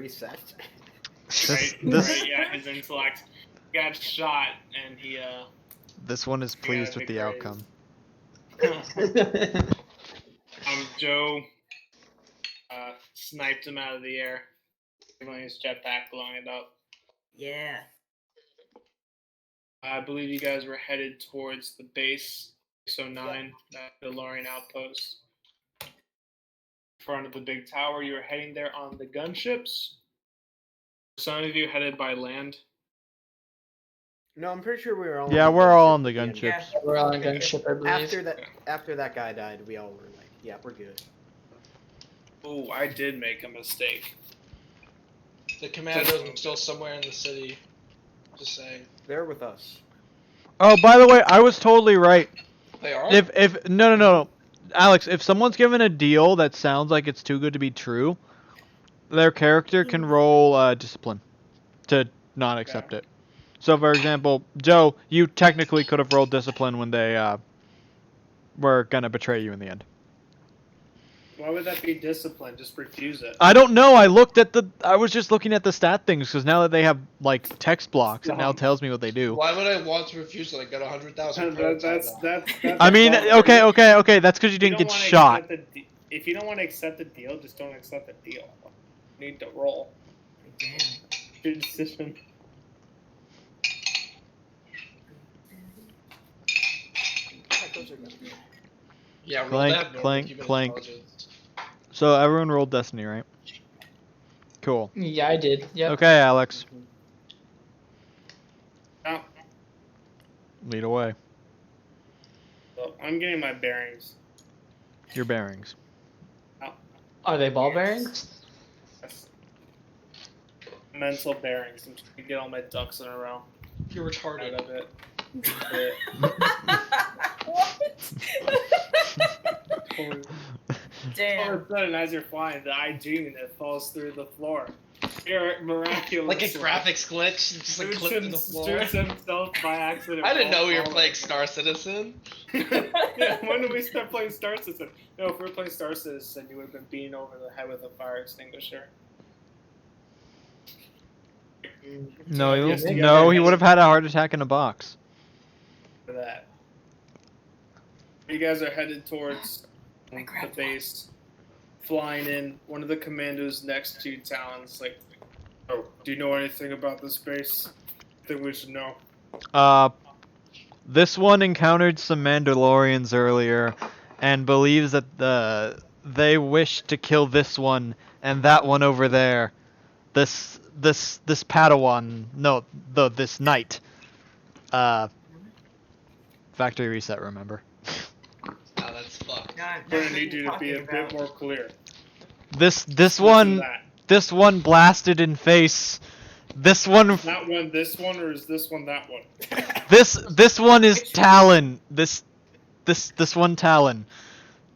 reset. Right, yeah, his intellect got shot, and he This one is pleased with the crazy. outcome. Joe sniped him out of the air, when his jetpack blowing it up. Yeah. I believe you guys were headed towards the base 609, that DeLorean outpost. In front of the big tower, you were heading there on the gunships. Some of you headed by land. No, I'm pretty sure we were all. Yeah, on the we're all gunship on the at end. gunships. Yeah. We're on a gunship, I believe. After that guy died, we all were like, yeah, we're good. Oh, I did make a mistake. The commandos are still somewhere in the city. Just saying. They're with us. Oh, by the way, I was totally right. They are? If no, Alex, if someone's given a deal that sounds like it's too good to be true, their character can roll discipline to not accept it. So, for example, Joe, you technically could have rolled discipline when they were gonna betray you in the end. Why would that be discipline? Just refuse it. I don't know. I was just looking at the stat things because now that they have like text blocks, it now tells me what they do. Why would I want to refuse it? I got 100,000 That's I mean, okay. That's because you didn't get shot. If you don't want to accept the deal, just don't accept the deal. You need to roll. Damn. Good decision. Yeah, roll Clank, that. clank, clank. So everyone rolled Destiny, right? Cool. Yeah, I did. Yep. Okay, Alex, Oh, lead away. so I'm getting my bearings. Your bearings. Are they ball bearings? Yes. Mental bearings. I'm trying to get all my ducks in a row. You're retarded. Out of it. Damn. All of a sudden, as you're flying, the IG unit falls through the floor. You're miraculous. Like a graphics glitch, just like clipped in the floor. Shoots himself by accident. I didn't know we were Falls playing over. Star Citizen. Yeah, when did we start playing Star Citizen? No, if we were playing Star Citizen, you would have been beaten over the head with a fire extinguisher. No, Yes, he, you no, guys- he would have had a heart attack in a box. For that. You guys are headed towards the base, flying in. One of the commandos next to Talon's like, "Oh, do you know anything about this base? I think we should know." This one encountered some Mandalorians earlier, and believes that they wish to kill this one and that one over there. This Padawan, no, this knight. Factory reset, remember? Oh, that's fucked. God, We're gonna need you to be a bit more clear. This Listen one, to that. this one blasted in face. This one, That one, this one, or is this one that one? this one is Talon. This one Talon.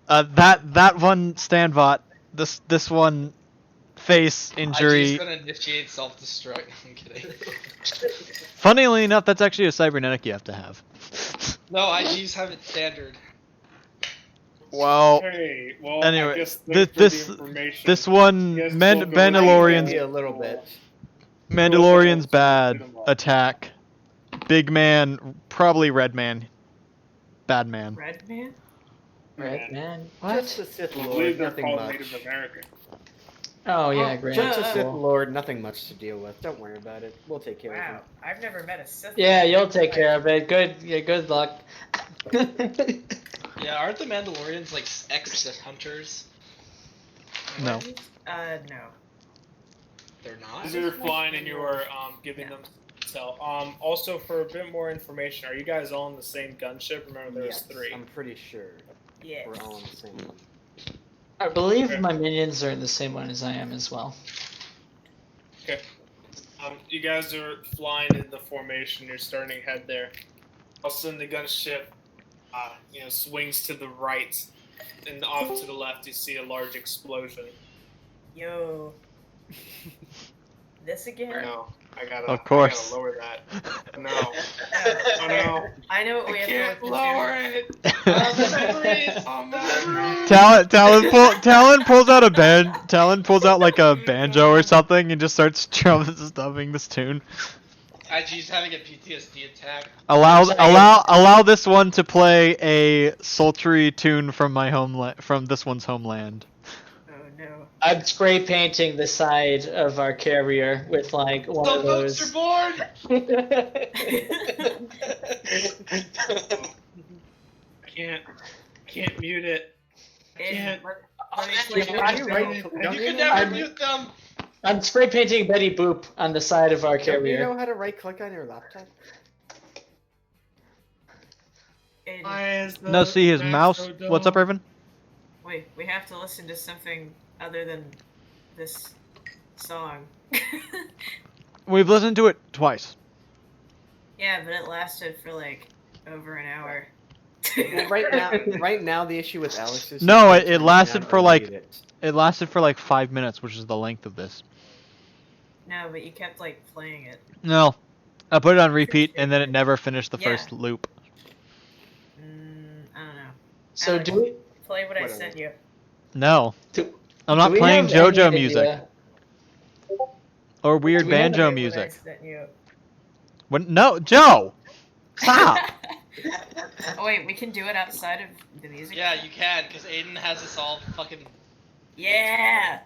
That one Stanbot. This one face I'm injury. just gonna initiate self-destruct. I'm kidding. Funnily enough, that's actually a cybernetic you have to have. No, IGs have it standard. Well, Hey, well, anyway, I guess this thanks for the information. this one You guys Man- will go Mandalorians Maybe a little bit. Mandalorian's bad attack. Big man, probably red man. Bad man. Red man? Red man. Just What? a Sith I believe Lord, they're nothing called much. Native American. Oh yeah, Oh, great. Just a Sith Cool. Lord, nothing much to deal with. Don't worry about it. We'll take care of Wow, him. I've never met a Sith. Yeah, you'll take care of it. Good. Yeah, good luck. Yeah, aren't the Mandalorians like ex-Sith hunters? No. No. They're not? As you were flying and you were giving them intel. Also, for a bit more information, are you guys all in the same gunship? Remember, there's Yes, three. I'm pretty sure Yes. we're all on the same one. I believe my minions are in the same one as I am as well. Okay. You guys are flying in the formation. You're starting to head there. All of a sudden, the gunship, swings to the right, and off to the left, you see a large explosion. Yo. This again? No. Of course. I gotta lower that. No. Oh no. I know what we I have can't to listen lower to. it. The memories. Oh, memories. Talon pulls out a band. Talon pulls out like a banjo or something and just starts strumming this tune. IG's having a PTSD attack. Allow this one to play a sultry tune from my homeland, from this one's homeland. Oh no. I'm spray painting the side of our carrier with like one The of folks those. are bored. I can't mute it. Aiden, let me You explain Are you what right? you're doing. Don't can you never know- mute them. I'm spray painting Betty Boop on the side of our Don't you carrier. know how to right click on your laptop? Aiden, Why is the No, see his back mouse. so dull? What's up, Irvin? wait, we have to listen to something other than this song. We've listened to it twice. Yeah, but it lasted for like over an hour. Well, right now the issue with Alex is No, he it can't turn lasted down for or like- mute it. It lasted for like 5 minutes, which is the length of this. No, but you kept like playing it. No, I put it on repeat and then it never finished the Yeah. first loop. I don't know. So Alex, do we? play what I Whatever. sent you. No, Do, I'm do not we playing have any JoJo music idea- or weird do we have banjo Play what I music. sent you. What? No, Joe, stop. Oh wait, we can do it outside of the music. Yeah, you can, because Aiden has us all fucking. Yeah.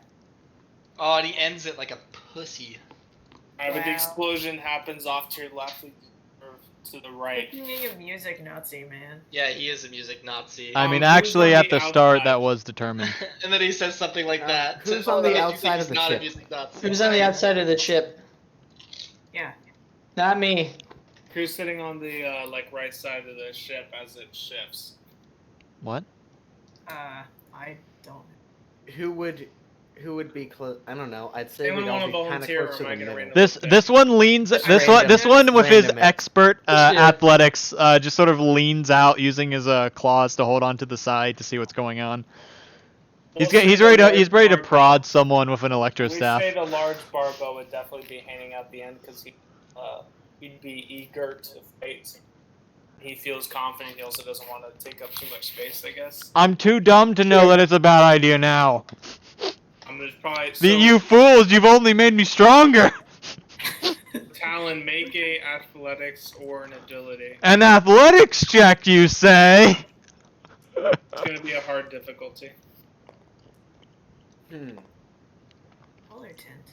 Oh, and he ends it like a pussy. Alright, but the Wow. explosion happens off to your left or to the right. Quit being a music Nazi, man. Yeah, he is a music Nazi. I mean, who's actually, on at the the start, outside? that was determined. And then he says something like that. Who's to on the let you outside think of the he's not ship? a music Nazi. Who's on the outside of the ship? Yeah. Not me. Who's sitting on the like right side of the ship as it shifts? What? I don't. Who would be close? I don't know. I'd say Anyone we'd all wanna be kind of volunteer, close or to am I the gonna middle. random- This one leans. This Random. one with his Random. expert Yeah. athletics just sort of leans out using his claws to hold onto the side to see what's going on. He's We'll say ready the to he's large ready to barbell. prod someone with an electro We staff. say the large barbell would definitely be hanging out the end because he'd be eager to fight. He feels confident. He also doesn't want to take up too much space, I guess. I'm too dumb to know that it's a bad idea now. I'm gonna probably You fools! You've only made me stronger. Talon, make a athletics or an agility. An athletics check, you say? It's gonna be a hard difficulty. Color tint.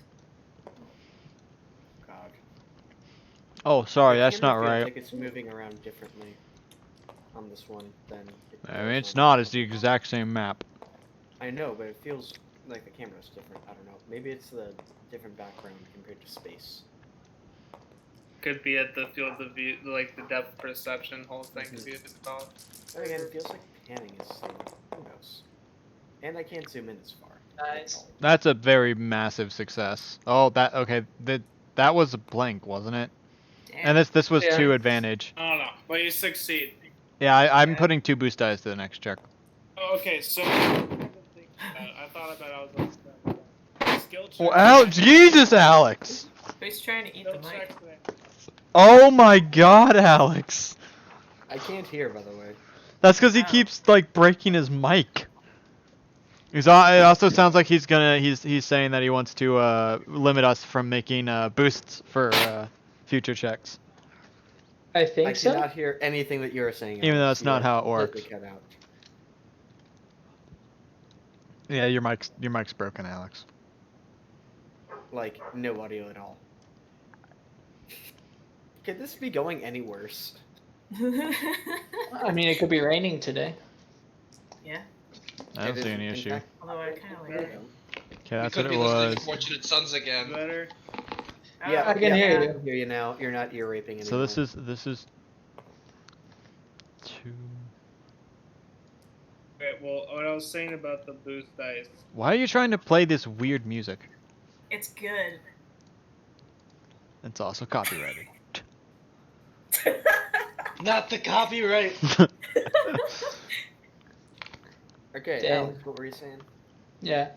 God. Oh, sorry, The that's not camera feels right. Like it's moving around differently on this one than. I mean, it's not. It's the exact same map. I know, but it feels like the camera's different. I don't know. Maybe it's the different background compared to space. Could be at the field of view, like the depth perception whole thing could be developed. Then again, it feels like panning is the same. Who knows? And I can't zoom in as far. Nice. That's a very massive success. Oh, okay. That was a blank, wasn't it? Damn. And this was Yeah. 2 advantage. I don't know, but you succeed. Yeah, I'm putting 2 boost dice to the next check. Oh, okay, so I thought about I was like, skill check. Well, Jesus, Alex! Who's trying to eat the Skill mic? check thing. Oh my God, Alex! I can't hear, by the way. That's because he Wow. keeps like breaking his mic. It also sounds like he's saying that he wants to limit us from making boosts for future checks. I think I so. cannot hear anything that you're saying. Even though Alex. that's not You are how it works. completely cut out. Yeah, your mic's broken, Alex. Like no audio at all. Could this be going any worse? I mean, it could be raining today. Yeah. I don't It see is, any in issue. fact, Although I kind of like there it. you go. Okay, that's we what could it be listening was. to Fortunate Sons again. Better. Yeah, I can hear I you. can hear you now. You're not ear raping anymore. So this is 2. Okay, well, what I was saying about the boost dice. Why are you trying to play this weird music? It's good. It's also copyrighted. Not the copyright. Okay, Damn. Alex, what were you saying? Yeah.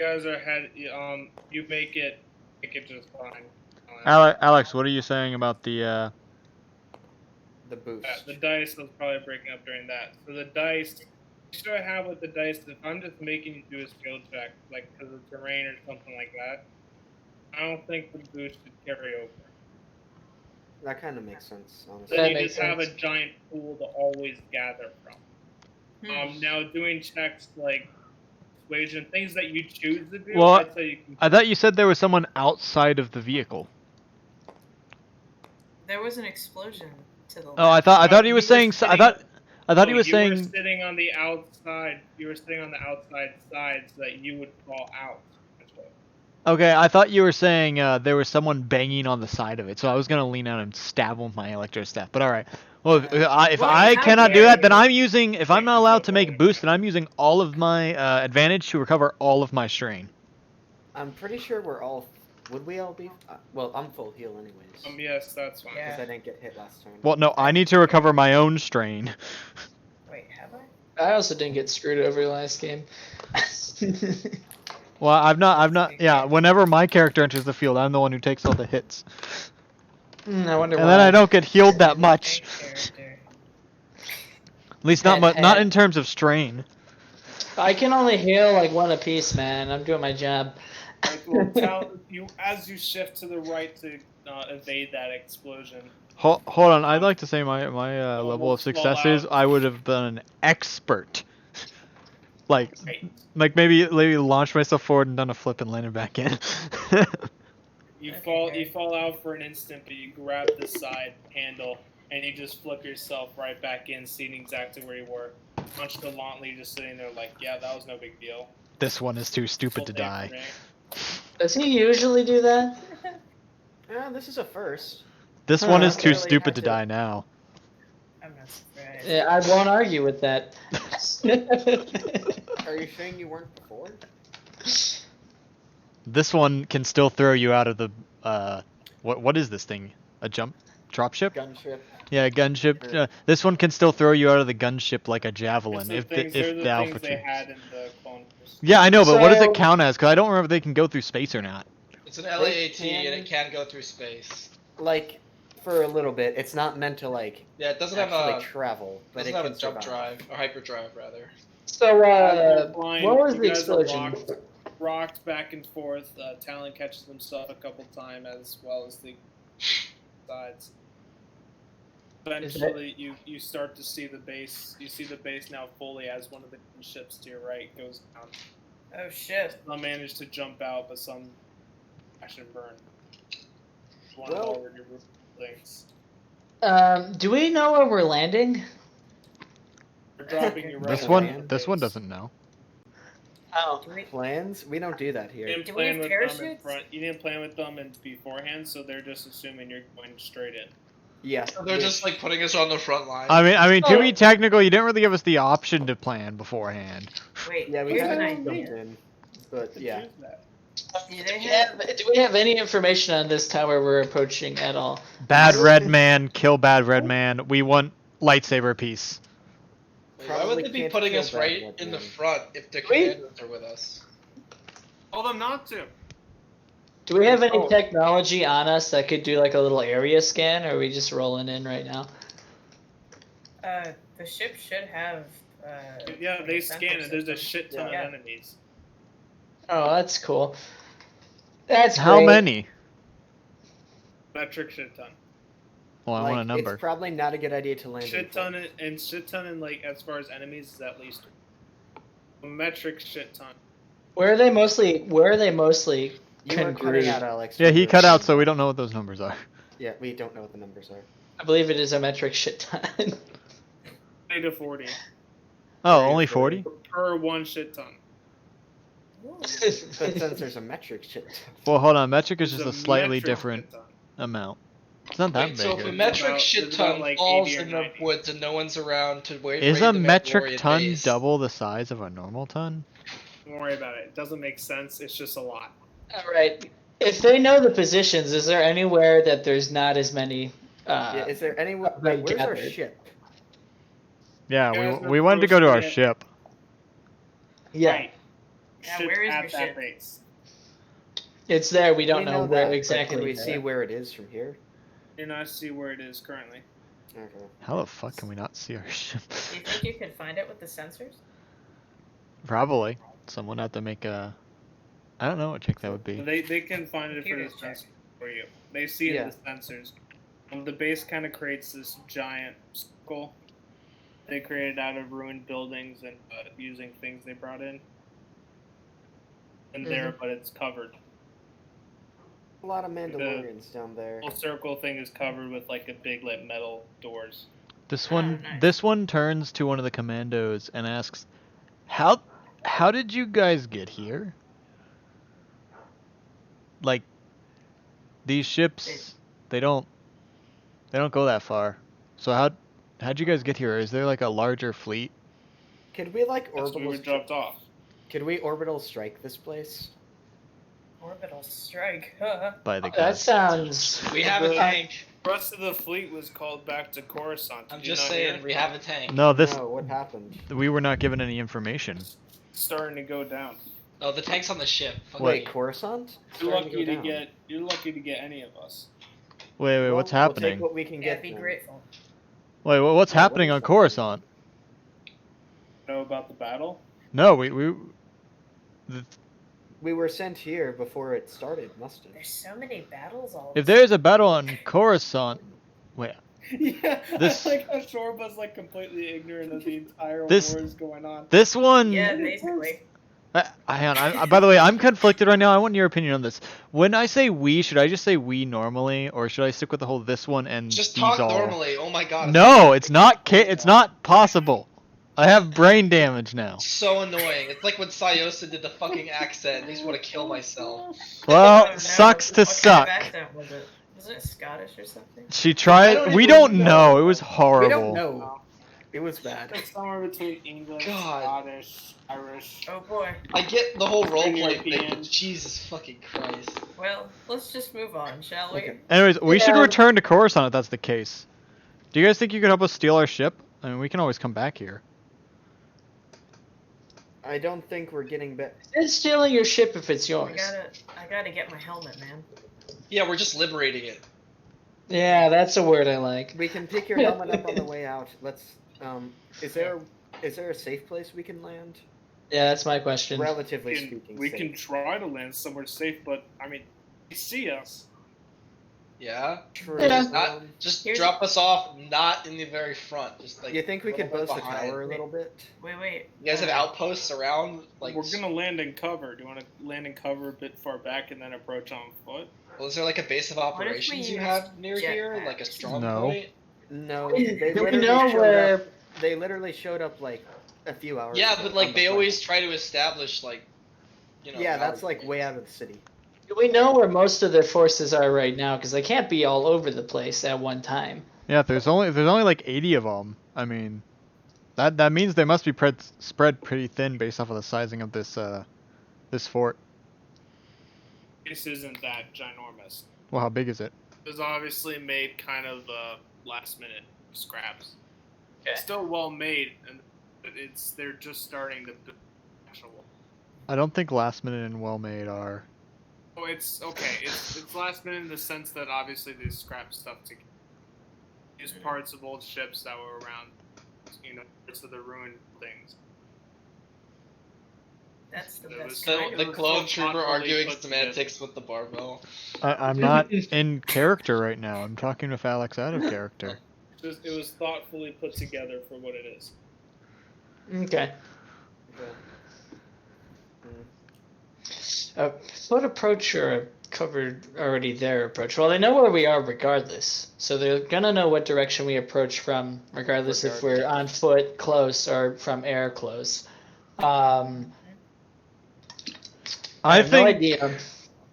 guys are you make it just fine. Alex, what are you saying about the? The boost. The dice was probably breaking up during that. So the dice, should I have with the dice? If I'm just making you do a skill check, like because of terrain or something like that, I don't think the boost should carry over. That kind of makes sense, honestly. Then That you makes just have a sense. giant pool to always gather from. Now doing checks like persuasion, things that you choose to do, Well, I'd say you can. I thought you said there was someone outside of the vehicle. There was an explosion to the left. Oh, I thought he was saying. I thought he was you saying. were sitting on the outside. You were sitting on the outside side so that you would fall out. Okay, I thought you were saying there was someone banging on the side of it, so I was gonna lean out and stab him with my electro staff. But all right. Well, if Well, I how cannot do dare that, then you. I'm using. If I'm not allowed to make a boost, then I'm using all of my advantage to recover all of my strain. I'm pretty sure we're all. Would we all be? Well, I'm full heal anyways. Yes, that's fine. Because Yeah. I didn't get hit last turn. Well, no, I need to recover my own strain. Wait, have I? I also didn't get screwed over last game. Well, I've not. Yeah, whenever my character enters the field, I'm the one who takes all the hits, I wonder and why. then I don't get healed that My much. character. At least not much. Not in terms of strain. I can only heal like one apiece, man. I'm doing my job. Well, tell you as you shift to the right to evade that explosion. Hold on, I'd like to say my level of we'll success slow is out. I would have been an expert. Like Right. maybe launched myself forward and done a flip and landed back in. You Okay. fall out for an instant, but you grab the side handle and you just flip yourself right back in, seeing exactly where you were. Nonchalantly, just sitting there like, yeah, that was no big deal. This one is too stupid to Full day die. for me. Does he usually do that? Yeah, this is a first. This one is I've too really stupid had to to- die now. I'm not surprised. Yeah, I won't argue with that. Are you saying you weren't before? This one can still throw you out of the what is this thing? A dropship? Gunship. Yeah, a gunship. This one can still throw you out of the gunship like a javelin They're if the the things they altitude. had in the Clone Wars. Yeah, I know, but what does So- it count as? Because I don't remember if they can go through space or not. It's an LAAT and it can go through space. Like, for a little bit. It's not meant to, like, Yeah, it doesn't actually have travel, but doesn't it have can a jump survive. drive or hyperdrive rather. So, Flying, what was you the guys are explosion? rocked back and forth. Talon catches himself a couple times as well as the sides. Eventually, you start to see the base. You see the base now fully as one of the ships to your right goes down. Oh shit. Some managed to jump out, but some actually burn. One Well- already removed things. Do we know where we're landing? They're dropping you right This on one, the this one base. doesn't know. Oh, Do we, Plans? We don't do that You here. didn't Do we plan have with them in parachutes? front. You didn't plan with them in beforehand, so they're just assuming you're going straight in. Yeah. So they're just like putting us on the front line. I mean, to Oh. be technical, you didn't really give us the option to plan beforehand. wait, Yeah, we here's kind an of jumped idea. in. But, yeah. Choose that. do we have any information on this tower we're approaching at all? Bad red man, kill bad red man. We want lightsaber peace. Wait, why would Probably they be can't putting kill us that right one, in the man. front if the Wait. commanders are with us? Tell them not to. Do we have any Oh. technology on us that could do like a little area scan, or are we just rolling in right now? The ship should have. Yeah, like they a sensor scan it. There's a system. shit ton Yeah. of enemies. Oh, that's cool. That's How great. many? Metric shit ton. Well, I Like, want a number. It's probably not a good idea to land in Shit ton front. and shit ton and like as far as enemies is at least a metric shit ton. Where are they mostly? You were congruent? cutting out, Alex. Yeah, he We cut were- out, so we don't know what those numbers are. Yeah, we don't know what the numbers are. I believe it is a metric shit ton. 20 to 40 Oh, 30 only to 40? per one shit ton. But since there's a metric shit. Well, hold on. Metric is There's just a slightly metric different shit ton. amount. It's not that Wait, so if a big. metric about- shit there's about, ton like, falls 80 or in the 90. woods and no one's around to wait Is raid a the metric Mandalorian ton base. double the size of a normal ton? Don't worry about it. It doesn't make sense. It's just a lot. All right. If they know the positions, is there anywhere that there's not as many? Yeah, is there any? Right, Wait, where's our gathered. ship? Yeah, Guys, we wanted to go to our ship. Yeah. Right. Yeah, shipped where is at your that ship? base. It's there. We don't We know know where that, but exactly. can we there. see where it is from here? Do not see where it is currently. Okay. How the fuck can we not see our ship? Do you think you could find it with the sensors? Probably. Someone had to make a. I don't know what check that would be. They can find it for the Computer check. sensors for you. They see it Yeah. in the sensors. The base kind of creates this giant circle. They created out of ruined buildings and using things they brought in. And there, but it's covered. A lot of Mandalorians down there. The whole circle thing is covered with like a big like metal doors. This Oh, one, nice. this one turns to one of the commandos and asks, "How did you guys get here? Like, these ships, they don't go that far. So how'd you guys get here? Is there like a larger fleet?" Could we like That's where we orbital? dropped off. Could we orbital strike this place? Orbital strike. By the That sounds. We have a The- tank. The rest of the fleet was called back to Coruscant. I'm Did you just not saying, hear? we have a tank. No, this No, what happened? we were not given any information. It's starting to go down. Oh, the tank's on the ship. Fuck Wait, you. Coruscant? You're Starting lucky go to down. get. You're lucky to get any of us. Wait, Well, what's We'll happening? take what we can Yeah, get. be then. grateful. Wait, what's Yeah, what happening is on that? Coruscant? Know about the battle? No, We were sent here before it started, must have. There's so many battles all. if there's a battle on Coruscant, wait, Yeah, This- I like how Shorba's like completely ignorant of the entire This- war is going on. this one. Yeah, basically. Hang on. By the way, I'm conflicted right now. I want your opinion on this. When I say we, should I just say we normally, or should I stick with the whole this one and Just these talk all? normally. Oh my god. No, it's not. It's not possible. I have brain damage now. So annoying. It's like when Sayosa did the fucking accent. Makes me want to kill myself. Well, Oh, no. sucks to What suck. Kind of accent was it? Was it Scottish or something? She I tried. don't We even don't know. know. It was We horrible. don't know. It was bad. It's somewhere between English, God. Scottish, Irish. Oh boy. I get the whole roleplay thing, European. but Jesus fucking Christ. Well, let's just move on, shall we? Okay. Anyways, we should Yeah. return to Coruscant if that's the case. Do you guys think you could help us steal our ship? I mean, we can always come back here. I don't think we're getting back. It's stealing your ship if it's I yours. gotta get my helmet, man. Yeah, we're just liberating it. Yeah, that's a word I like. We can pick your helmet up on the way out. Let's. Is there a safe place we can land? Yeah, that's my question. Relatively speaking, We safe. can try to land somewhere safe, but I mean, they see us. Yeah? True. Yeah. Not, just Here's- drop us off, not in the very front. Just like You think we a could little bit boost the behind. tower a little bit? Wait. You guys have outposts around? Like, We're gonna land in cover. Do you want to land in cover a bit far back and then approach on foot? well, is there like a base of if we operations you used have near here? Like a jetpacks? strong No. point? No, Do they we literally know showed where? up. They literally showed up like a few hours. Yeah, ago but on like the they planet. always try to establish like, you know. Yeah, that's rally like way out of the city. Do we know where most of their forces are right now? Because they can't be all over the place at one time. Yeah, if there's only like 80 of them. I mean, that means they must be spread pretty thin based off of the sizing of this this fort. This isn't that ginormous. Well, how big is it? It was obviously made kind of last minute scraps. Okay. Still well made, and they're just starting to build actual. I don't think last minute and well made are. Oh, it's okay. It's last minute in the sense that obviously they scrap stuff to use parts of old ships that were around, parts of the ruined things. That's the It best. was- kind. The clone so trooper thoughtfully arguing put semantics with the barbell. I'm not in character right now. I'm talking with Alex out of character. It was thoughtfully put together for what it is. Okay. Okay. What approach are covered already their approach? Well, they know where we are regardless, so they're gonna know what direction we approach from, regardless if we're on foot close or from air close. I I have no think idea.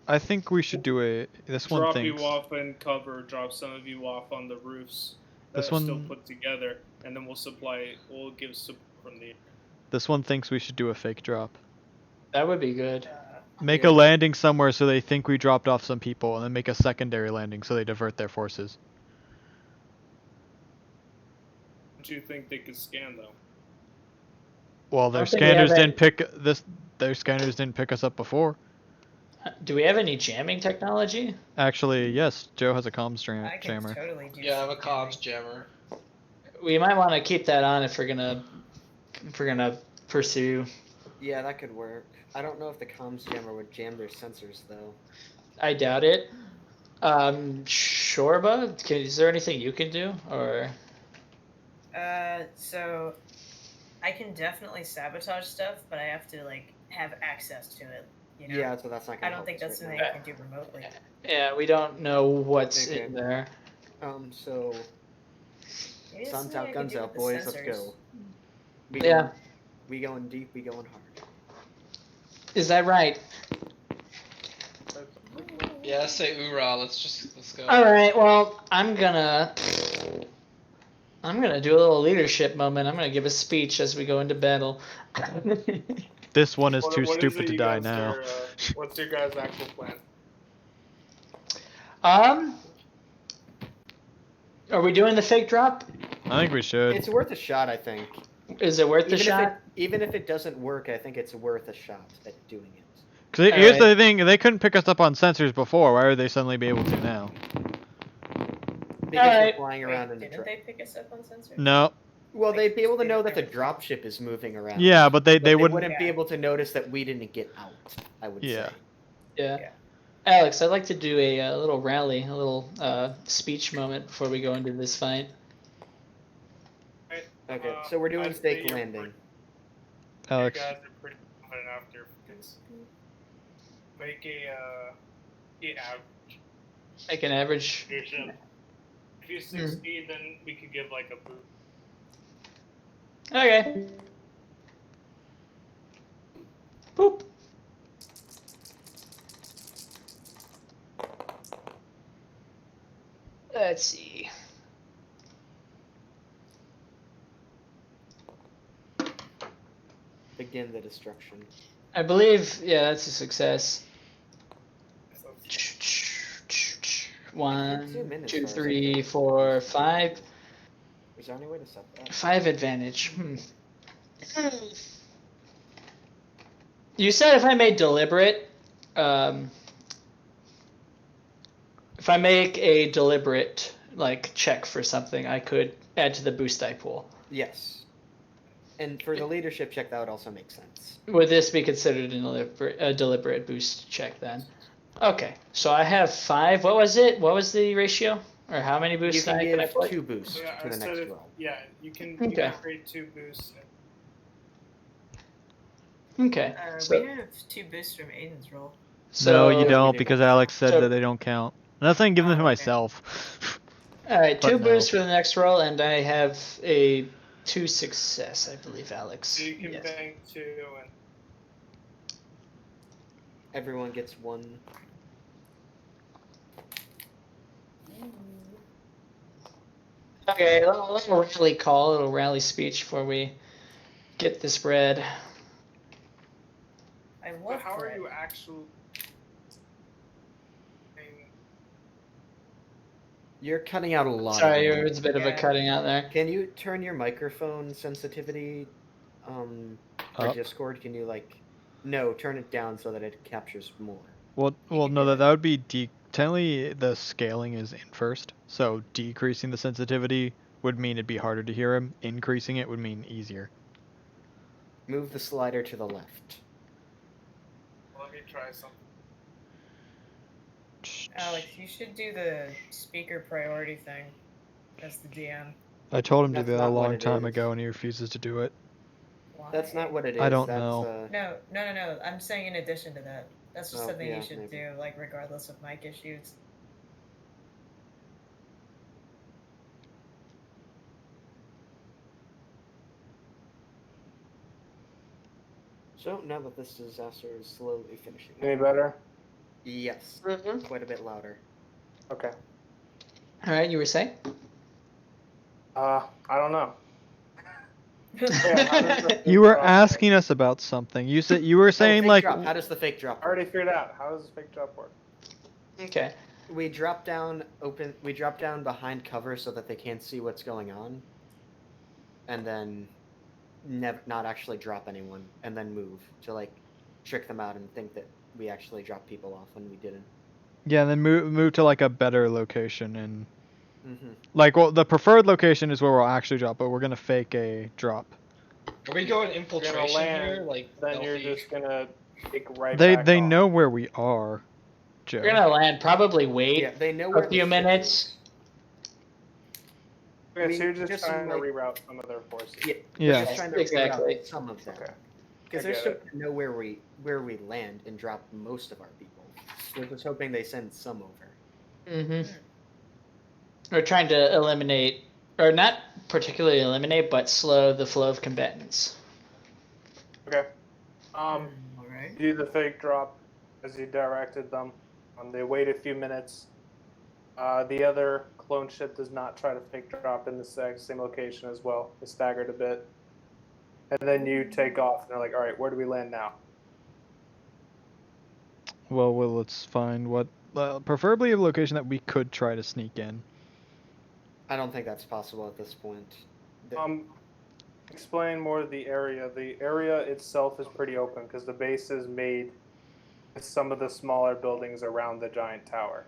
I think we should do a. This one Drop thinks. you off in cover. Drop some of you off on the roofs. That This are still one- put together, and then we'll give support from the. This one thinks we should do a fake drop. That would be good. Make Yeah. a landing somewhere so they think we dropped off some people, and then make a secondary landing so they divert their forces. What do you think they could scan though? Well, their don't think we have scanners any- didn't pick this. Their scanners didn't pick us up before. Do we have any jamming technology? Actually, yes, Joe has a comms I can jammer. totally do. Yeah, I'm a some comms jamming. jammer. We might want to keep that on if we're gonna pursue. Yeah, that could work. I don't know if the comms jammer would jam their sensors though. I doubt it. Shorba, is there anything you can do, or? So I can definitely sabotage stuff, but I have to like have access to it. You know? Yeah, so that's not I gonna don't help think us that's right something now. I can do remotely. Yeah, we don't know what's Okay. in there. So Maybe that's sun's something out, I can guns do out, with the boys. Let's sensors. go. We Yeah. going, we going deep. We going hard. Is that right? Yeah, say oorah. Let's go. All right. Well, I'm gonna do a little leadership moment. I'm gonna give a speech as we go into battle. This one is What too is stupid it to you die guys now. what's your guys' actual plan? Are we doing the fake drop? I think we should. It's worth a shot, I think. Is it worth the shot? Even if it doesn't work, I think it's worth a shot at doing it. Because here's Alright. the thing: they couldn't pick us up on sensors before. Why would they suddenly be able to now? Because Alright. we're flying Wait, around in the didn't drop. they pick us up on sensors? No. Well, they'd be able to They know don't that the have- dropship is moving around. Yeah, but they They wouldn't. wouldn't be Yeah. able to notice that we didn't get out. I would Yeah. say. Yeah. Yeah. Alex, I'd like to do a little rally, a little speech moment before we go into this fight. Right? Okay, so we're doing I'd say stake you're landing. Alex. You guys are pretty confident after this. Make a average. Make an average. If you succeed, then we could give like a boost. Okay. Boop. Let's see. Begin the destruction. I believe, yeah, that's a success. zoom in 1, as 2, far as I 3, can. 4, 5. Is there any way to set that? 5 advantage. You said if I made deliberate, if I make a deliberate like check for something, I could add to the boost die pool. Yes. And for the leadership check, that would also make sense. Would this be considered a deliberate boost check then? Okay, so I have 5. What was it? What was the ratio? Or how many You boosts can can I give put? 2 boosts Yeah, to the next roll. you can Okay. create 2 boosts. Okay. So, We have 2 boosts from Aiden's roll. No, you we don't, do because not. Alex said So- that they don't count. And that's not giving them to Oh, okay. myself. all right, 2 But no. boosts for the next roll, and I have a 2 success, I believe, Alex. So you can Yes. bank 2 and Everyone gets 1. Okay, a little rally call, a little rally speech before we get this bread. I but love how are that. you actually You're cutting out a lot. Sorry, of it's a bit of a Yeah. cutting out there. Can you turn your microphone sensitivity for Up. Discord? Can you no, turn it down so that it captures more. Well, can no, do that would be technically the scaling is in first. So decreasing the sensitivity would mean it'd be harder to hear him. Increasing it would mean easier. Move the slider to the left. let me try something. Alex, you should do the speaker priority thing as the DM. I told him to That's do that a not what long it time is. ago, and he refuses to do it. Why? That's not what it is. I don't That's, know. No. I'm saying in addition to that. That's just Oh, something yeah, you should maybe. do, like regardless of mic issues. So now that this disaster is slowly finishing. Any better? Yes, Mm-hmm. quite a bit louder. Okay. All right, you were saying? I don't know. how does the You were drop asking us about something. You said you were saying fake like drop. How does the fake drop I already work? figured out. How does the fake drop work? Okay. We drop down behind cover so that they can't see what's going on. And then not actually drop anyone and then move to like trick them out and think that we actually dropped people off when we didn't. Yeah, and then move to like a better location and Mm-hmm. like, well, the preferred location is where we'll actually drop, but we're gonna fake a drop. Are we going You're infiltration gonna land, here? Like then you're stealthy? just gonna take right They back they off. know where we are, Joe. We're gonna land. Probably wait Yeah, they know where a the few ship minutes. is. Okay, I mean, so you're just just trying to like- reroute some of their forces. Yeah, Yeah. just trying to Exactly. reroute some of them. Okay. Because I they're get still it. gonna know where we land and drop most of our people. We're just hoping they send some over. Mm-hmm. We're trying to eliminate, or not particularly eliminate, but slow the flow of combatants. Okay. All right. Do the fake drop as you directed them. They wait a few minutes. The other clone ship does not try to fake drop in the same location as well. They staggered a bit. And then you take off, and they're like, all right, where do we land now? Well, let's find what, preferably a location that we could try to sneak in. I don't think that's possible at this point. Explain more of the area. The area itself is pretty open because the base is made with some of the smaller buildings around the giant tower.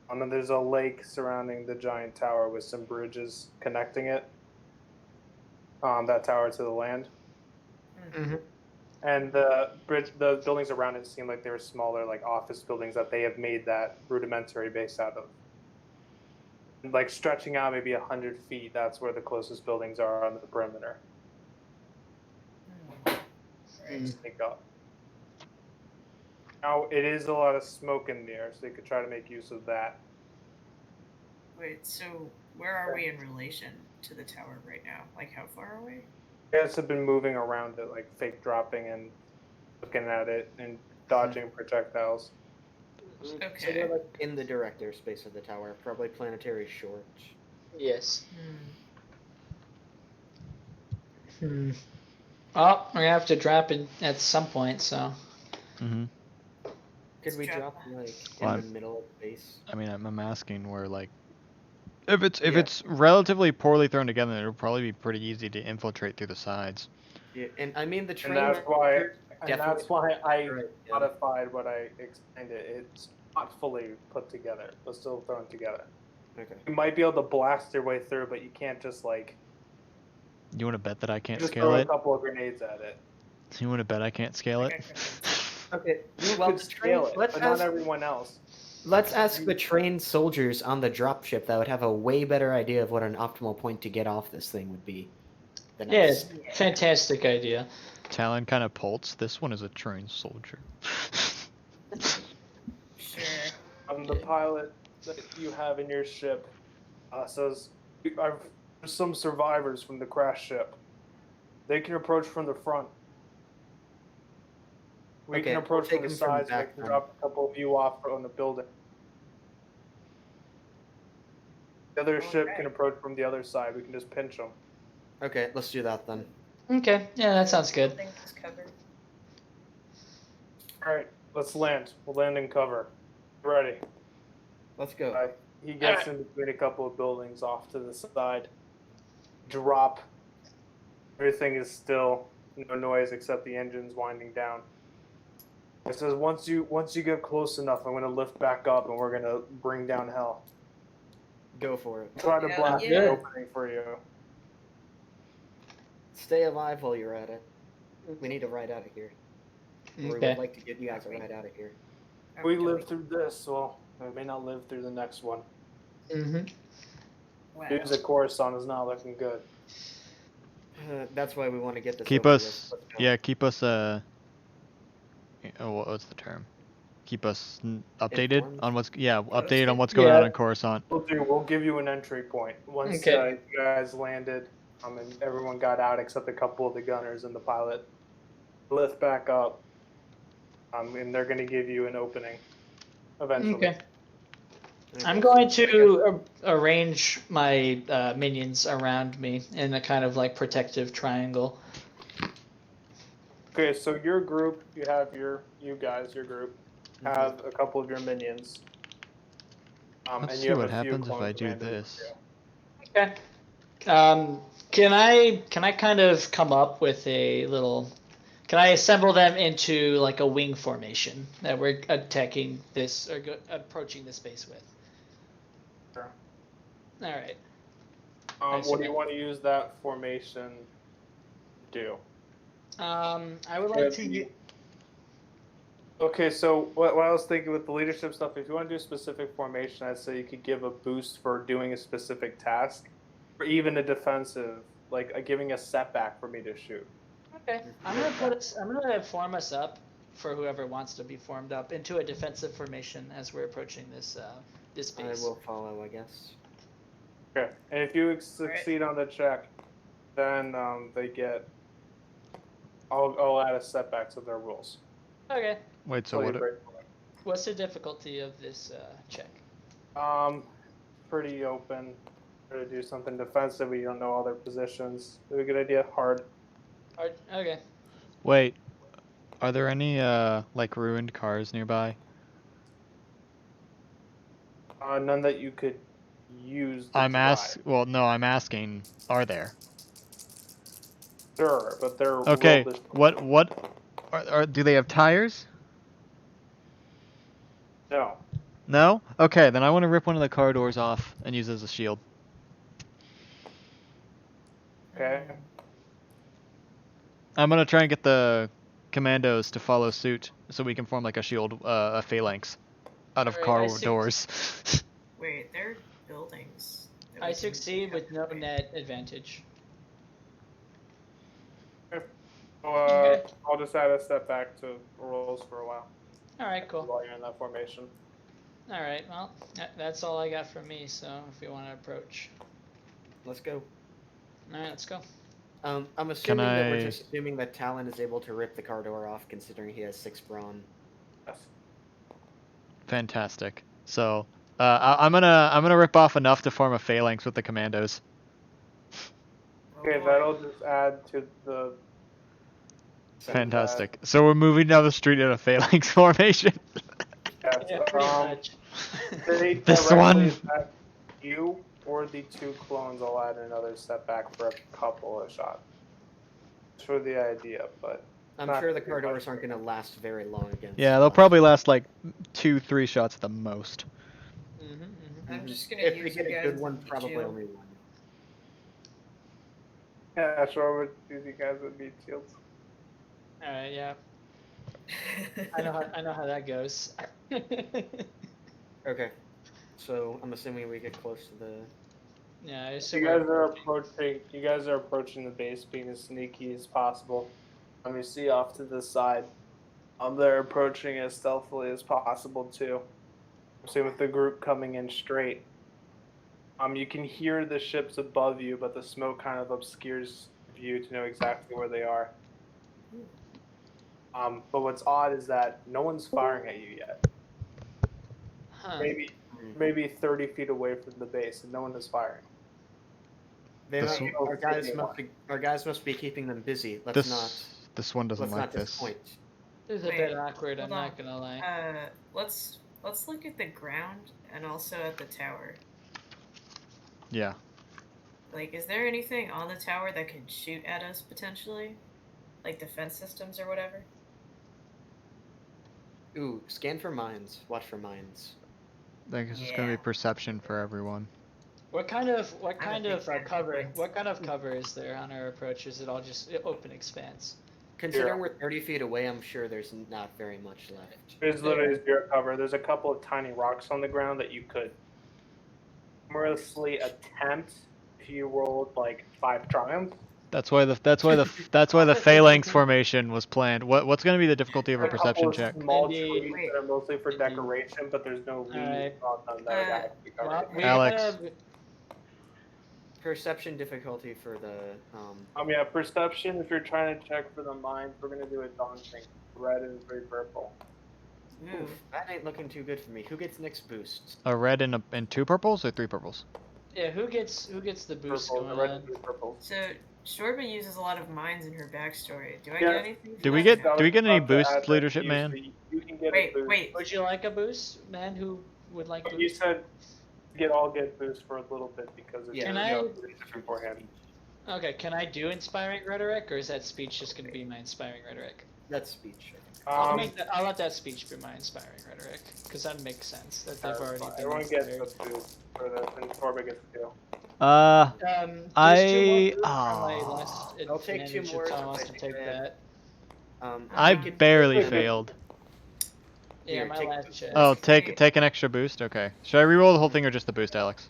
And then there's a lake surrounding the giant tower with some bridges connecting it. That tower to the land. Mm-hmm. And the buildings around it seem like they were smaller, like office buildings that they have made that rudimentary base out of. And like stretching out maybe 100 feet, that's where the closest buildings are on the perimeter. Sneak up. Now it is a lot of smoke in the air, so they could try to make use of that. Wait, so where are we in relation to the tower right now? Like, how far away? Guys have been moving around it, like fake dropping and looking at it and dodging projectiles. So Okay. we're like in the director space of the tower, probably planetary short. Yes. Hmm. Well, we're gonna have to drop it at some point, so. Mm-hmm. Could we Let's drop drop like Well, in the middle of the base? I mean, I'm asking where, like, if it's Yeah. relatively poorly thrown together, it'll probably be pretty easy to infiltrate through the sides. Yeah, and I mean the train. And that's why definitely- I Right, yeah. modified what I explained it. It's not fully put together, but still thrown together. Okay. You might be able to blast your way through, but you can't just like You want to bet that I can't just scale throw it? a couple of grenades at it. You want to bet I can't scale Like, it? Okay. You Well, could the train. scale it, Let's but not ask. everyone else. Let's ask the trained soldiers on the dropship that would have a way better idea of what an optimal point to get off this thing would be. Than Yeah, us. fantastic idea. Talon kind of pults. This one is a trained soldier. Sure. The pilot that you have in your ship says, there's some survivors from the crash ship. They can approach from the front. We Okay, can approach we'll from take the them from sides. the We back can then. drop a couple of you off on the building. The other ship Okay. can approach from the other side. We can just pinch them. Okay, let's do that then. Okay, yeah, that sounds good. Building is covered. All right, let's land. We'll land in cover. Ready. Let's go. He gets in between a couple of buildings off to the side. Drop. Everything is still. No noise except the engines winding down. It says once you get close enough, I'm gonna lift back up and we're gonna bring down hell. Go for it. Try to Yeah, blast yeah. the opening for you. Stay alive while you're at it. We need to ride out of here. Or we Okay. would like to get you guys a ride out of here. If we live through this, well, we may not live through the next one. Mm-hmm. Wow. News at Coruscant is not looking good. That's why we want to get this. Keep over us, with. Let's go. yeah, keep us, oh, what's the term? Keep us updated Informed? on what's, yeah, updated on what's going Yeah. on in Coruscant. We'll give you an entry point once Okay. you guys landed. And everyone got out except a couple of the gunners and the pilot. Lift back up. And they're going to give you an opening eventually. Okay. I'm going to arrange my minions around me in a kind of like protective triangle. Okay, so your group, your group, have a couple of your minions. Let's and see you have what a few happens if clone I do commandos this. with you. Okay. Can I kind of come up with a little? Can I assemble them into like a wing formation that we're attacking this or approaching this base with? Sure. All right. What do you want to use that formation to do? I would like to. Okay, so what I was thinking with the leadership stuff, if you want to do a specific formation, I'd say you could give a boost for doing a specific task, or even a defensive, like giving a setback for me to shoot. Okay, I'm gonna form us up for whoever wants to be formed up into a defensive formation as we're approaching this this base. I will follow, I guess. Okay, and if you succeed on the check, then they get. I'll add a setback to their rules. Okay. Wait, so what? What's the difficulty of this check? Pretty open. Try to do something defensive, but you don't know all their positions. Is a good idea? Hard. Okay. Wait, are there any like ruined cars nearby? None that you could use. I'm asking. Are there? Sure, but they're Okay. What? Do they have tires? No. No? Okay, then I want to rip one of the car doors off and use it as a shield. Okay. I'm gonna try and get the commandos to follow suit so we can form like a shield, a phalanx out of car doors. Wait, they're buildings. I succeed with no net advantage. I'll just add a step back to rolls for a while. All right, cool. While you're in that formation. All right, well, that's all I got from me. So if you want to approach, Let's go. all right, let's go. I'm assuming that we're just assuming that Talon is able to rip the car door off, considering he has 6 brawn. Yes. Fantastic. So, I'm gonna rip off enough to form a phalanx with the commandos. Okay, that'll just add to the. Fantastic. So we're moving down the street in a phalanx formation. Yes, Yeah, pretty much. This one. You or the 2 clones, I'll add another setback for a couple of shots. Just for the idea, but. I'm sure the car doors aren't going to last very long against. Yeah, they'll probably last like 2-3 shots at the most. I'm just gonna if use we get you a guys good one, as probably shield. only one. Yeah, sure. These guys would be shields. All right, yeah. I know how that goes. Okay, so I'm assuming we get close to the. Yeah, I You assume guys are approaching. You guys are approaching the base, being as sneaky as possible. You see off to the side. They're approaching as stealthily as possible too. Same with the group coming in straight. You can hear the ships above you, but the smoke kind of obscures view to know exactly where they are. But what's odd is that no one's firing at you yet. Huh. Maybe 30 feet away from the base, and no one is firing. Our guys must be keeping them busy. This one doesn't like this. Disappoint. This is a bit awkward. I'm not gonna lie. Let's look at the ground and also at the tower. Yeah. Like, is there anything on the tower that can shoot at us potentially, like defense systems or whatever? Ooh, scan for mines. Watch for mines. I think it's just gonna be perception for everyone. What kind of cover? What kind of cover is there on our approach? Is it all just open expanse? Considering we're 30 feet away, I'm sure there's not very much left. There's literally zero cover. There's a couple of tiny rocks on the ground that you could mercilessly attempt if you rolled like 5 triumphs. That's why the phalanx formation was planned. What's going to be the difficulty of a perception check? Small trees that are mostly for decoration, but there's no leaves on them that would actually cover it. Alex. Perception difficulty for the. Yeah, perception. If you're trying to check for the mines, we're gonna do a daunting. Red and 3 purple. Oof, that ain't looking too good for me. Who gets next boost? A red and 2 purples or 3 purples? Yeah, who gets the boost Purple, going red on? and 3 purples. So Shorba uses a lot of mines in her backstory. Do I Yeah. get anything? Do we get any boost, leadership man? You can get Wait, a boost. wait. Would you like a boost, man? Who would like boost? You said get boost for a little bit because it's Can I- beforehand. Okay, can I do inspiring rhetoric, or is that speech just going to be my inspiring rhetoric? That's speech. I'll let that speech be my inspiring rhetoric, because that makes sense. That they've already been Everyone gets inspired. the boost for this, and Torba gets 2. There's 2 more I boosts from my last I'll take 2 advantage more if someone since wants I to think take I have- that. I we could- barely failed. Yeah, Here, my take last this. check. Oh, take an extra boost. Okay. Should I reroll the whole thing or just the boost, Alex?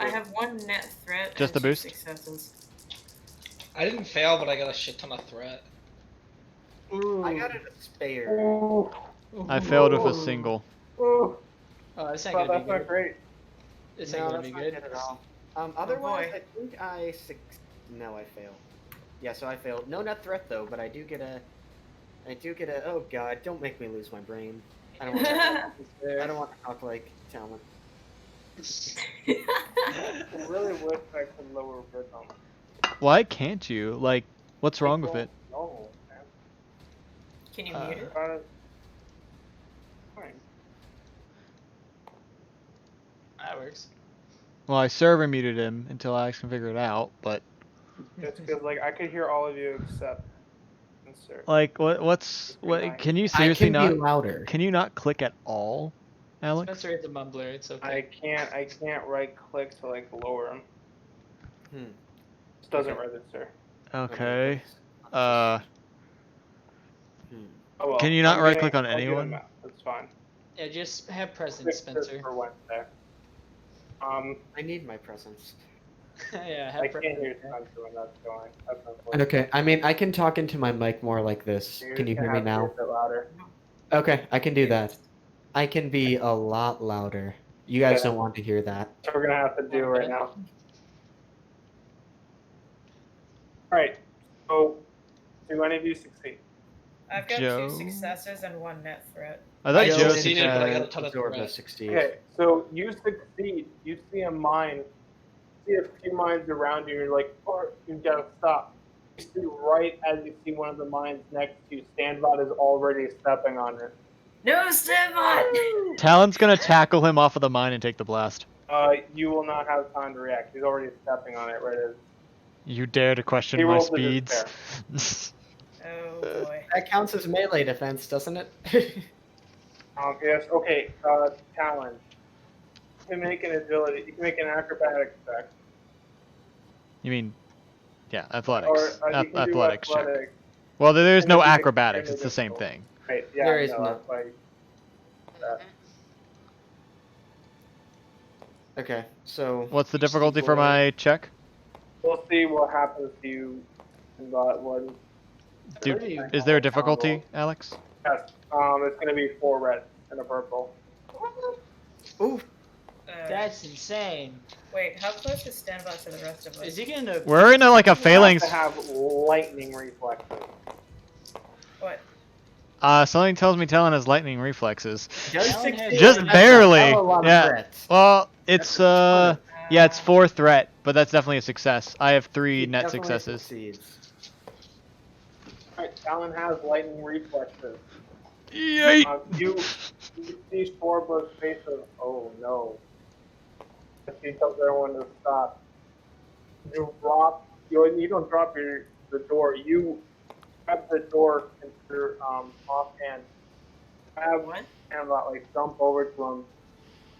I have 1 net threat Just and the 2 boost? successes. I didn't fail, but I got a shit ton of threat. I got it a spare. Ooh. I failed with a single. Ooh. Oh, this ain't Well, gonna that's be not good. great. This ain't No, gonna that's be not good. good at all. Otherwise, boy. I think I no, I failed. Yeah, so I failed. No net threat though, but I do get a. Oh god, don't make me lose my brain. I don't want. I don't want to talk like Talon. I really wish I could lower rhythm. Why can't you? Like, what's wrong with it? No, man. Can you mute it? Fine. That works. Well, I server muted him until Alex can figure it out, but It's because like I could hear all of you except insert. like, what? Can you seriously I can not? be louder. Can you not click at all, Alex? Spencer is a mumbler. It's okay. I can't right click to like lower them. Hmm. It doesn't register. Okay. Hmm. Oh well. Can you not I'm right getting- click on I'll get anyone? them out. That's fine. Yeah, just have presence, Fix this Spencer. for Wednesday. I need my presence. Yeah, I have can't presence. hear Spencer when that's going. That's unfortunate. Okay, I mean, I can talk into my mic more like this. Can you hear me have to now? be a bit louder. Okay, I can do that. I can be a lot louder. You guys Okay. don't want to hear that. That's what we're gonna have to do right now. Alright. So do any of you succeed? I've got Joe? 2 successes and 1 net threat. I thought I Joe succeeded, but I got a ton of absorb threat. a succeed. Okay, so you succeed. You see a mine. You see a few mines around you. You're like, oh, you gotta stop. You see right as you see one of the mines next to you, Standbot is already stepping on it. No, Stefan! Talon's gonna tackle him off of the mine and take the blast. You will not have time to react. He's already stepping on it right as. You dare to question He my rolls the speeds? Oh boy. That counts as melee defense, doesn't it? Yes. Okay. Talon. You can make an agility. You can make an acrobatic check. You mean, yeah, Or athletics. you can do Athletics check. athletics. Well, there's And no you can acrobatics. extremely It's the same difficult. thing. Right. Yeah. There is no, no- that's why. Okay, so What's the difficulty for my check? We'll see what happens to you in that one. Is there a difficulty, Alex? Yes. It's gonna be 4 red and a purple. ooh, That's insane. Wait, how close is Stanbot to the rest of us? Is he gonna? We're in a, like a You failing. have to have lightning reflexes. What? Something tells me Talon has lightning reflexes. does Talon has- succeed. Just That's a barely. hell of a lot of Yeah. threats. Well, it's That's yeah, it's 4 threat, but that's definitely a success. I have 3 He net definitely successes. succeeds. Alright, Talon has lightning reflexes. Yay! You see Shorba's face of, oh no. He tells everyone to stop. You don't drop the door. You grab the door into your offhand. Grab What? and like jump over to him,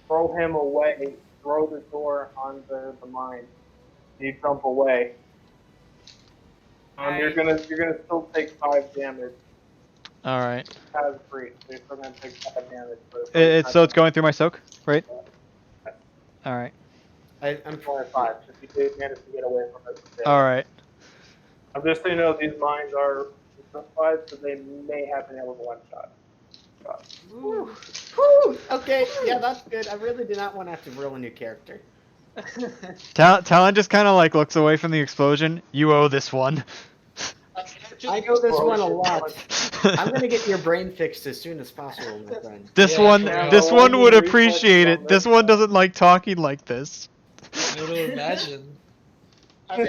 throw him away, throw the door on the mine. You jump away. You're gonna still take 5 damage. All right. As free, so you're still gonna take 5 damage. So it's going through my soak, right? All right. I'm only 5. If you did manage to get away from it. All right. I'm just so you know, these mines are simplified, so they may have been able to one shot. Whew. Whew. Okay, yeah, that's good. I really do not want to have to roll a new character. Talon just kind of like looks away from the explosion. You owe this one. I know this one a lot. I'm gonna get your brain fixed as soon as possible, my friend. This Yeah, one, for this real. one would Reflex appreciate on it. this This one doesn't like talking like this. I would imagine. Imagine.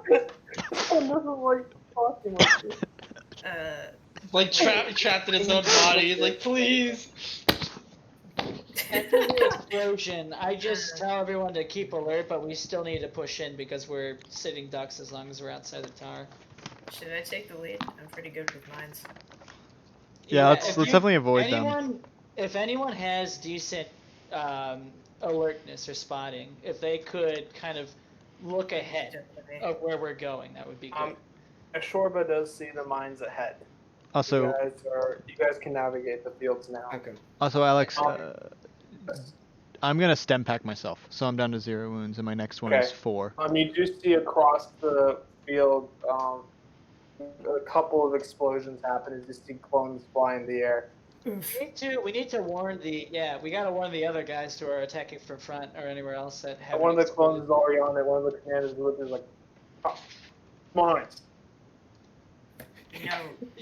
This is like fucking like this. Like trapped in his own body. He's like, please. After the explosion, I just tell everyone to keep alert, but we still need to push in because we're sitting ducks as long as we're outside the tower. Should I take the lead? I'm pretty good with mines. Yeah, let's if definitely avoid them. If anyone has decent alertness or spotting, if they could kind of look ahead of where we're going, that would be great. Shorba does see the mines ahead. Also, you guys can navigate the fields now. Okay. Also, Alex, I'm gonna stem pack myself, so I'm down to 0 wounds, and my next one is 4. You do see across the field a couple of explosions happen as you see clones fly in the air. We need to warn we gotta warn the other guys who are attacking from front or anywhere else that have. One of the clones is already on it. One of the commanders is like, oh, mines. You know,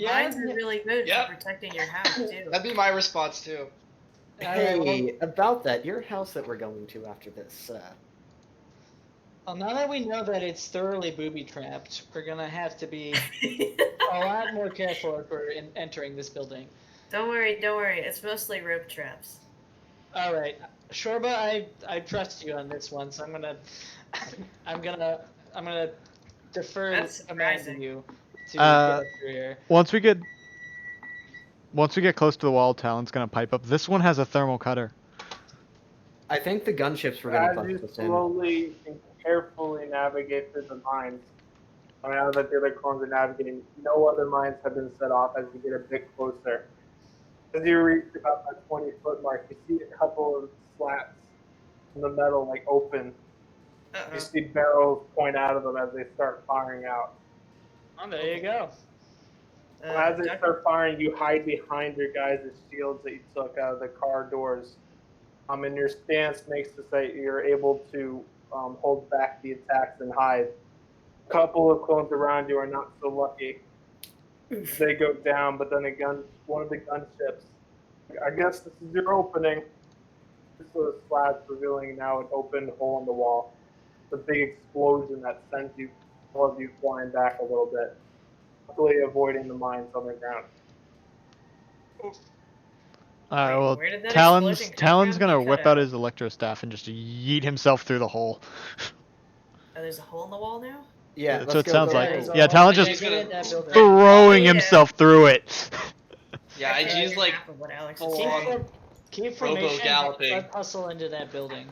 mines are really good for protecting your house too. That'd be my response too. Hey, about that, your house that we're going to after this. Well, now that we know that it's thoroughly booby-trapped, we're gonna have to be a lot more careful if we're entering this building. Don't worry. It's mostly rope traps. All right, Shorba, I trust you on this one, so I'm gonna defer Amanda to you to get us through here. Once we get close to the wall, Talon's gonna pipe up. This one has a thermal cutter. I think the gunships were gonna bust us in. Slowly and carefully navigate through the mines. Now that the other clones are navigating, no other mines have been set off as you get a bit closer. As you reach about that 20-foot mark, you see a couple of slats in the metal like open. You see barrels point out of them as they start firing out. Oh, there you go. As they start firing, you hide behind your guys' shields that you took out of the car doors. And your stance makes it so you're able to hold back the attacks and hide. A couple of clones around you are not so lucky. They go down, but then one of the gunships, I guess this is your opening. This was slabs revealing now an open hole in the wall. It's a big explosion that sends all of you flying back a little bit, luckily avoiding the mines on the ground. Well, Talon's gonna whip out his electro staff and just yeet himself through the hole. Oh, there's a hole in the wall now? Yeah, that's what it sounds like. Yeah, Talon's just throwing himself through it. Yeah, IG's like keep formation, galloping. hustle into that building.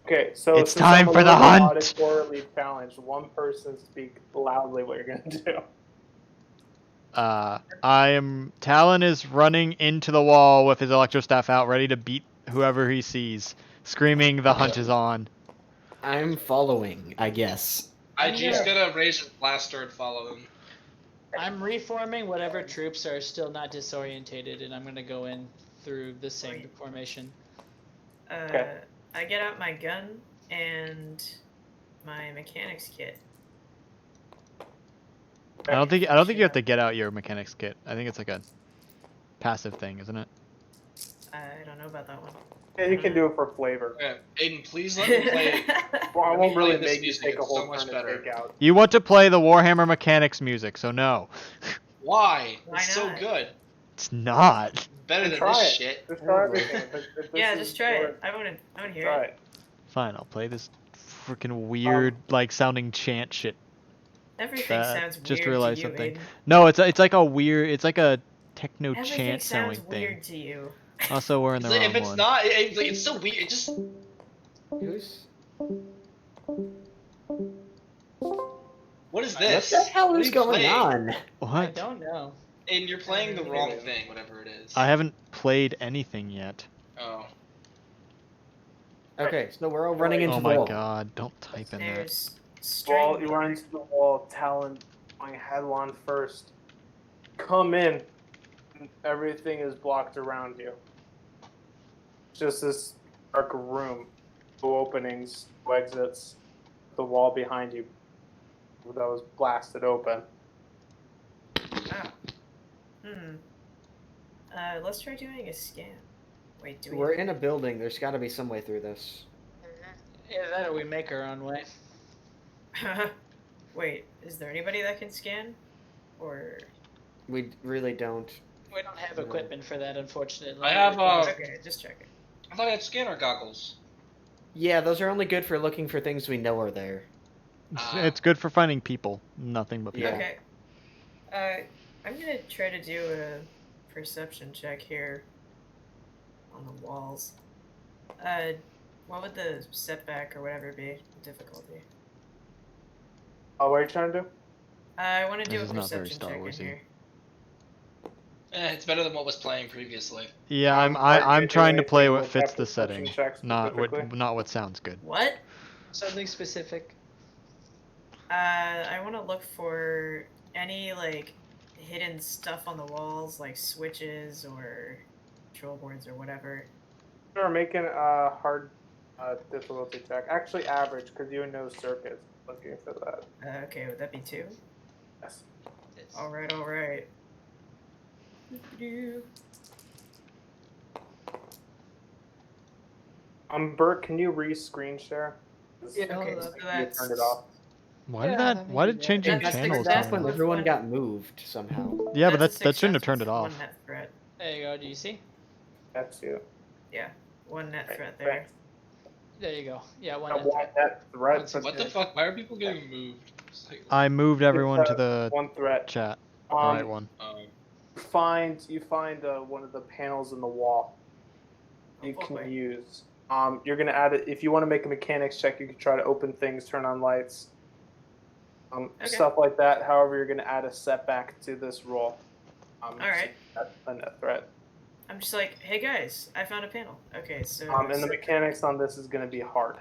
Okay, so it's time for the hunt. Auditorily challenged. One person speak loudly what you're gonna do. Talon is running into the wall with his electro staff out, ready to beat whoever he sees, screaming, "The hunt is on!" I'm following, I guess. IG's gonna raise his blaster and follow him. I'm reforming whatever troops are still not disorientated, and I'm gonna go in through the same formation. Okay. I get out my gun and my mechanics kit. I don't think you have to get out your mechanics kit. I think it's like a passive thing, isn't it? I don't know about that one. Yeah, you can do it for flavor. Okay, Aiden, please let me play. Well, I won't really this make you music. take a It's whole so much turn to better. take out. You want to play the Warhammer mechanics music, so no. Why? Why It's so not? good. It's not. Better than Try this it. shit. Just try everything. Just try it. I want to hear Try it. it. Fine, I'll play this freaking weird, like sounding chant shit. Everything sounds Just weird realized to you, something. Aiden. No, it's like a weird. It's like a techno Everything chant sounds sounding weird thing. to you. Also, we're in the It's like, wrong if it's one. not, it's so weird. It just. Who's? What is this? What the hell What are is you going playing? on? I What? don't know. And you're playing the wrong thing, whatever it is. I haven't played anything yet. Oh. Okay, so we're all running into Oh the my wall. god! Don't type in that. There's Well, string. you run into the wall, Talon going headlong first. Come in. Everything is blocked around you. It's just this dark room. No openings, no exits. The wall behind you that was blasted open. Let's try doing a scan. Wait, do we? We're in a building. There's got to be some way through this. Either that or we make our own way. Wait, is there anybody that can scan? Or We really don't. We don't have equipment for that, unfortunately. I have okay, just check it. I I thought I had scanner goggles. Yeah, those are only good for looking for things we know are there. It's good for finding people. Nothing but people. Yeah. Okay. I'm gonna try to do a perception check here on the walls. What would the setback or whatever be? The difficulty. Oh, what are you trying to do? I want to do This a is not very perception Star check in Wars-y. here. It's better than what was playing previously. Yeah, are you I'm trying to doing play anything what with fits that the perception setting, check not specifically? what sounds good. What? Something specific. I want to look for any like hidden stuff on the walls, like switches or control boards or whatever. Sure, making a hard difficulty check. Actually, average, because you know circuits. Looking for that. Okay, would that be 2? Yes. All right, all right. Doo-doo-doo. Bert, can you re-screen share? Yeah, Okay, hold so up. You that's turned it off. Why Yeah, did let me why do did that. changing That's channels That's turn when off? everyone one. got moved somehow. Yeah, but That's a that shouldn't have success turned it with off. 1 net threat. There you go. Do you see? That's you. Yeah, 1 net Right, threat there. thanks. There you go. Yeah, one I net want threat. that threat. What What the fuck? Why are people getting moved? It's like, I moved everyone to the one threat. chat. Right one. You find one of the panels in the wall you Oh, boy. can use. You're gonna add it if you want to make a mechanics check. You can try to open things, turn on lights, stuff like that. However, you're gonna add a setback to this roll. All right. So a net threat. I'm just like, hey guys, I found a panel. Okay, so. And the mechanics on this is gonna be hard.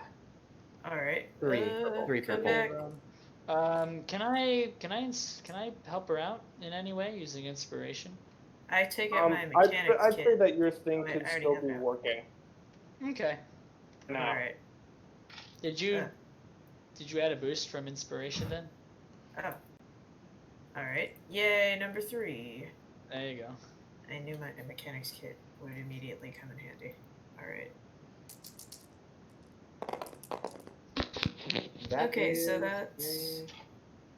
All right. Three Come purple. back. Can I help her out in any way using inspiration? I take out my mechanics I'd kit. say that your thing Oh, I could already still have be that. working. Okay. Now. All right. Did you add a boost from inspiration then? Oh. All right. Yay, number 3. There you go. I knew my mechanics kit would immediately come in handy. All right. Okay, so that's.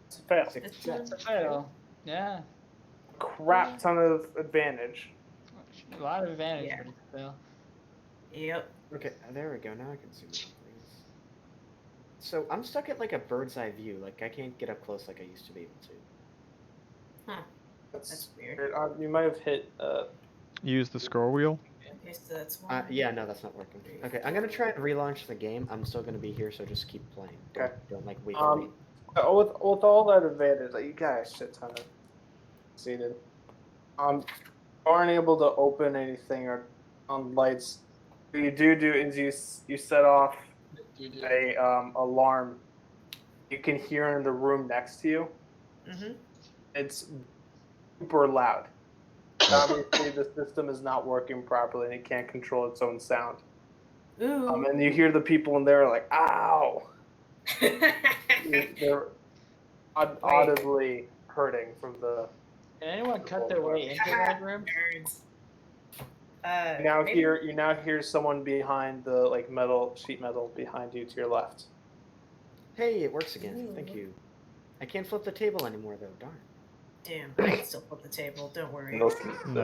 It's a fail. It's a fail. Yeah. Crap ton of advantage. A lot of advantage, Yeah. but it's a fail. Yep. Okay, there we go. Now I can zoom in, please. So I'm stuck at like a bird's eye view. Like I can't get up close like I used to be able to. Huh. That's weird. You might have hit. Use the scroll wheel. Okay, so that's 1. Yeah, no, that's not working. Okay, I'm gonna try and relaunch the game. I'm still gonna be here, so just keep playing. Okay. Don't like wait. With all that advantage, like you got a shit ton of seated. Aren't able to open anything or on lights. What you do is you set off a alarm. You can hear in the room next to you. Mm-hmm. It's super loud. Obviously, the system is not working properly and it can't control its own sound. Ooh. And you hear the people in there like, "Ow!" They're audibly hurting from the. Can anyone cut their way into that room? Nerds. You now hear someone behind the sheet metal behind you to your left. Hey, it works again. Thank you. I can't flip the table anymore though. Darn. Damn, I can still flip the table. Don't worry. No,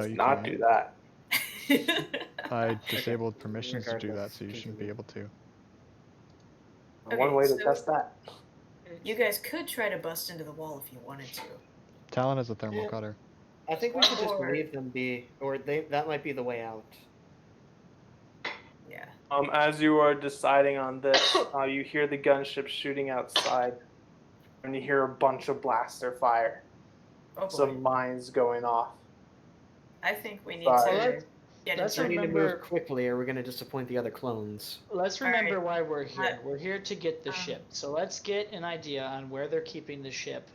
you not can't. do that. I disabled permissions to do that, so you shouldn't be able to. Okay, One way to so- test that. You guys could try to bust into the wall if you wanted to. Talon has a thermal Yeah. cutter. I think we should just Or- leave them be, or that might be the way out. Yeah. As you are deciding on this, you hear the gunship shooting outside, and you hear a bunch of blaster fire. Oh boy. Some mines going off. I think we need Sorry. to get Let's We inside. need to remember- move quickly, or we're gonna disappoint the other clones. Let's All right. remember why we're here. I- We're here to get the ship. So let's get an idea on where they're keeping the ship.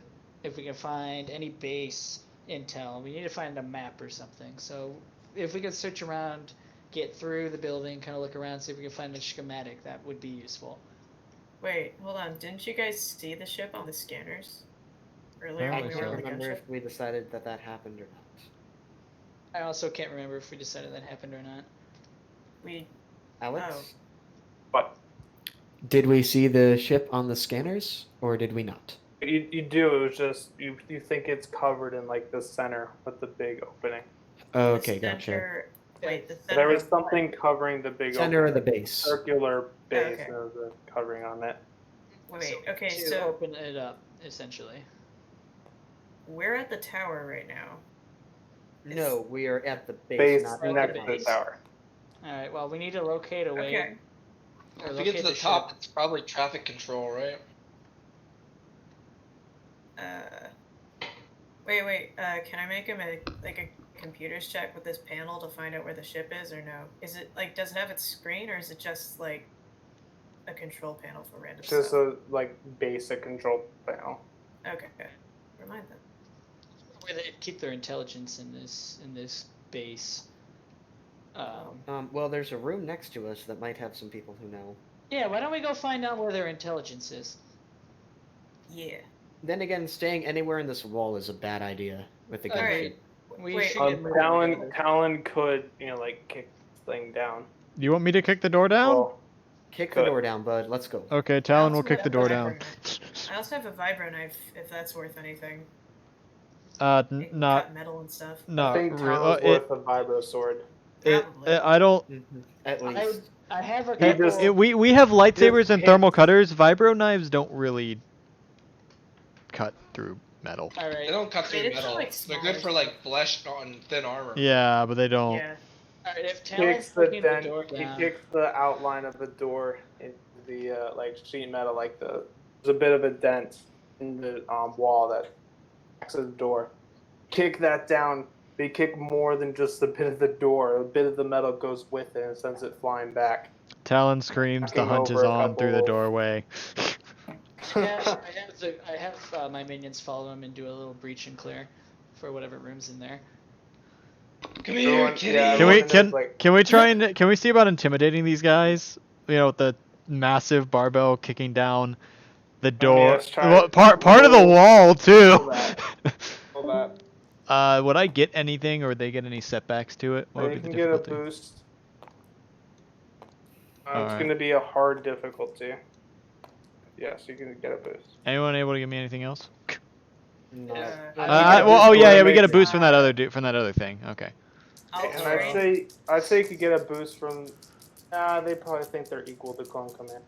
If we can find any base intel, we need to find a map or something. So if we could search around, get through the building, kind of look around, see if we can find a schematic, that would be useful. Wait, hold on. Didn't you guys see the ship on the scanners earlier Apparently I when we so. were can't on the remember gunship? if we decided that happened or not. I also can't remember if we decided that happened or not. We. Alex, Oh. But did we see the ship on the scanners, or did we not? you do. It was just you think it's covered in the center with the big opening. Okay, the gotcha. center Wait, the center There was of what? something covering the big Center of the opening. base. Circular base. Okay. There was a covering on it. Wait, okay, to so open it up, essentially. we're at the tower right now. No, we are at the base, Base not at next the to the base. tower. Alright, well, we need to locate a way. Okay. Or If we get to locate the top, ship. it's probably traffic control, right? Wait. Can I make him a computer's check with this panel to find out where the ship is, or no? Is it like, does it have its screen, or is it just like a control panel for random It's just stuff? a basic control panel. Okay. Remind them. Where they keep their intelligence in this base. Well, there's a room next to us that might have some people who know. Yeah, why don't we go find out where their intelligence is? Yeah. Then again, staying anywhere in this wall is a bad idea with the gunship. Alright. We Wait. should get moving together. Talon could, kick this thing down. You want me to kick the door down? Well, Kick the Good. door down, bud. Let's go. Okay, Talon I will also kick the have door a down. I also have a vibro knife, if that's worth anything. It can Not cut metal and stuff. I not think really. Talon's worth a vibro sword. Probably. I don't. Mm-hmm. At least. I have a He couple. just- We have lightsabers and hit- thermal cutters. Vibro knives don't really cut through metal. All They right. don't cut I through mean, it's metal. like They're good for like flesh on thin armor. Yeah, but they don't. Yeah. All right. If Kicks Talon's the kicking the dent. door He down, kicks the outline of the door into the sheet metal, there's a bit of a dent in the wall that backs the door. Kick that down. They kick more than just a bit of the door. A bit of the metal goes with it and sends it flying back. Talon screams, the Knocking hunt is over a on through the couple- doorway. I have my minions follow him and do a little breach and clear for whatever room's in there. Come here, kitty. yeah, Can we everyone is can we try and can we see about intimidating these guys? You know, with the massive barbell kicking down the door. yes, try Well, it. part of the wall too. Hold that. Would I get anything, or would they get any setbacks to it? What would You be the can get a difficulty? boost. It's Alright. going to be a hard difficulty. Yes, you can get a boost. Anyone able to give me anything else? No. We get a boost from that other thing. Okay. I'll And train. I'd say you could get a boost from. They probably think they're equal to Clone Command.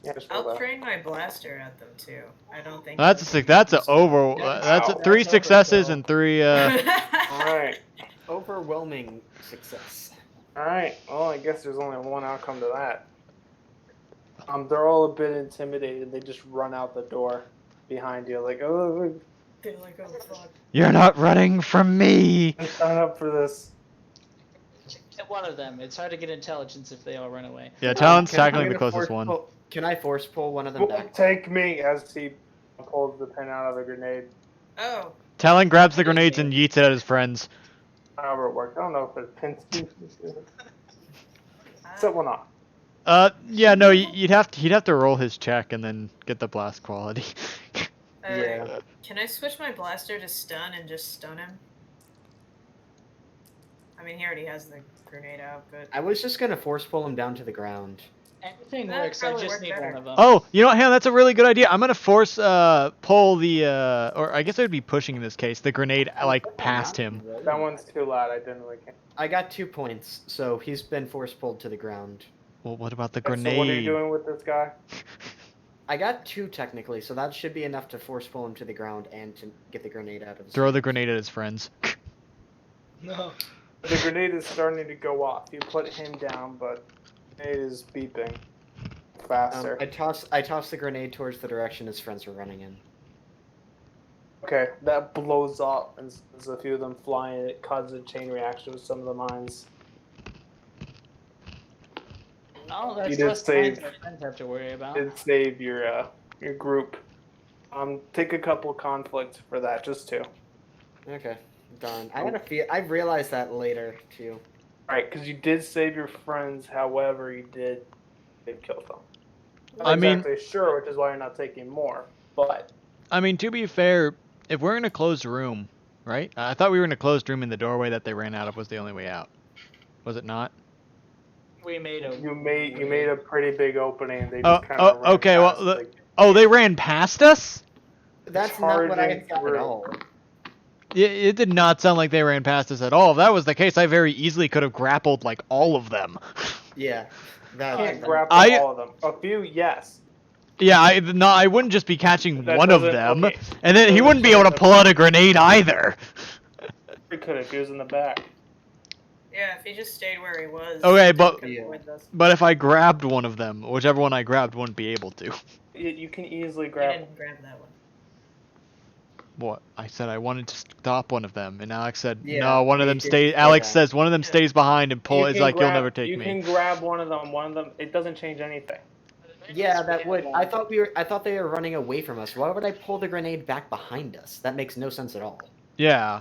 Yeah, just roll I'll that. train my blaster at them too. I don't think. That's a over. That's a, Wow. 3 That's successes overkill. and 3. Alright. Overwhelming success. Alright. Well, I guess there's only one outcome to that. They're all a bit intimidated. They just run out the door behind you, like, oh, They're like, oh fuck. You're not running from me. I'm sign up for this. Get one of them. It's hard to get intelligence if they all run away. Yeah, Talon's Can I tackling the force closest one. Can I force pull one of them back? Take me as he pulls the pin out of the grenade. Oh. Talon grabs the grenades and yeets it at his friends. However it works. I don't know if there's pins. Set one off. Yeah, no, he'd have to roll his check and then get the blast quality. Yeah. Can I switch my blaster to stun and just stun him? I mean, he already has the grenade out, but I was just gonna force pull him down to the ground. Anything That works. I probably just worked need better. one of them. Oh, you know what, Hannah, that's a really good idea. I'm gonna force pull the or I guess I would be pushing in this case the grenade like past him. That one's too loud. I didn't really care. I got 2 points, so he's been force pulled to the ground. Well, what about the So what are you grenade? doing with this guy? I got 2 technically, so that should be enough to force pull him to the ground and to get the grenade out of his Throw hand. the grenade at his friends. No. The grenade is starting to go off. You put him down, but it is beeping faster. I toss the grenade towards the direction his friends were running in. Okay, that blows up and sends a few of them flying. It causes a chain reaction with some of the mines. Oh, You that's did less save. mines our friends have to worry about. Did save your group. Take a couple conflicts for that, just 2. Okay, done. I've realized that later too. Right, because you did save your friends. However, you did kill them. Not I mean- exactly sure, which is why you're not taking more. But I mean, to be fair, if we're in a closed room, right? I thought we were in a closed room and the doorway that they ran out of was the only way out. Was it not? We made a. you made a pretty big opening. And they Oh, just kind of okay, well, Oh, they ran past us? That's not what I had Charging thought at through. all. It did not sound like they ran past us at all. If that was the case, I very easily could have grappled like all of them. Yeah. That, Can't that- grapple I- all of them. A few, yes. Yeah, I wouldn't just be catching That one of doesn't- them, okay. and then he Doesn't wouldn't be able change to the pull out a point. grenade either. He could if he was in the back. Yeah, if he just stayed where he was. Okay, he but- could've been with us. But if I grabbed one of them, whichever one I grabbed wouldn't be able to. You can easily You grab. didn't grab that one. What? I said I wanted to stop one of them, and Alex said, Yeah, no, one of he them did stays. say Alex that. says one of them stays behind and pull. It's like, you'll never take You me. can grab one of them. It doesn't change anything. Yeah, that would. I thought they were running away from us. Why would I pull the grenade back behind us? That makes no sense at all. Yeah.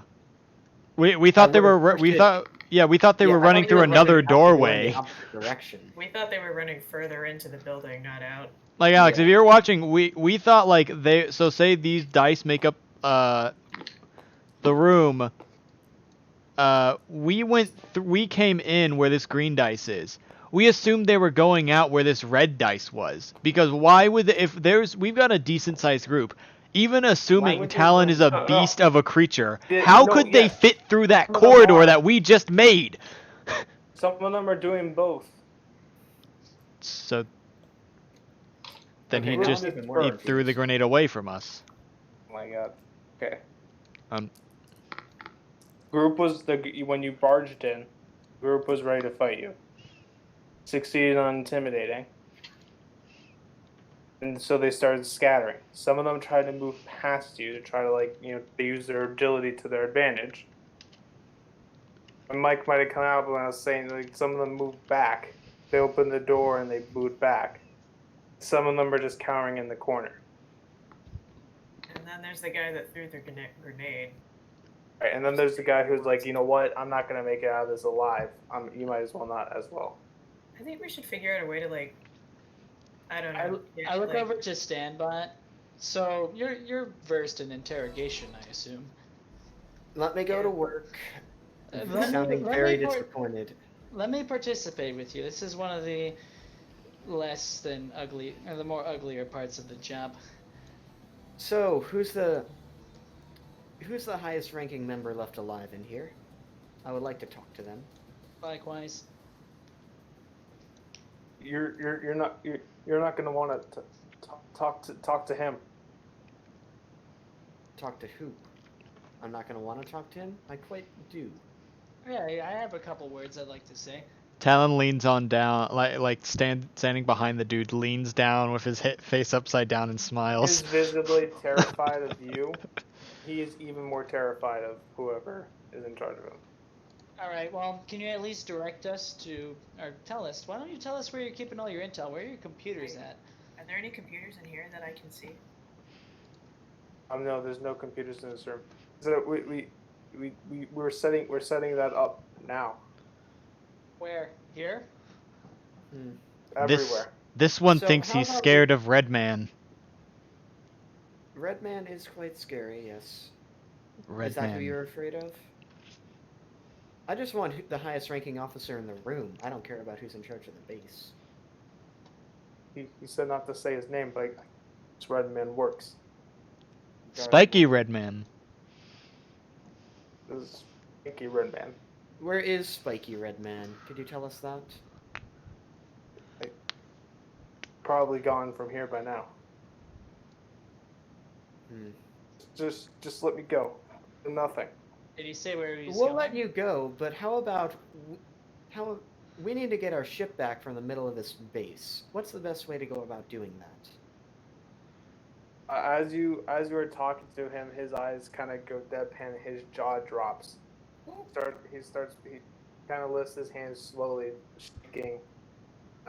We thought they would've were. pushed We it. thought. Yeah, we thought they Yeah, were I running thought you through were another running out the door in doorway. the opposite direction. We thought they were running further into the building, not out. Like Alex, Yeah. if you're watching, we thought like they. So say these dice make up the room. We came in where this green dice is. We assumed they were going out where this red dice was, because why would we've got a decent sized group. Even assuming would they Talon go- is a No, no. beast of a creature, Yeah, how no, could they yeah. fit through that Some of them corridor are. that we just made? Some of them are doing both. So then Okay, he now just I'm even more he threw the confused. grenade away from us. Oh my god. Okay. Um. Group was when you barged in. Group was ready to fight you. Succeeded on intimidating. And so they started scattering. Some of them tried to move past you to try to they use their agility to their advantage. And Mike might have come out when I was saying some of them moved back. They opened the door and they moved back. Some of them are just cowering in the corner. And then there's the guy that threw the grenade. Right, and then there's the guy who's like, you know what? I'm not gonna make it out of this alive. You might as well not as well. I think we should figure out a way to I don't know. I look over to Standbot. So you're versed in interrogation, I assume. Let me go to work. Let Sounding me very par- disappointed. Let me participate with you. This is one of the less than ugly, or the more uglier parts of the job. So, who's the highest ranking member left alive in here? I would like to talk to them. Likewise. You're not gonna want to talk to him. Talk to who? I'm not gonna want to talk to him? I quite do. Yeah, I have a couple words I'd like to say. Talon leans on down, standing behind the dude, leans down with his face upside down and He's smiles. visibly terrified of you. He is even more terrified of whoever is in charge of him. All right. Well, can you at least direct us to, or tell us? Why don't you tell us where you're keeping all your intel? Where are your computers at? Are there any computers in here that I can see? No, there's no computers in this room. So we're setting that up now. Where? Here? Everywhere. This one So thinks how he's about scared of Redman. Redman is quite scary, yes. Red Is that who Man. you're afraid of? I just want the highest ranking officer in the room. I don't care about who's in charge of the base. He said not to say his name, but this Redman works. Spiky Redman. This is Pinky Redman. Where is Spiky Redman? Could you tell us that? Probably gone from here by now. Hmm. Just let me go. Nothing. Did he say where he's We'll going? let you go, but how about we need to get our ship back from the middle of this base. What's the best way to go about doing that? As you were talking to him, his eyes kind of go deadpan, and his jaw drops. He kind of lifts his hands slowly, shaking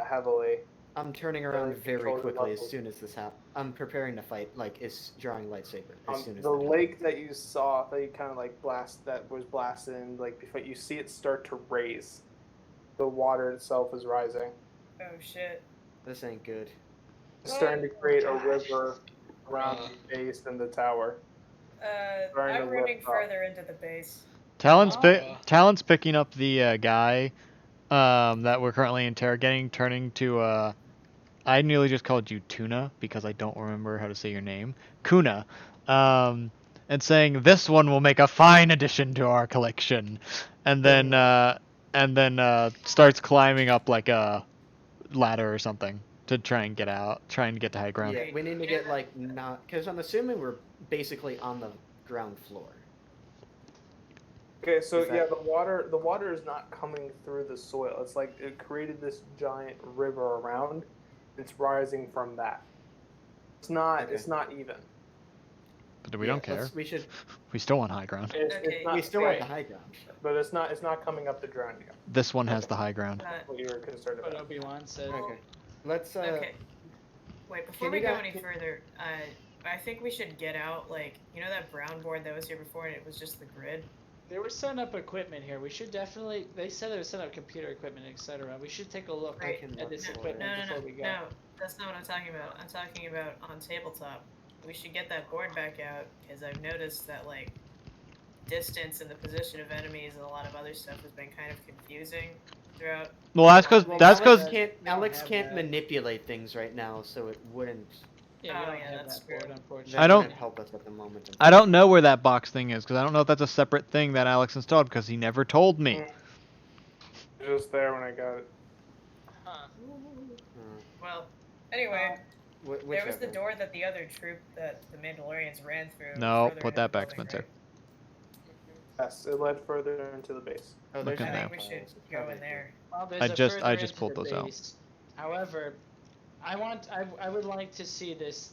heavily. I'm turning around very control the quickly as muscles. soon as this happens. I'm preparing to fight, is drawing lightsaber as soon as The that lake that you saw, that you kind of was blasted in, before you see it start to raise. The water itself is rising. Oh shit. This ain't good. It's starting to create a river around the base and the tower. Trying to I'm running lift up. further into the base. Talon's picking up the guy that we're currently interrogating, turning to I nearly just called you Tuna because I don't remember how to say your name. Kuna. And and saying this one will make a fine addition to our collection, and then starts climbing up like a ladder or something to try and get to high ground. Yeah, we need to get like not because I'm assuming we're basically on the ground floor. Okay, so Is that- yeah, the water is not coming through the soil. It's like it created this giant river around. It's rising from that. It's not. Okay. It's not even. But we don't care. We should. We still want high ground. It's not We still want right, the high ground. but it's not. It's not coming up the ground yet. This one has the high ground. What you were concerned What about. Obi-Wan said. Okay. Let's. Okay. Wait, before can we you go guys- any further, I think we should get out, like, you know that brown board that was here before and it was just the grid? They were setting up equipment here. We should definitely. They said they were setting up computer equipment, etc. We should take a look I can at look this for it. equipment No, before we go. no, that's not what I'm talking about. I'm talking about on tabletop. We should get that board back out, because I've noticed that, like, distance and the position of enemies and a lot of other stuff has been kind of confusing throughout. Well, that's because Well, that's Alex because can't. don't Alex have can't that. manipulate things right now, so it wouldn't. Yeah, we Oh, don't yeah, have that's that board, true. unfortunately. That I don't- wouldn't help us at the moment. I don't know where that box thing is because I don't know if that's a separate thing that Alex installed because he never told me. It was just there when I got it. Huh. Well, anyway, there was the Whichever. door that the other troop that the Mandalorians ran through. No, further put into that the back, building, Spencer. right? Yes, it led further into the base. Oh, there's Look at I that. think we should go in there. Well, there's I a just- further I just into pulled the those out. base. However, I would like to see this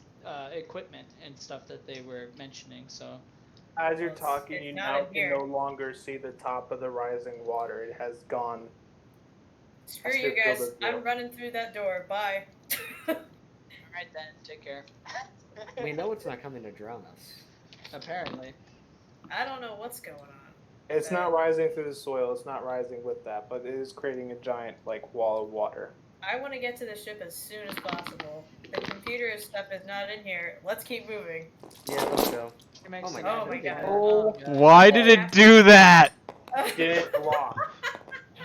equipment and stuff that they were mentioning. So As you're Well, talking, it's you not now in can here. no longer see the top of the rising water. It has gone. Screw Let's you just build guys. a door. I'm running through that door. Bye. all right then, take care. We know it's not coming to drown us. Apparently. I don't know what's going on. It's not rising through the soil. It's not rising with that, but it is creating a giant like wall of water. I want to get to the ship as soon as possible. The computer stuff is not in here. Let's keep moving. Yeah, let's go. It makes Oh my sense. God. Oh my god. Oh. Why did it do that? Didn't lock.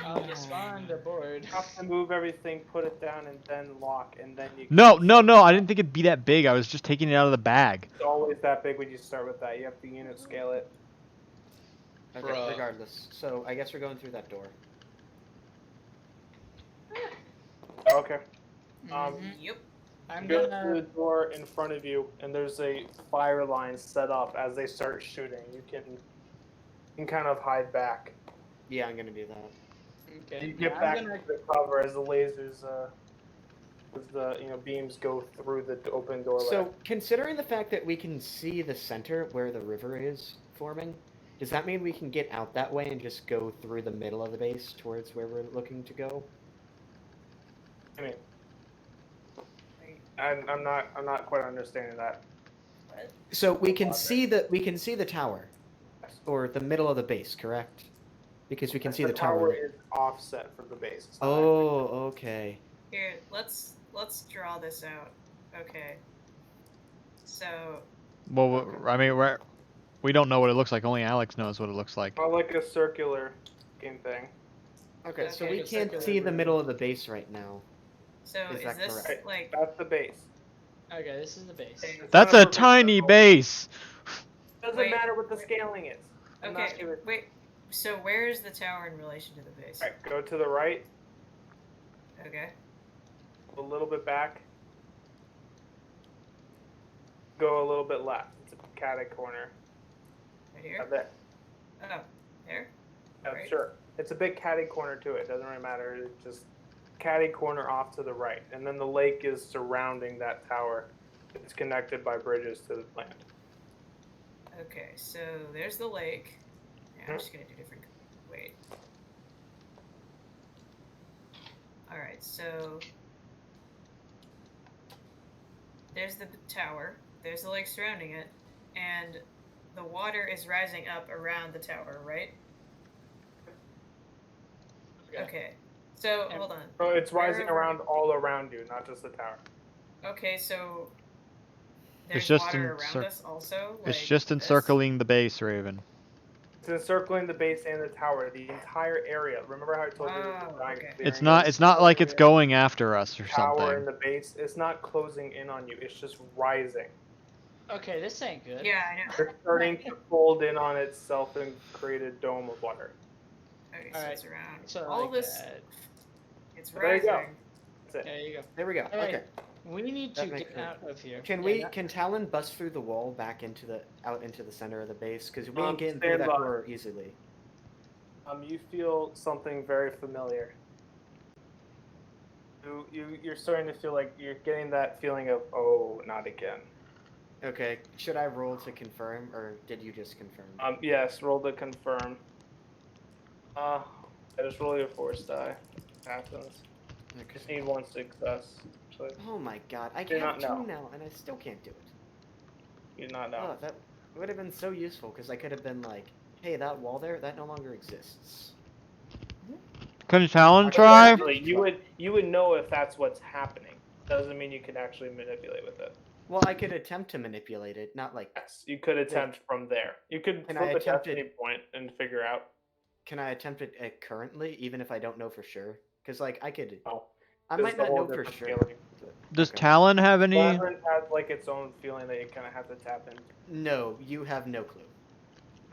I'll just find the board. You have to move everything, put it down, and then lock, and then you. No, I didn't think it'd be that big. I was just taking it out of the bag. It's always that big when you start with that. You have to unit scale it. Okay, Bruh. regardless. So I guess we're going through that door. Okay. Yep. I'm Go through the gonna. door in front of you, and there's a fire line set up as they start shooting. You can kind of hide back. Yeah, I'm gonna do that. Okay. You get I'm back gonna- to the cover as the lasers, as the beams go through the open doorway. So, considering the fact that we can see the center where the river is forming, does that mean we can get out that way and just go through the middle of the base towards where we're looking to go? I mean, I'm not quite understanding that. So we can see the tower, or the middle of the base, correct? Because we can see the tower. is offset from the base. It's not Oh, okay. Here, let's draw this out. Okay. So Well, I mean, we don't know what it looks like. Only Alex knows what it looks like. More like a circular game thing. Okay, so Okay, we it's can't circular see the room. middle of the base right now. so Is is that this correct? like That's the base. Okay, this is the base. It's That's not a perfect tiny circle. base. Doesn't Wait. matter what the scaling is. I'm not okay? giving- Wait. So where is the tower in relation to the base? Alright, go to the right, Okay. a little bit back. Go a little bit left. It's a catty corner. Right here. There. Oh, there. Yeah, Right. sure. It's a big catty corner to it. Doesn't really matter. It's just catty corner off to the right, and then the lake is surrounding that tower. It's connected by bridges to the land. Okay. So there's the lake. Yeah, I'm just gonna do different. Wait. All right. So there's the tower. There's the lake surrounding it, and the water is rising up around the tower, right? Okay. So And- hold on. So it's rising Wherever- around all around you, not just the tower. Okay, so there's It's just water in around us also. It's like just this? encircling the base, Raven. It's encircling the base and the tower, the entire area. Remember how I told you Oh, there's a giant okay. clearing It's not. of It's not like it's area, going after us or tower and something. the base. It's not closing in on you. It's just rising. Okay, this ain't good. Yeah, I know. It's starting to fold in on itself and create a dome of water. Okay, so Alright, it's around. So All like this, that. it's There you go. rising. That's it. There you go. There we go. Alright, Okay. we need That to makes get sense. out of here. Can Yeah, can Talon bust through the wall back into the out into the center of the base? Because we ain't getting Stand through that by. door easily. You feel something very familiar. You're starting to feel like you're getting that feeling of, oh, not again. Okay. Should I roll to confirm, or did you just confirm? Yes, roll to confirm. I just roll your force die. Happens. Okay. Just need one success. So Oh my god, I Do have not two know. now, and I still can't do it. you do not know. Oh, that would have been so useful, because I could have been like, hey, that wall there, that no longer exists. Can Talon But try? actually, you would know if that's what's happening. Doesn't mean you can actually manipulate with it. Well, I could attempt to manipulate it, not like, Yes, you could attempt from there. You could Can flip I a attempt destiny point and figure out. can I attempt it currently, even if I don't know for sure? Because, like, I could, Oh, I It's might a not whole know for different sure. feeling. Does Okay. Talon have any? Labyrinth has like its own feeling that you kind of have to tap into. No, you have no clue.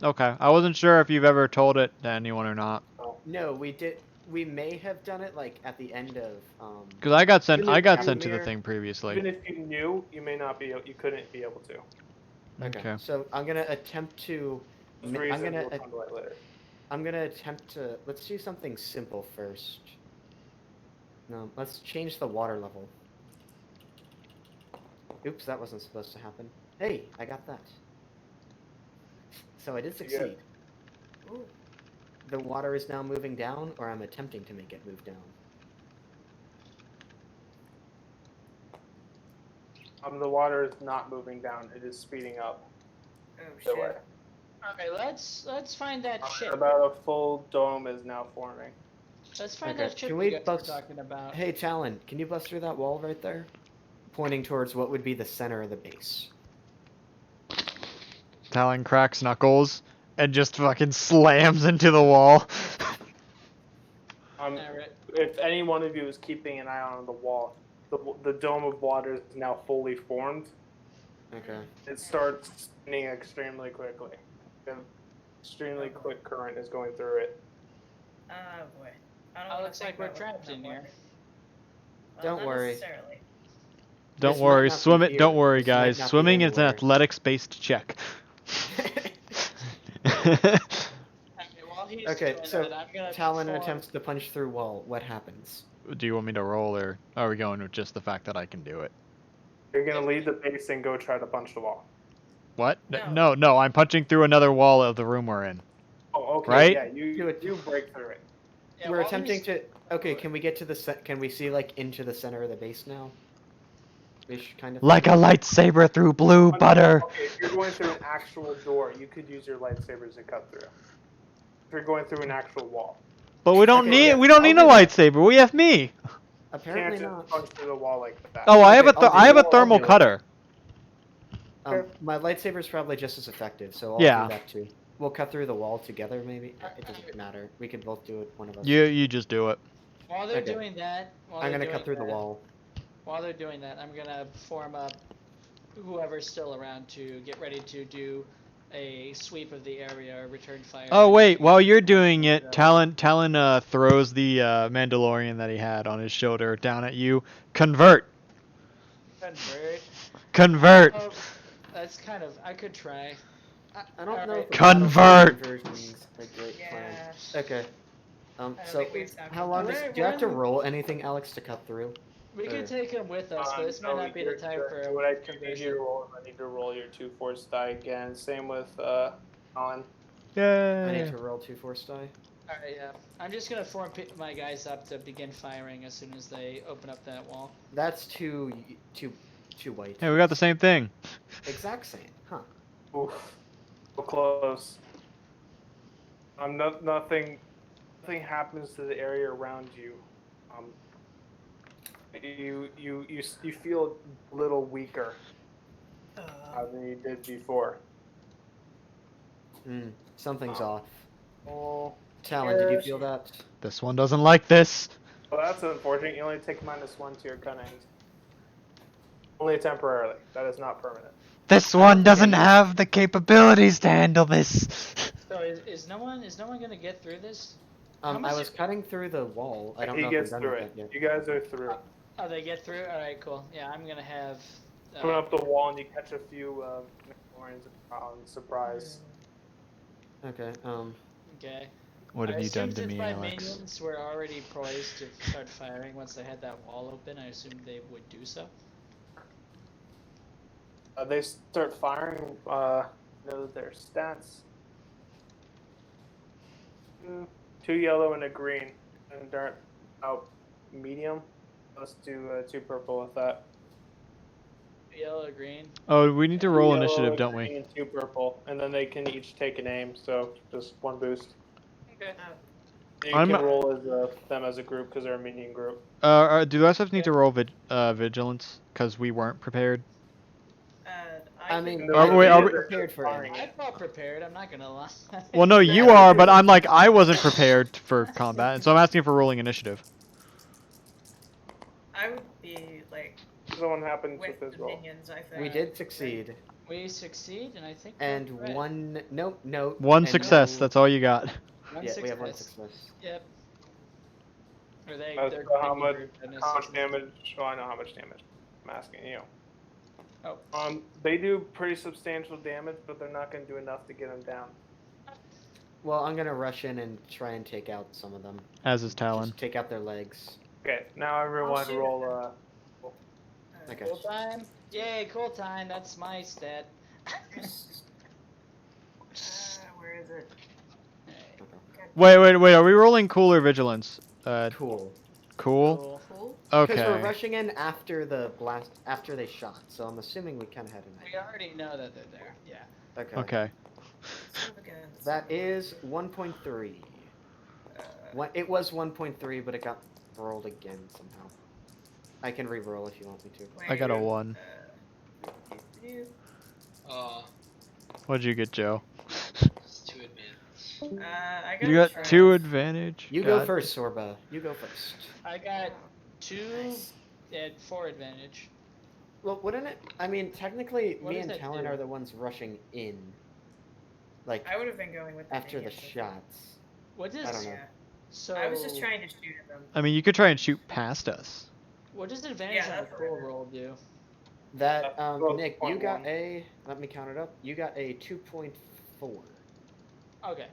Okay, I wasn't sure if you've ever told it to anyone or not. No, we did. We may have done it like at the end of. Cause I got sent. Even I if got you sent to the mirror- thing previously. Even if you knew, you may not be. You couldn't be able to. Okay. So I'm gonna attempt to. Those I'm reasons gonna. we'll come to that later. I'm gonna attempt to. Let's do something simple first. No, let's change the water level. Oops, that wasn't supposed to happen. Hey, I got that. So I did Pretty succeed. good. Ooh. The water is now moving down, or I'm attempting to make it move down. The water is not moving down; it is speeding up. Oh The shit. way. Okay, let's find that ship. About a full dome is now forming. Let's find Okay, that ship can we we guys were bust- talking about. Hey, Talon, can you bust through that wall right there? Pointing towards what would be the center of the base. Talon cracks knuckles and just fucking slams into the wall. Alright. If any one of you is keeping an eye on the wall, the dome of water is now fully formed. Okay. It starts spinning extremely quickly. An extremely quick current is going through it. Oh boy. I don't Oh, wanna looks think like we're about trapped what's in here. Well, Don't not worry. necessarily. Don't This might worry, not be swim it. here. Don't worry, This might guys. not be Swimming is an anywhere. athletics-based check. Okay, while he's Okay, doing so that, I'm gonna Talon perform- attempts to punch through wall. What happens? Do you want me to roll, or are we going with just the fact that I can do it? You're gonna leave the base and go try to punch the wall. What? No. No, I'm punching through another wall of the room we're in. Oh, okay. Right? Yeah, you break through it. Yeah, We're while attempting he's- to. Okay, can we get to the Can we see like into the center of the base now? Ish kind of. Like a lightsaber through blue butter. Okay, if you're going through an actual door, you could use your lightsabers to cut through. If you're going through an actual wall, But we don't Okay, need yeah, we don't I'll need do a that. lightsaber. We have me. you Apparently can't not. just punch through the wall like that. Oh, I have Okay, a I'll I have do a it. I'll thermal do it. cutter. My lightsaber's probably just as effective, so I'll Yeah. do that too. We'll cut through the wall together, maybe. It doesn't matter. We can both do it. One of us. You just do it. While they're Okay. doing that, I'm gonna cut through the wall. While they're doing that, I'm gonna form up whoever's still around to get ready to do a sweep of the area or return fire. Oh wait, while you're doing it, Talon throws the Mandalorian that he had on his shoulder down at you. Convert. Convert. Convert. Oh, that's kind of. I could try. I don't know if a Convert! battlefield conversion's a great plan. Yeah. Okay. Alright, So we have time how for long that. does? Do you have to roll anything, Alex, to cut through? We could take him with us, but this might No, not be the you're- time for What I a do need you conversion. to roll is I need to roll your 2 force die again. Same with Colin. I need Yay. to roll 2 force die. Alright, yeah. I'm just gonna form my guys up to begin firing as soon as they open up that wall. That's two white. Hey, we got the same thing. Exact same, huh? Oof. So close. Nothing happens to the area around you. You feel a little weaker than you did before. Something's off. Oh, Talon, did you feel that? This one doesn't like this. well, that's unfortunate. You only take -1 to your cunning. Only temporarily. That is not permanent. This one doesn't have the capabilities to handle this. So is no one gonna get through this? I was cutting through the wall. I don't know if we're done with that yet. You guys are through. Oh, they get through. All right, cool. Yeah, I'm gonna have. Coming up the wall, and you catch a few Mandalorians around. Surprise. Okay. Okay. What have I you done assumed to since me, my Alex? minions were already poised to start firing once they had that wall open, I assumed they would do so. They start firing. Know their stats. Two yellow and a green, and they're out medium. Let's do 2 purple with that. Yellow, green. Oh, we need to roll Yellow, initiative, don't green, we? and 2 purple, and then they can each take an aim. So just 1 boost. Okay. You can roll as them as a group because they're a minion group. Do the rest of us need to roll vigilance because we weren't prepared? I mean, Are we prepared for it? I felt prepared. I'm not gonna lie. Well, no, you are, but I'm like I wasn't prepared for combat, and so I'm asking for rolling initiative. I would be like. Someone happens with with this the roll. minions, I think. We did succeed. We succeed, and I think. And we're right. One and success. no- That's all you got. One Yeah, success. we have 1 success. Yep. Or they're How minion much? group, and How much it's- damage? Oh, I know how much damage. I'm asking you. Oh. They do pretty substantial damage, but they're not going to do enough to get them down. Well, I'm gonna rush in and try and take out some of them. As is Talon. Just take out their legs. Okay, now everyone shoot roll. Okay. Cool time. Yay, cool time. That's my stat. Where is it? Wait. Are we rolling cool or vigilance? Cool. Cool. Cool. Because we're Okay. rushing in after the blast, after they shot. So I'm assuming we kind of had an We idea. already know that they're there. Yeah. Okay. Okay. That is 1.3. It was 1.3, but it got rolled again somehow. I can re-roll if you want me to. I got a 1. What'd you get, Joe? It's 2 advantage. I got You got triumph. 2 advantage. You go first, Sorba. You go first. I got 2 Nice. at 4 advantage. Well, wouldn't it? I mean, technically, What me does and that Talon do? are the ones rushing in. Like, I would have been going with the after the minions, I think. shots. What does I don't know. Yeah. so? I was just trying to shoot at them. I mean, you could try and shoot past us. What does advantage Yeah, on a that's cool right. roll do? That, Well, Nick, you got 0.1. a, let me count it up, you got a 2.4. Okay.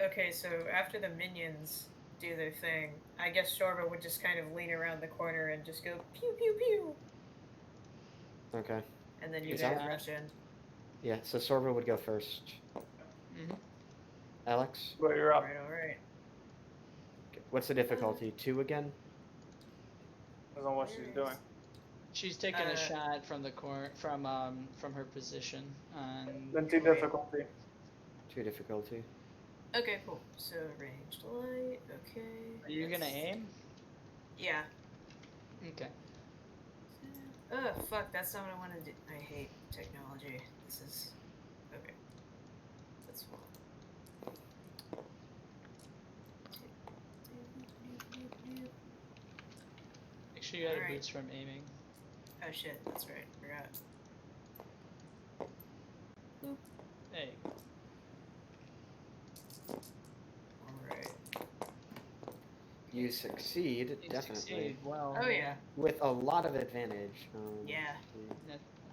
Okay, so after the minions do their thing, I guess Shorba would just kind of lean around the corner and just go pew pew pew, Okay. and then you Is guys that- rush in. Yeah, so Sorba would go first. Mhm. Alex, Well, you're up. Alright. what's the difficulty? 2 again? Depends on what she's doing. She's taking a Uh, shot from the from her position on. Then 2 difficulty. 2 difficulty. Okay, cool. So ranged light. Okay. Are you gonna that's- aim? Yeah. Okay. Oh fuck! That's not what I want to do. I hate technology. This is okay. That's fine. Make sure you got your Alright. boots from aiming. Oh shit! That's right. Forgot. Hey. Alright. You succeed, You definitely. succeeded well. Oh yeah. With a lot of advantage. Yeah.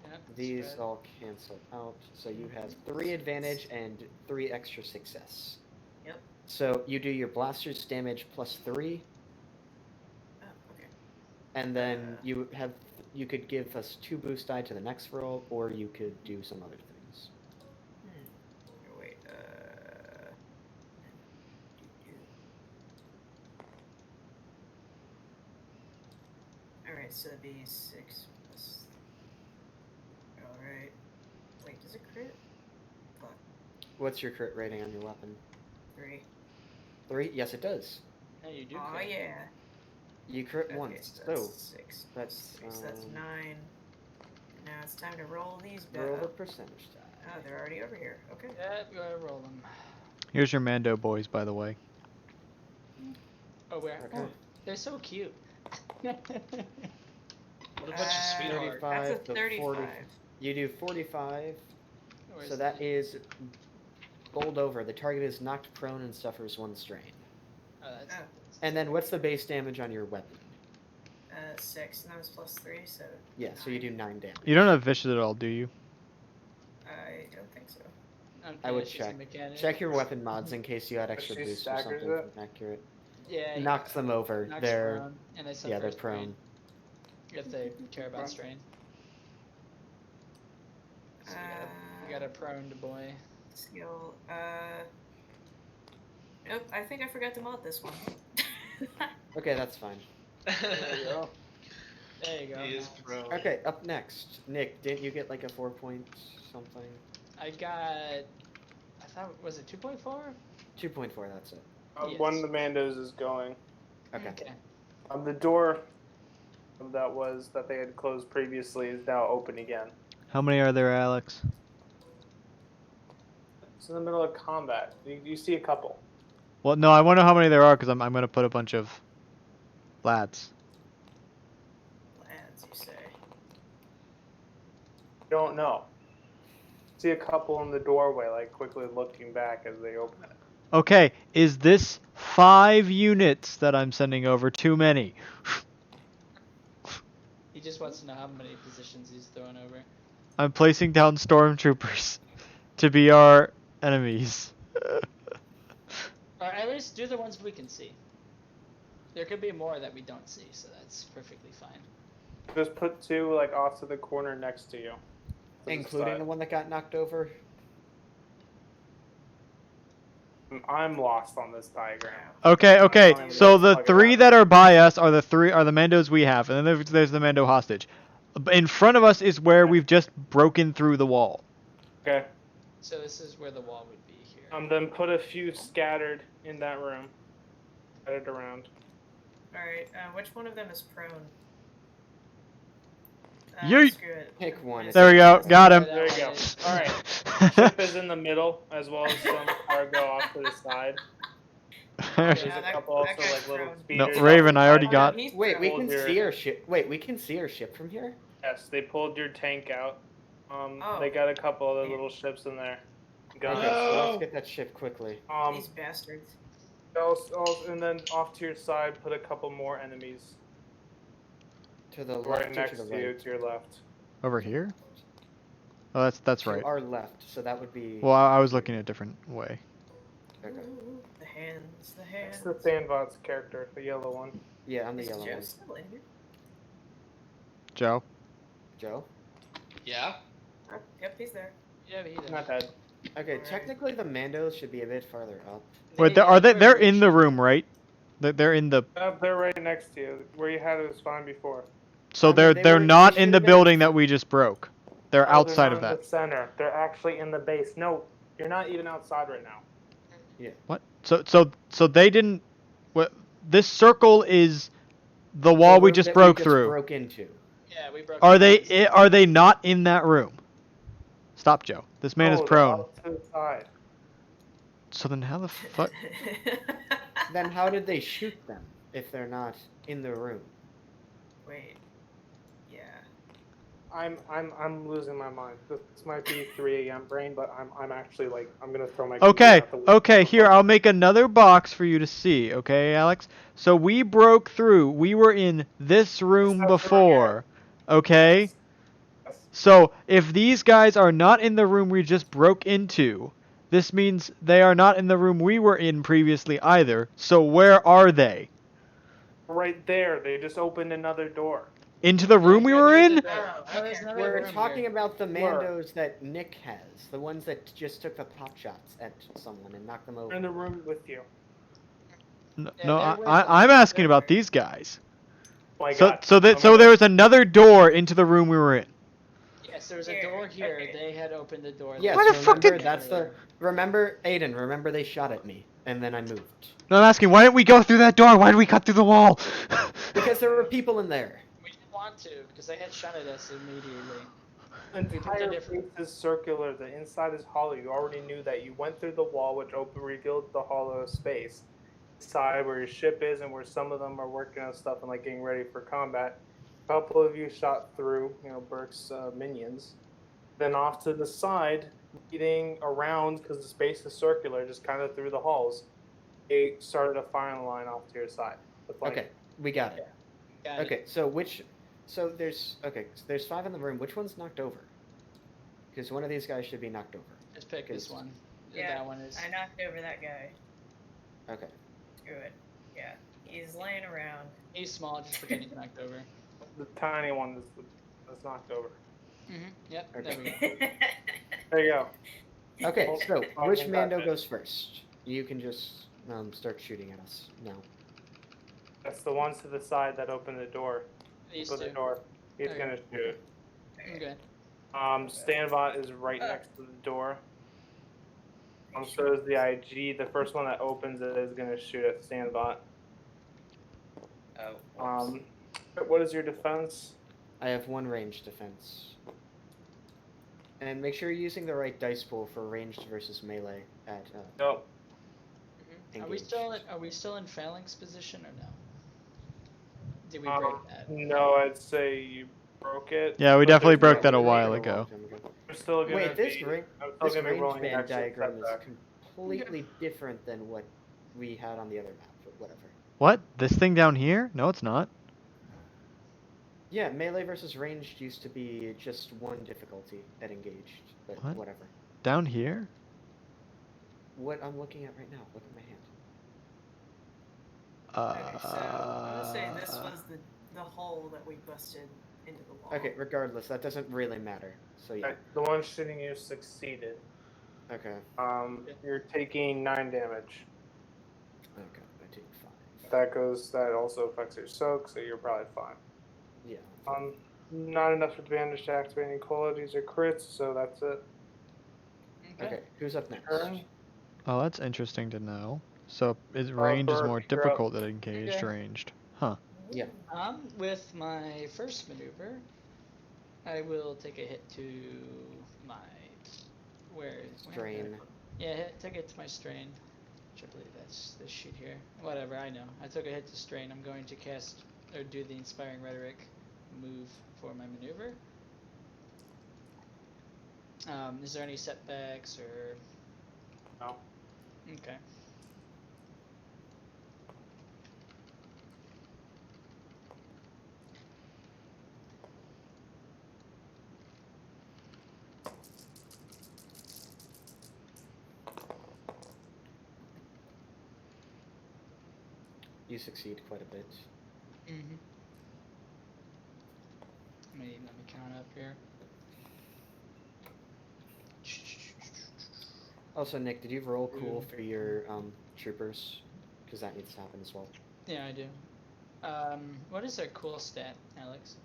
Yep, These spread. all cancel out, so you have 3 advantage and 3 extra success. Yep. So you do your blaster's damage plus 3, Oh okay. and then you could give us 2 boost die to the next roll, or you could do some other things. Wait. Alright, so it'd be 6 plus. Alright. Wait, does it crit? Fuck. What's your crit rating on your weapon? 3. 3? Yes, it does. Yeah, you do. Oh crit. yeah. You crit Okay, once. so that's So 6. that's, 6. That's 9. Now it's time to roll these back. roll the percentage die. Oh, they're already over here. Okay. Yep, go ahead, roll them. Here's your Mando boys, by the way. Oh, where? Okay. Oh, they're so cute. What a bunch of sweethearts. That's a 35 to 35. 40. You do 45. Where's So that is bowled over. The target is knocked prone and suffers 1 strain. Oh, that's. Oh. And then what's the base damage on your weapon? 6, and that was plus 3, so. Yeah, so you do 9 damage. You don't have vicious at all, do you? I don't think so. Okay, I would she's a check. mechanic. Check your weapon mods in case you had extra She boost or staggers something it? from accurate. Yeah. he Knocks them over. knocks They're prone, and they yeah, they're suffer prone. strain. If they care about strain. So you got a prone boy. Skill. Nope, I think I forgot to mod this one. Okay, that's fine. There you go. There you go. He is pro. Okay, up next. Nick, didn't you get like a 4 point something? I got. I thought was it 2.4? 2.4, that's it. Yes. One of the Mandos is going. Okay. Okay. The door that they had closed previously is now open again. How many are there, Alex? It's in the middle of combat. You see a couple. Well, no, I wonder how many there are because I'm going to put a bunch of lads. Lads, you say. Don't know. See a couple in the doorway, like quickly looking back as they open it. Okay, is this 5 units that I'm sending over too many? He just wants to know how many positions he's throwing over. I'm placing down stormtroopers to be our enemies. Or at least do the ones we can see. There could be more that we don't see, so that's perfectly fine. Just put 2 like off to the corner next to you. To the Including side. the one that got knocked over? I'm lost on this diagram. Okay, Fine, so let's the talk 3 about that are by us are the Mandos we have, and then there's the Mando hostage. In front of us is where we've just broken through the wall. Okay. So this is where the wall would be here. Then put a few scattered in that room. Scattered around. Alright, which one of them is prone? Yeet. Screw it. Pick one. There we go, got him. There you go. Alright. Ship is in the middle, as well as some cargo off to the side. There's Yeah, a that- couple that also guy's like little prone. No, speeders. Raven, I already Oh, got. no, he's Wait, we prone. can Hold see your- our ship. Wait, we can see our ship from here? Yes, they pulled your tank out. Oh. They got a couple other little ships in there. Guns. Okay, so No. let's get that ship quickly. These bastards. And then off to your side, put a couple more enemies. To the Right left or next to the to you, right? to your left. Over here? Oh, that's To right. our left, so that would be... Well, I was looking a different way. Okay. Ooh, the hands, the hands. It's the Sandbot's character, the yellow one. Yeah, I'm the Is yellow Joe one. still in here? Joe? Joe? Yeah? Oh, yep, he's there. Yeah, but he Not dead. Okay, Alright. technically the Mandos should be a bit farther up. Wait, they're in the room, right? They're in the... They're right next to you, where you had it spawn before. So I mean, they're they they're were- not they in the should've been- building that we just broke. They're Oh, outside they're of not in that. the center. They're actually in the base. No, you're not even outside right now. What? So they didn't... What? This circle is the wall The we room just that broke just through. broke into. Yeah, we broke. Are the they are they not in that room? Stop, Joe. This man is they're prone. off to the side. So then how the fuck? Then how did they shoot them if they're not in the room? Wait. Yeah. I'm losing my mind. This might be 3 a.m. brain, but I'm actually like I'm gonna throw my. Okay, computer out the window. okay, here, I'll make another box for you to see, okay, Alex? So we broke through. We were in this room That's right before, okay? Yes. So if these guys are not in the room we just broke into, this means they are not in the room we were in previously either. So where are they? Right there. They just opened another door. Into the room we were in? Oh, there's okay. another We're room talking here. about the Where? Mandos that Nick has, the ones that just took the pot shots at someone and knocked them They're in over. the room with you. No, Yeah, no, they're with I'm us. asking about these guys. Oh my So God. so that I'm so gonna- there was another door into the room we were in. Yes, there was a Here, door here. okay. They had opened the door. Yes, Why the fuck remember, did- that's the... Remember, Aiden, remember they shot at me, and then I moved. No, I'm asking, why didn't we go through that door? Why did we cut through the wall? Because there were people in there. We didn't want to because they had shot at us immediately. The We entire did it for- base is circular. The inside is hollow. You already knew that. You went through the wall, which revealed the hollow space. Side where your ship is, and where some of them are working on stuff and like getting ready for combat. couple of you shot through, Burke's minions. Then off to the side, leading around because the space is circular, just kind of through the halls. They started a firing line off to your side. Okay, we got it. Got it. Okay, so there's 5 in the room. Which one's knocked over? Because one of these guys should be knocked over. Just pick this one. Yeah, That one is. I knocked over that guy. Okay. Screw it. Yeah, he's laying around. He's small, just pretend he's knocked over. The tiny one is knocked over. Yep, Okay. there we go. There you go. Okay, so which Talking Mando about goes first? You can just start shooting at us now. That's the ones to the side that open the door. These Open the two. door. He's Okay. gonna shoot. Okay. Standbot is right next to the door. So is the IG. The first one that opens it is gonna shoot at Standbot. Oh. What is your defense? I have 1 ranged defense. And make sure you're using the right dice pool for ranged versus melee at Nope. Are we still in phalanx position or no? Did we break that? No, I'd say you broke it. Yeah, we but definitely there's broke that a no- while long ago. time ago. We're still gonna Wait, this be, range I'm still gonna be rolling band extra diagram is setback. completely different than what we had on the other map, but whatever. What? This thing down here? No, it's not. Yeah, melee versus ranged used to be just 1 difficulty at engaged, but What? whatever. Down here? What I'm looking at right now, look at my hand. Okay, so I would say this was the hole that we busted into the wall. Okay, regardless, that doesn't really matter. So yeah. Okay, the one shooting you succeeded. Okay. You're taking 9 damage. Okay, I take 5. That also affects your soak, so you're probably fine. Yeah. Not enough advantage to activate any qualities or crits, so that's it. Okay, who's up next? Turn. Oh, that's interesting to know. So is Oh, range is Burke, more you're up. difficult than engaged Okay. ranged. Huh. Yeah. With my first maneuver, I will take a hit to my where Strain. Yeah, take it to my strain. Which I believe that's this sheet here. Whatever, I know. I took a hit to strain. I'm going to cast or do the inspiring rhetoric move for my maneuver. Is there any setbacks or No. okay. You succeed quite a bit. Mm-hmm. Let me count up here. Also, Nick, did you roll cool for your troopers? Because that needs to happen as well. Yeah, I do. What is their cool stat, Alex?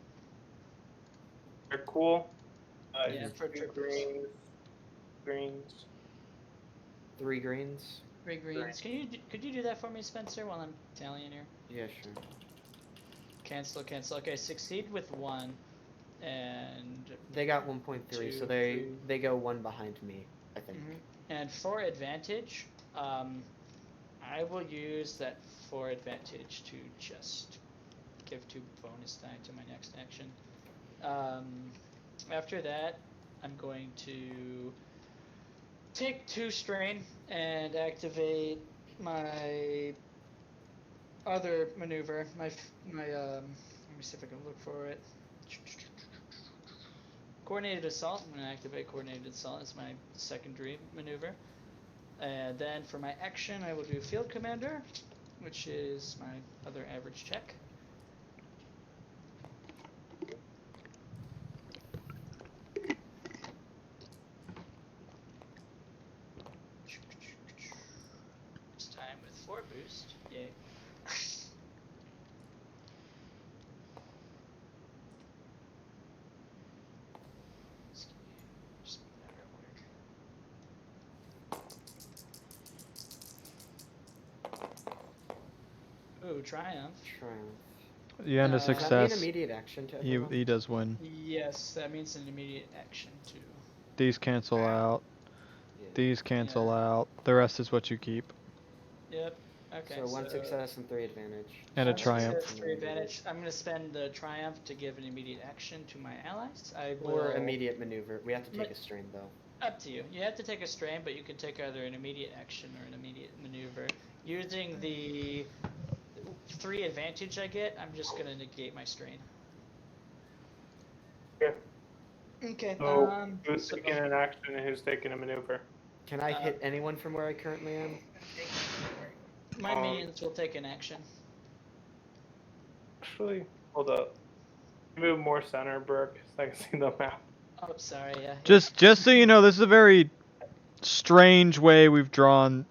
They're cool. Yeah, for troopers. Greens. 3 greens? 3 greens. Could you do that for me, Spencer, while I'm tallying here? Yeah, sure. Cancel. Okay, succeed with 1, and They got 1.3, so they go 1 behind me, I think. And for advantage, I will use that for advantage to just give 2 bonus die to my next action. After that, I'm going to take 2 strain and activate my other maneuver. My let me see if I can look for it. Coordinated assault. I'm going to activate coordinated assault as my secondary maneuver. And then for my action, I will do field commander, which is my other average check. This time with 4 boost. Yay. Just move that real quick. Ooh, triumph. The end of Does that mean success. immediate action to everyone? He does win. Yes, that means an immediate action too. These cancel out. Yeah. These cancel Yeah. out. The rest is what you keep. Yep. Okay. So 1 success and 3 advantage. And a One triumph. success, 3 advantage. I'm gonna spend the triumph to give an immediate action to my allies. I will. Or immediate maneuver. We have to take a strain though. Up to you. You have to take a strain, but you can take either an immediate action or an immediate maneuver. Using the 3 advantage I get, I'm just gonna negate my strain. Okay. So who's taking an action and who's taking a maneuver? Can I hit anyone from where I currently am? My minions will take an action. Actually, hold up. Move more center, Burke, so I can see the map. Oh, sorry. Yeah. Just so you know, this is a very strange way we've drawn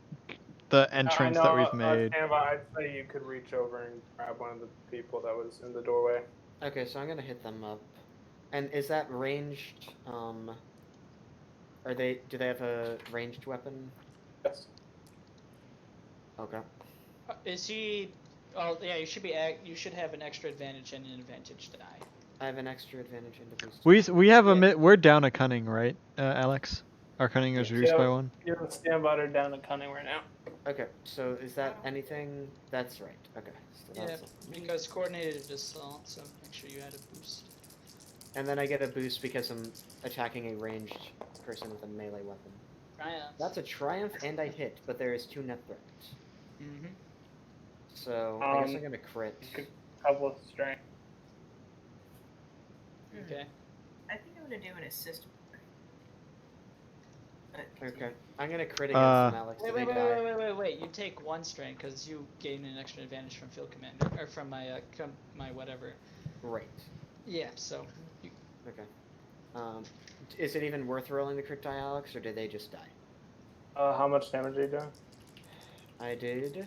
the entrance that we've made. I'd say you could reach over and grab one of the people that was in the doorway. Okay, so I'm gonna hit them up. And is that ranged? Do they have a ranged weapon? Yes. Okay. Is he? Oh, yeah. You should have an extra advantage and an advantage die. I have an extra advantage in the boost. We have we're down a cunning, right, Alex? Our cunning is reduced by 1. You have a standby down to cunning right now. Okay, so is that anything? That's right. Okay. So Yeah, that's because coordinated assault, so make sure you add a boost. And then I get a boost because I'm attacking a ranged person with a melee weapon. Triumph. That's a triumph, and I hit, but there is 2 net threats. Mm-hmm. So I guess I'm gonna crit. Couple of strength. Okay. I think I'm gonna do an assist. Okay, I'm gonna crit against them, Alex. Wait. You take 1 strain because you gain an extra advantage from field commander or from my my whatever. Right. Yeah. So. Okay. Is it even worth rolling the crit die, Alex, or did they just die? How much damage are you doing? I did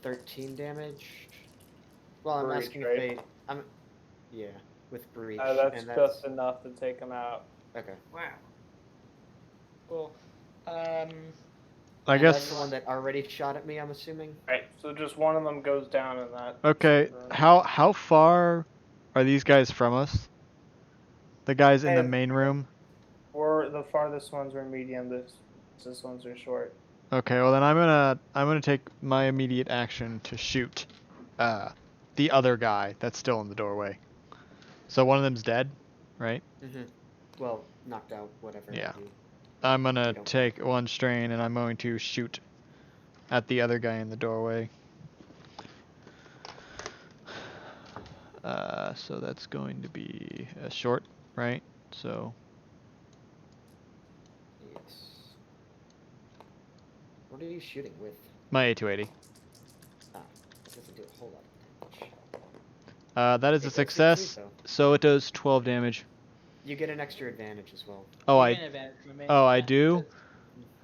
13 damage. Well, I'm Breach, asking right? if they. Yeah, with breach. That's and just enough to take him out. Okay. Wow. Cool. I And guess. that's the one that already shot at me, I'm assuming. Right. So just one of them goes down in that. Okay. How far are these guys from us? The guys in the main room. Or the farthest ones are medium. This ones are short. Okay. Well, then I'm gonna take my immediate action to shoot, the other guy that's still in the doorway. So one of them's dead, right? Mhm. Well, knocked out, whatever. Yeah. you- I'm gonna take 1 strain and I'm going to shoot at the other guy in the doorway. So that's going to be a short, right? So Yes. What are you shooting with? my A280. Ah, it doesn't do a whole lot of damage. That is It a does success. succeed, though. So it does 12 damage. You get an extra advantage as well. Oh, You gain an advantage from a main I attack, do? because-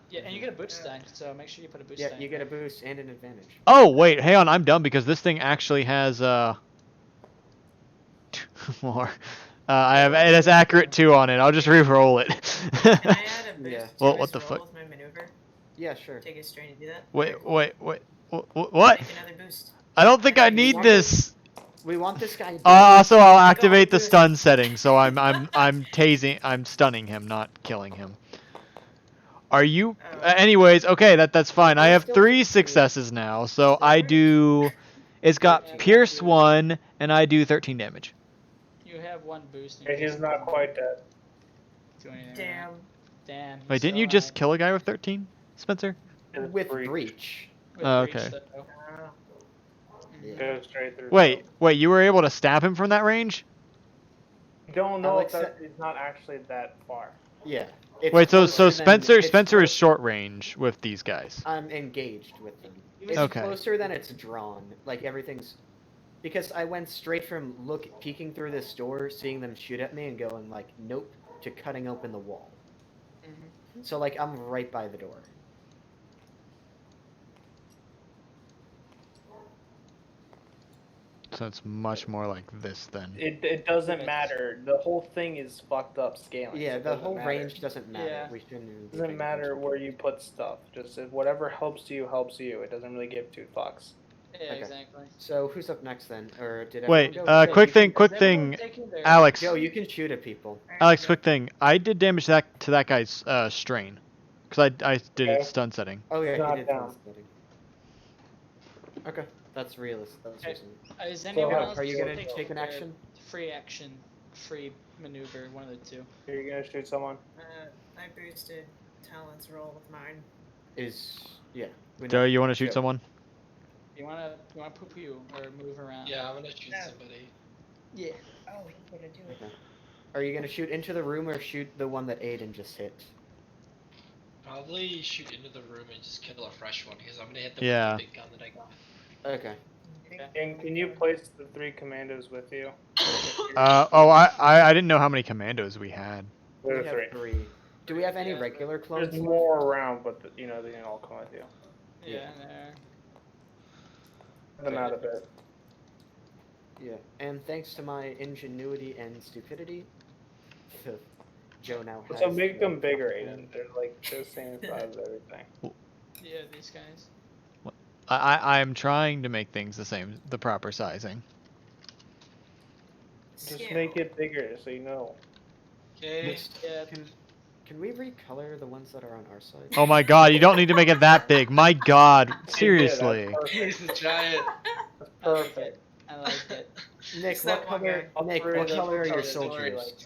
Yeah, and you get a boost die, so make sure you put a boost die. Yeah, you get a boost and an advantage. Oh wait, hang on, I'm dumb because this thing actually has 2 more. It has accurate 2 on it. I'll just re-roll it. Can I add a boost Yeah. to Well, this what the roll fuck? with my maneuver? Yeah, sure. Take a strain to do that? Wait. What? Take another boost. I don't think I need this. We want this guy dead. Also, I'll activate the stun setting, so I'm stunning him, not killing him. Are you? Anyways, okay, that's fine. I have 3 successes now, so I do. It's got Pierce 1, and I do 13 damage. You have 1 boost. And Okay, he's not quite dead. Damn. Damn. Wait, didn't you just kill a guy with 13, Spencer? With breach. Okay. Yeah. Go straight through. Wait, you were able to stab him from that range? You don't know Alex, if it's not actually that far. Yeah. It's Wait, so closer than- Spencer it's Spencer is closer- short range with these guys. I'm engaged with them. It's Okay. closer than it's drawn. Like everything's, because I went straight from peeking through this door, seeing them shoot at me, and going like, nope, to cutting open the wall. Mhm. So like I'm right by the door. So it's much more like this then. It doesn't matter. The whole thing is fucked up scaling. Yeah, so it the doesn't whole matter. range doesn't matter. Yeah. We shouldn't. even be It doesn't paying matter attention. where you put stuff. Just if whatever helps you helps you. It doesn't really give 2 fucks. Yeah, Okay. exactly. So who's up next then? Or did Wait, everyone go? quick thing, Is everyone taking their- Alex. Joe, you can shoot at people. Alex, quick thing. I did damage to that guy's strain, because I did Okay. it stun setting. Oh yeah, Not he did down. tell us. Okay, that's realist. That's Okay. reasonable. Is anyone else Are you gonna take take an their action? free action, free maneuver, one of the two? Are you gonna shoot someone? I boosted Talon's roll with mine. Yeah. Joe, you want to shoot Joe. someone? You wanna poo poo or move around? Yeah, I'm gonna shoot Yeah. somebody. Yeah. Oh, he's gonna do it. Okay. Are you gonna shoot into the room or shoot the one that Aiden just hit? Probably shoot into the room and just kill a fresh one because I'm gonna hit them Yeah. with the big gun that I got. Okay. Can you place the 3 commandos with you? I didn't know how many commandos we had. We There have are 3. 3. Do we have any Yeah, regular There's clones? more around, but you know they can all come with you. Yeah. There. Send them out a bit. Yeah. And thanks to my ingenuity and stupidity, Joe now has. So make them the bigger, proper Aiden. They're like the same size as everything. Yeah, these guys. I'm trying to make things the proper sizing. Just Scale. make it bigger so you know. Okay. Yeah. Can we recolor the ones that are on our side? Oh my god, you don't need to make it that big. My god, seriously. Yeah, that's He's the giant. perfect. I like it. Nick, It's what that one color? guy. Nick, Upgrade what them color are your to soldiers?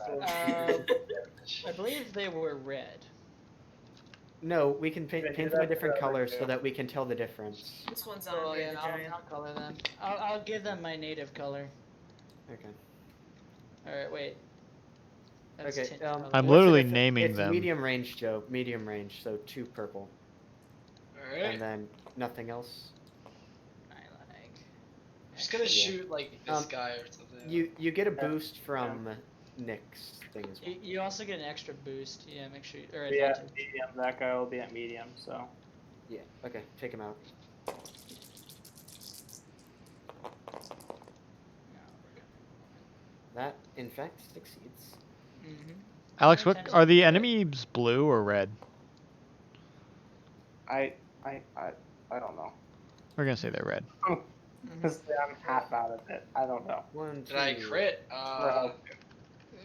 I believe they were red. No, we can Then paint do them a that different for color every so two. that we can tell the difference. This one's Oh Andre yeah, the Giant. I'll color them. I'll give them my native color. Okay. All right, wait. That's Okay. tint I'm color. what's literally the naming it's them. medium range, Joe. Medium range, so 2 purple, Alright. and then nothing else. I like. I'm just gonna Yeah. shoot like this guy or something. You get a boost from Nick's thing as well. You also get an extra boost. Yeah, make sure. Or Be at advantage. medium. That guy will be at medium. So Yeah. Okay. Take him out. That in fact succeeds. Mm-hmm. Alex, what are the enemies blue or red? I don't know. We're gonna say they're red. Because I'm half out of it. I don't know. 1, 2. Did I crit?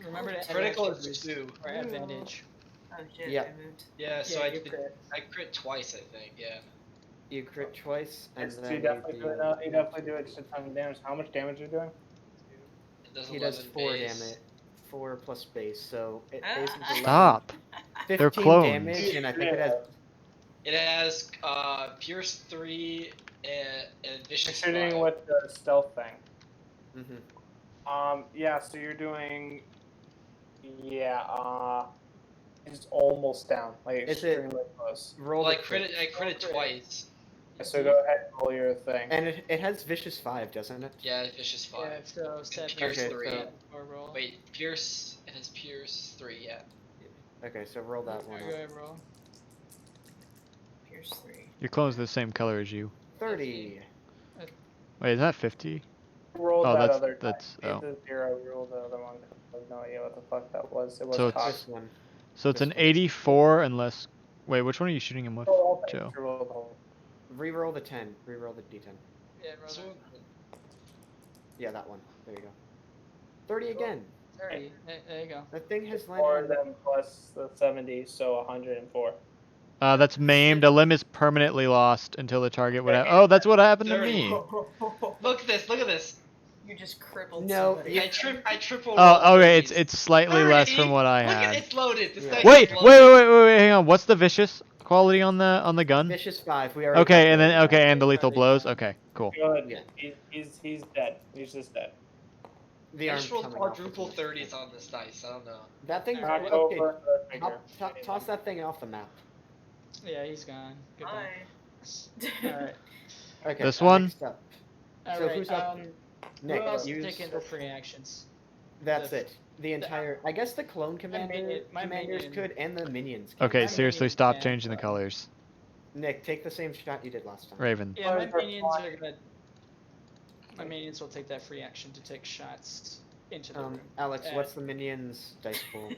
Remember to add Critical extra is boost 2. or advantage. Oh shit, Yeah. I moved. Yeah, so Yeah, I you did. crit. I crit twice, I think. Yeah. You crit twice, and Yes, then you definitely do it. No, you definitely do it. Just a ton of damage. How much damage are you doing? It does He does 11 4 base. damage. 4 plus base, so it Ah. basically 11. Stop. 15 They're clones. damage, and I think it has. It has Pierce 3 and Vicious You're doing 5. with the stealth thing. Mm-hmm. Yeah. So you're doing. Yeah. It's almost down. Like Is it- extremely close. Roll Well, the I crit crit. twice. So go ahead and roll your thing. And it has vicious 5, doesn't it? Yeah, Vicious 5. Yeah, so 7 Pierce Okay, 3. so- or roll. Wait, Pierce. It has Pierce 3, yeah. Okay, so roll that one. Go Up. ahead, roll. Pierce 3. Your clone's the same color as you. 30. Wait, is that 50? Roll Oh, that that's- other that's- die. oh. It's a 0. Roll the other one. I have no idea what the fuck that was. It was So it's- This one. So it's an This one. 84 unless. Wait, which one are you shooting him with, Roll all things. Joe? Roll the whole. Reroll the 10. Reroll the d10. Yeah, roll So, Yeah, that one. There you go. 30 again. 30. There you go. That thing has Or landed. then plus the 70, so 104. That's maimed. A limb is permanently lost until the target would have. Oh, that's what happened to 30. me. look at this, look at this. You just crippled No, somebody. I triple Oh, rolled okay. these. It's slightly less from what I Look at had. it's loaded. This Yeah. dice Wait, is wait, loaded. wait, hang on. What's the vicious quality on the gun? Vicious 5. We already. Okay, have and then that. okay, and the lethal blows. Okay, cool. Good. Yeah. He's dead. He's just dead. The I arm just rolled coming off the quadruple thing. 30s on this dice. I don't know. That thing's Knock okay. over the figure. Toss that thing off the map. Yeah, he's gone. Goodbye. Hi. Alright. Okay. This one? Next up. So Alright, who's up? Nick, who else use- taking the free actions? That's the- it. The entire. I guess the clone commanders minion- could, and the minions. Could. Okay, My seriously, minions stop can, changing the but- colors. Nick, take the same shot you did last time. Raven. Yeah, my Colors are minions fine. are gonna. My minions will take that free action to take shots into the room. Alex, what's the minions dice pool?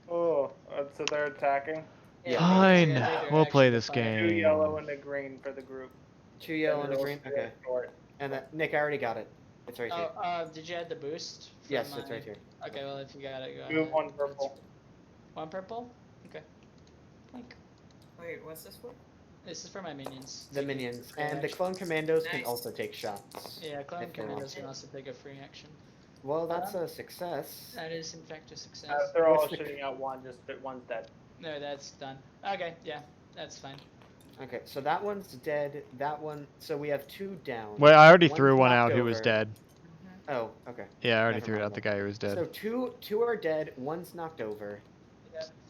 Oh, so they're attacking. Yeah. Fine, they're gonna take their we'll play action to this fire. Two game. yellow and a green for the group. 2 yellow and a they'll green. stay Okay. short. And Nick, I already got it. It's right here. Oh, did you add the boost? from Yes, it's my- right here. Okay, well if you got it, go Move ahead. one purple. One purple? Okay. Blink. Wait, what's this for? This is for my minions. The minions. And the clone commandos can also take shots. Yeah, clone if they want commandos to. can also take a free action. Well, that's a success. That is in fact a success. They're all What's the- shooting out one, just one's dead. No, that's done. Okay, yeah, that's fine. Okay, so that one's dead. That one. So we have 2 down. Wait, I already One's threw one knocked out who was over. dead. Oh, okay. Yeah, I already Never threw it mind out the then. guy who was dead. So two are dead. One's knocked over.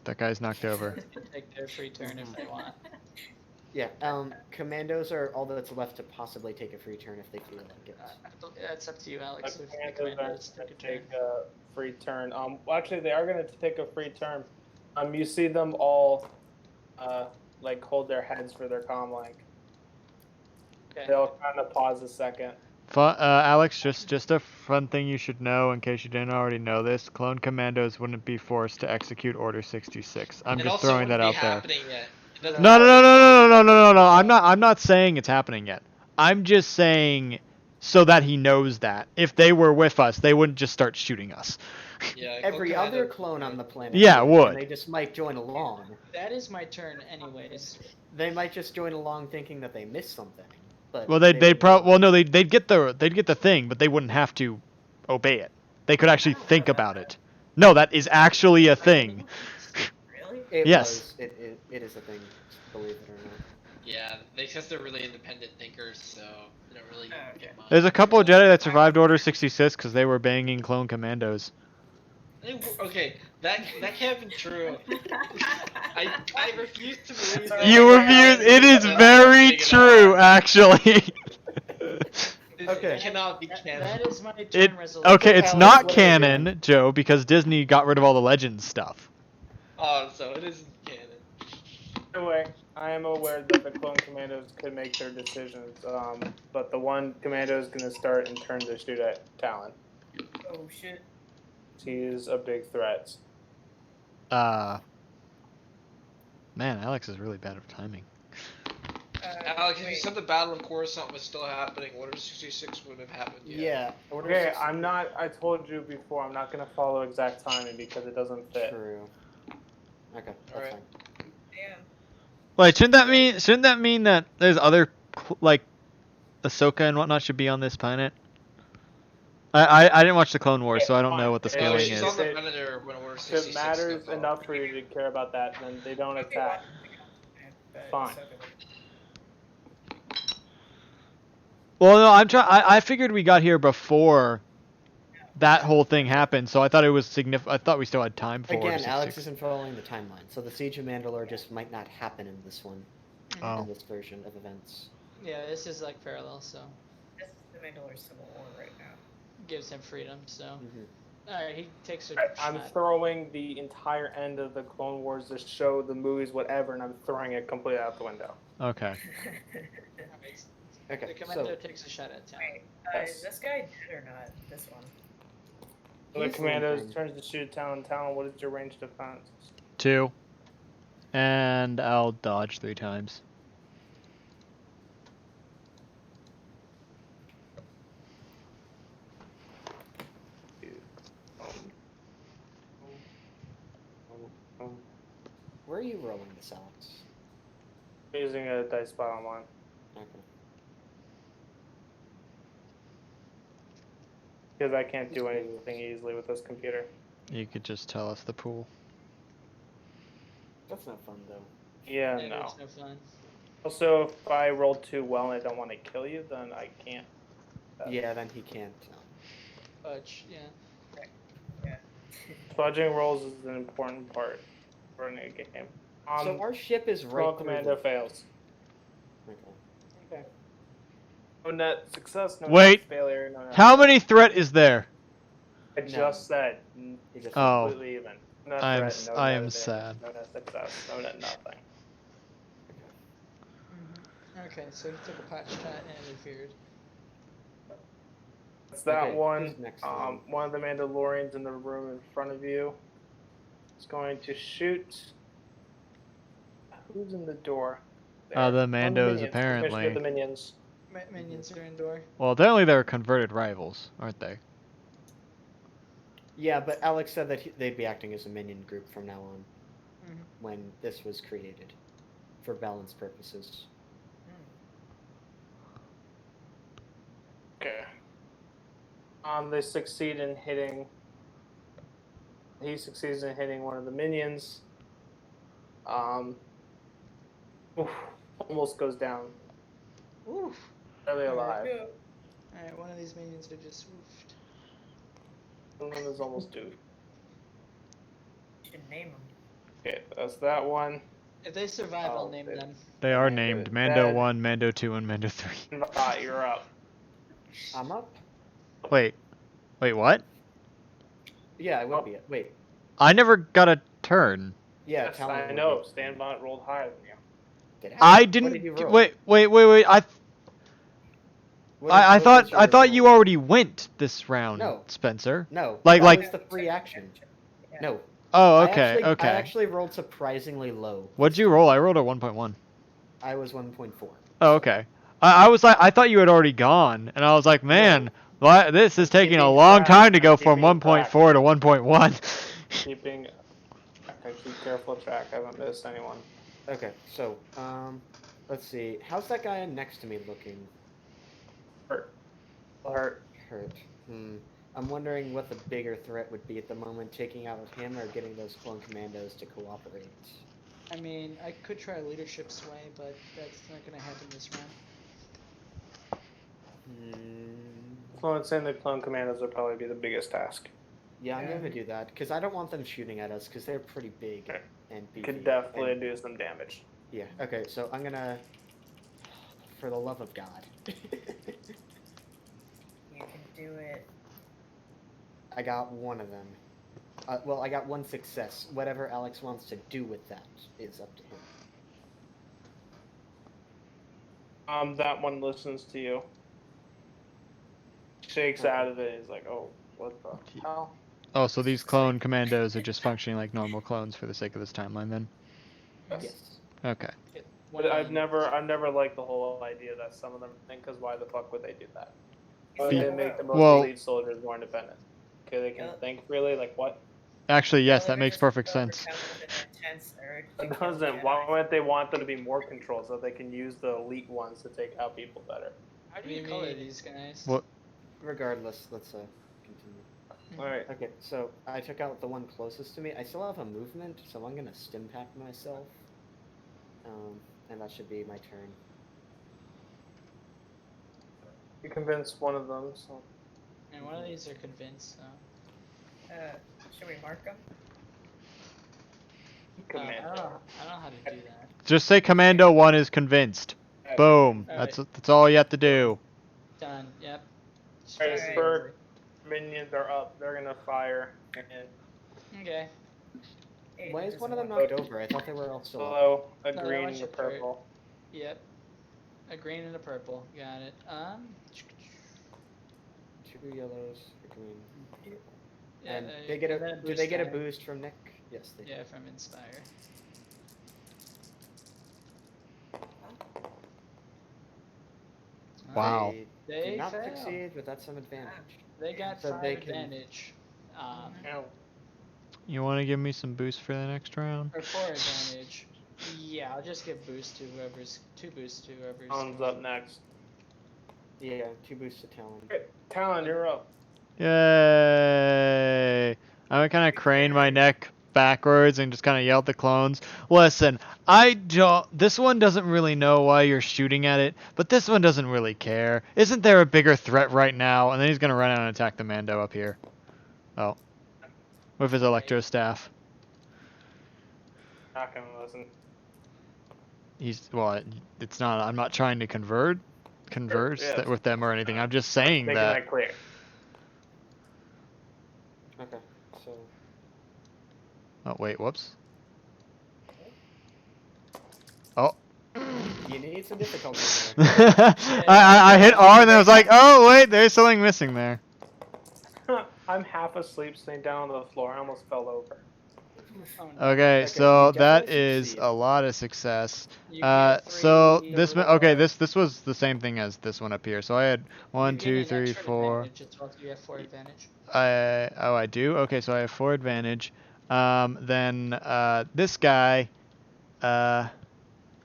That guy's knocked over. Take their free turn if they want. Yeah. Commandos are all that's left to possibly take a free turn if they feel like it. That's up to you, Alex. If the Commandos commandos are take a going to turn. take a free turn. Well, actually, they are going to take a free turn. You see them all, like hold their heads for their comm link. Okay. They'll kind of pause a second. Alex, just a fun thing you should know in case you didn't already know this. Clone commandos wouldn't be forced to execute Order 66. I'm just throwing that out there. No. I'm not saying it's happening yet. I'm just saying so that he knows that. If they were with us, they wouldn't just start shooting us. Yeah, Every other clone on the planet. Yeah, would. And they just might join along. That is my turn, anyways. They might just join along thinking that they missed something. But Well, they'd get the thing, but they wouldn't have to obey it. They could actually think about it. No, that is actually a thing. Really? Yes. It is a thing, believe it or not. Yeah, because they're really independent thinkers, so they don't really get much. There's a couple of Jedi that survived Order 66 because they were banging clone commandos. Okay, that can't be true. I refuse to believe that. You refuse? It is very true, actually. Okay. It cannot be canon. That is my turn resolution. Okay, it's Alex, not what are you canon, doing? Joe, because Disney got rid of all the Legends stuff. Oh, so it isn't canon. Anyway, I am aware that the clone commandos could make their decisions, but the one commando is going to start and turn to shoot at Talon. Oh shit. He is a big threat. Man, Alex is really bad at timing. Alex, if you said the Battle of Coruscant was still happening, Order 66 would have happened yet. Yeah. Order Okay, 66 I'm not. I told you before. I'm not going to follow exact timing because it doesn't fit. True. Okay, that's Alright. fine. Damn. Wait, shouldn't that mean that there's other like Ahsoka and whatnot should be on this planet? I didn't watch the Clone Wars, so I don't know what the Yeah, scaling she's is. on the Predator when Order 66 If it matters goes off. enough for you to care about that, then they don't attack. Fine. Well, no, I figured we got here before that whole thing happened, so I thought it was significant. I thought we still had time for Again, Order Alex 66. isn't following the timeline, so the Siege of Mandalore just might not happen in this one, Oh. in this version of events. Yeah, this is like parallel, so This is the Mandalore Civil War right now. gives him freedom. So, Mhm. all right, he takes a I'm shot. throwing the entire end of the Clone Wars, the show, the movies, whatever, and I'm throwing it completely out the window. Okay. Okay, The commando so takes a shot at town. Wait, Yes. is this guy dead or not? This one. The He's commandos leaving. turns to shoot Talon. Talon, what is your range defense? 2. And I'll dodge 3 times. where are you rolling this, Alex? Using a dice spot online. Okay. Because I can't do anything easily with this computer. You could just tell us the pool. That's not fun, though. Yeah, Yeah, no. it's no fun. Also, if I rolled too well and I don't want to kill you, then I can't. Yeah, then he can't. Fudge, yeah. Fudging rolls is an important part for running a game. So our ship is right Clone through Commando the... fails. Okay. No net success, no Wait, net failure, no net. How many threat is there? I just said. He just Oh. Completely even. No I am threat, s- no I net am advantage, sad. No net success, no net nothing. Okay, so he took a pot shot and interfered. It's that Okay, one. who's next then? One of the Mandalorians in the room in front of you is going to shoot. Who's in the door? There. The One of Mandos, minions. Finish apparently. with the minions. Minions are indoor. Well, apparently they're converted rivals, aren't they? Yeah, but Alex said that they'd be acting as a minion group from now on, Mhm. when this was created. for balance purposes. Okay. They succeed in hitting. He succeeds in hitting one of the minions. Oof, almost goes down. Oof. Barely alive. Alright, one of these minions are just woofed. One of them is almost due. Should name them. Okay, that's that one. If they survive, I'll name them. They are Mando named is Mando dead. 1, Mando 2, and Mando 3. You're up. I'm up? Wait, what? Yeah, I will be. Wait. I never got a turn. Yeah, Yes, Talon I will know. be. Stanbot rolled higher than you. Did I What didn't. did you roll? Wait. I What was your thought you roll? already went this round, No. Spencer. No. Like- that like- was the free action. Yeah. No. Oh, I okay, okay. actually rolled surprisingly low. What'd you roll? I rolled a 1.1. I was 1.4. Oh, okay. I was like, I thought you had already gone, and I was like, man, this is taking a Keeping long track. time to go from Keeping 1.4 to 1.1. Keeping. I keep careful track. I haven't missed anyone. Okay, so let's see. How's that guy next to me looking? Hurt. Hurt. I'm wondering what the bigger threat would be at the moment, taking out him or getting those clone commandos to cooperate. I mean, I could try leadership sway, but that's not gonna happen this round. Influencing the clone commandos would probably be the biggest task. Yeah, I'm gonna do that because I don't want them shooting at us because they're pretty big and beefy. Could definitely do some damage. Yeah. Okay, so I'm gonna, for the love of God. You can do it. I got one of them. Well, I got one success. Whatever Alex wants to do with that is up to him. That one listens to you. Shakes out of it. He's like, "Oh, what the hell?" Oh, so these clone commandos are just functioning like normal clones for the sake of this timeline, then? Yes. Okay. But I've never liked the whole idea that some of them think, because why the fuck would they do that? Why would they make the most elite soldiers more independent? Okay, they can think freely. Like what? Actually, yes, that makes perfect sense. It doesn't. Why wouldn't they want there to be more control so they can use the elite ones to take out people better? How do you color these guys? What? Regardless, let's continue. Alright. Okay, so I took out the one closest to me. I still have a movement, so I'm gonna stim pack myself. And that should be my turn. You convinced one of them, so. And one of these are convinced, so. Should we mark them? I don't know how to do that. Just say Commando 1 is convinced. Boom. Alright. That's all you have to do. Done. Yep. Alright, Spurt minions are up. They're gonna fire. Okay. Why is one of them knocked over? I thought they were all still up. Hello, a No, green that and a one's a turret. purple. Yep. A green and a purple. Got it. 2 yellows, a green. Yeah, And they get a. Do they get a boost from Nick? Yes, they do. Yeah, from Inspire. Wow. They They did not fail. succeed, but that's some advantage. They got So 5 they can- advantage. You want to give me some boost for the next round? Or 4 advantage. Yeah, I'll just give boost to whoever's 2 boosts to whoever's. Talon's up next. Yeah, 2 boosts to Talon. Talon, you're up. Yay! I would kind of crane my neck backwards and just kind of yell at the clones. Listen, this one doesn't really know why you're shooting at it, but this one doesn't really care. Isn't there a bigger threat right now? And then he's gonna run out and attack the Mando up here. Oh. With his electro staff. Not gonna listen. It's not. I'm not trying to converse yes. with them or anything. I'm just saying Making that clear. Okay, so. Oh wait, whoops. Oh. You need some difficulty I hit R and then I was like, oh wait, there's something missing there. I'm half asleep sitting down on the floor. I almost fell over. Oh, no. Okay, Okay, so you that definitely is succeed. a lot of success. You get So 3 this this was the same thing as this one up here. So I had 1, You 2, get an 3, extra 4. advantage as well, so you have 4 advantage. I do. Okay, so I have 4 advantage. Then this guy,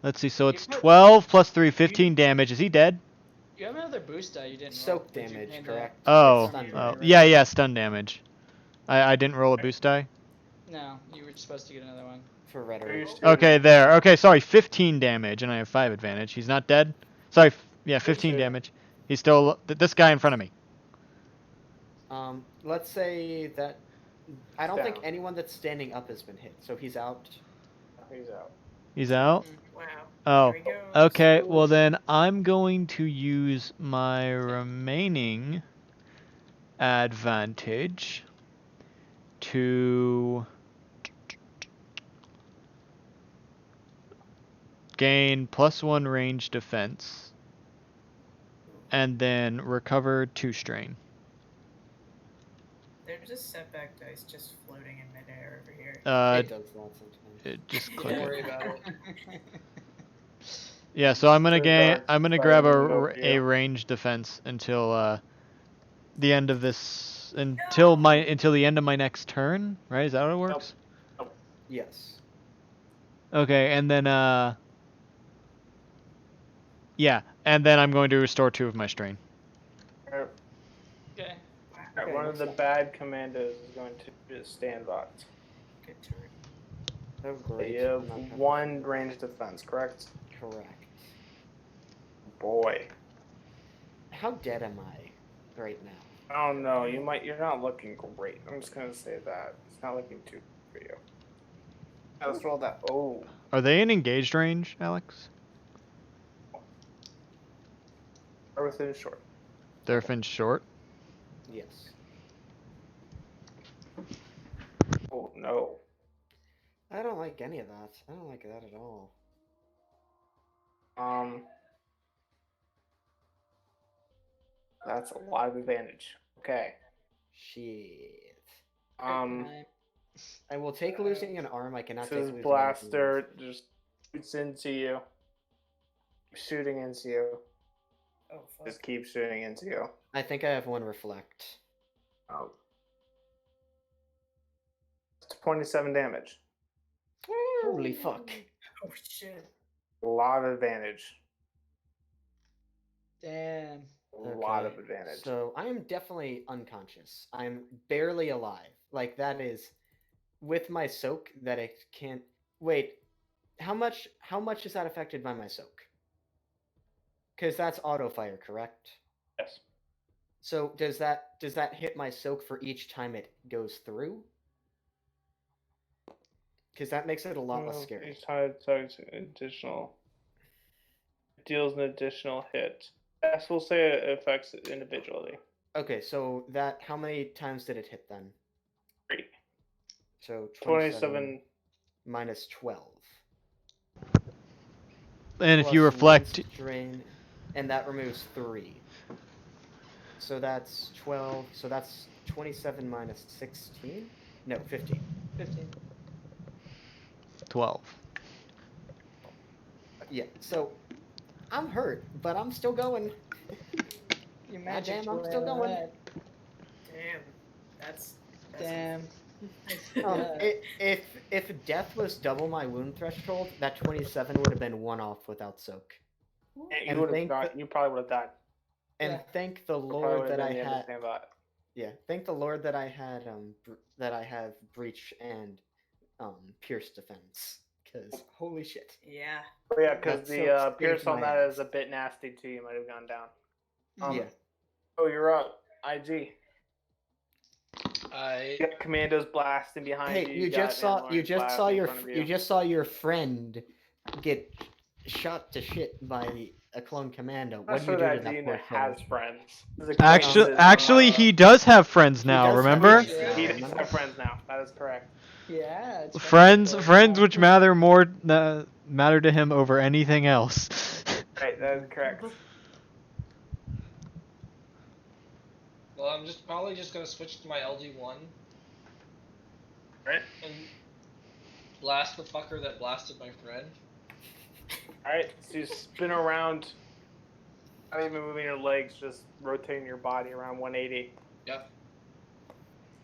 Let's see. So it's 12 plus 3, 15 damage. Is he dead? You have another boost die you didn't roll. Soak Would you damage, hand correct? Oh, Stun oh, damage. yeah, yeah, stun damage. I didn't roll a boost die. No, you were supposed to get another one. For rhetoric. Okay, there. Okay, sorry, 15 damage, and I have 5 advantage. He's not dead. Sorry, yeah, 15 damage. He's still this guy in front of me. Let's say that I don't think Down. anyone that's standing up has been hit, so he's out. He's out. He's out. Wow. Oh, Here we go. okay. Well then, I'm going to use my remaining advantage to gain +1 range defense, and then recover 2 strain. There's just setback dice just floating in midair over here. It does that sometimes. Just Don't click worry it. about it. Yeah, so I'm gonna Dark I'm gonna side grab of the window for a you. range defense until the end of this until the end of my next turn, right? Is that how it works? Yes. Okay, and then yeah, and then I'm going to restore 2 of my strain. Alright, Okay. Okay, one of what's the that? bad commandos is going to just stand by. Good turn. Oh great. You have I'm not having- 1 range defense, correct? Correct. Boy. How dead am I right now? I don't know. You're not looking great. I'm just gonna say that. It's not looking too good for you. Now let's roll that. Oh. Are they in engaged range, Alex? Or within short. They're fin short. Yes. Oh no. I don't like any of that. I don't like that at all. That's a lot of advantage. Okay. Shit. Kryptonite. I will take losing an arm. I cannot take This losing anything blaster else. just shoots into you. Shooting into you. Oh, fuck. Just keep shooting into you. I think I have 1 reflect. It's 27 damage. Holy fuck. Oh, shit. A lot of advantage. Damn. A lot of advantage. So I am definitely unconscious. I'm barely alive. Like that is with my soak that it can't wait. How much is that affected by my soak? Because that's auto fire, correct? Yes. So does that hit my soak for each time it goes through? Because that makes it a lot less scary. Each time it takes additional. It deals an additional hit. Yes, we'll say it affects it individually. Okay, so that how many times did it hit then? 3. So 27 minus 12. And if you Plus reflect, 1 strain, and that removes 3. So that's 12. So that's 27 minus 16? No, 15. 15. 12. Yeah, so I'm hurt, but I'm still going. You God magic damn, I'm still going. Damn. That's Damn. If death was double my wound threshold, that 27 would have been 1 off without soak. You would have died. You probably would have died. And Yeah. thank the Probably Lord would have that I been the end of had. stand by. Yeah, thank the Lord that I had that I have breach and pierce defense. Because holy shit. Yeah. Oh yeah, because That the soak Pierce saved on my that ass. is a bit nasty too. You might have gone down. Yeah. Oh, you're up. IG. I You got commandos blasting behind Hey, you. you just saw your friend get shot to shit by a clone commando. What Not do you sure do to that that Dean poor has soul? friends. His Actually, acquaintances he does have friends He now. does have Remember? friends now, he does remember? have friends now. That is correct. Yeah. It's Friends which matter more matter to him over anything else. Right, that is correct. well, I'm probably just gonna switch to my LD1 Right. and blast the fucker that blasted my friend. Alright, so you spin around, not even moving your legs, just rotating your body around 180. Yep.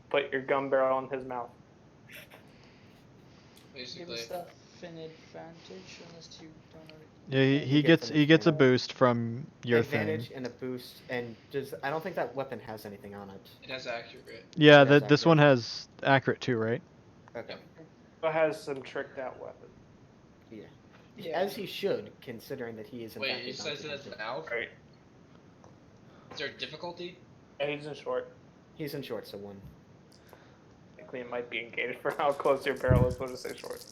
Put your gun barrel in his mouth. Give Basically. us stuff. infinite advantage unless you don't already. Yeah, he gets gets a an boost from your advantage thing. and a boost, and I don't think that weapon has anything on it. It has accurate. Yeah, It has this one accurate. has accurate too, right? Okay. It has some tricked out weapon. Yeah. Yeah. As he should, considering that he is in Wait, fact it a says it as non-combatant. an alpha? Right. Is there a difficulty? Yeah, he's in short. He's in short, so 1. Technically, it might be engaged for how close your barrel is. We'll just say short.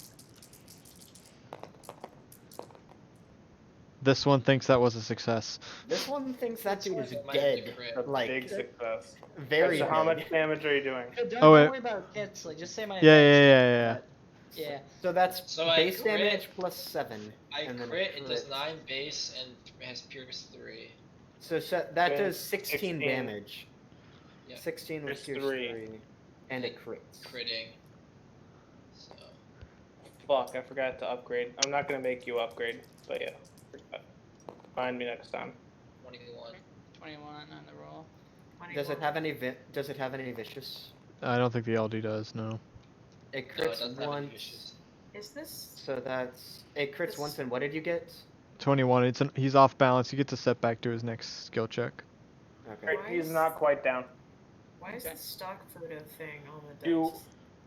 This one thinks that was a success. This one thinks that dude is Might have been dead. crit. That's Like, big success. very So how dead. much damage are you doing? Don't, Oh, don't wait. worry about hits. Like, just say my. Yeah, advantage. Yeah. So that's So I base crit- damage plus 7. I and then crit, it does crit. 9 base, and it has pierce 3. So that Okay, does 16 damage. Yeah. 16 with Pierce pierce 3. 3. And it crits. Critting. So, Fuck, I forgot to upgrade. I'm not gonna make you upgrade, but yeah. Find me next time. 21. 21 on the roll. Does it have any vicious? I don't think the LD does. No. It No, it crits doesn't have any once. vicious. Is this? So it crits This- once, and what did you get? 21. He's off balance. He gets a setback to his next skill check. Okay. Right, he's not quite down. Why is the stock photo thing on the You-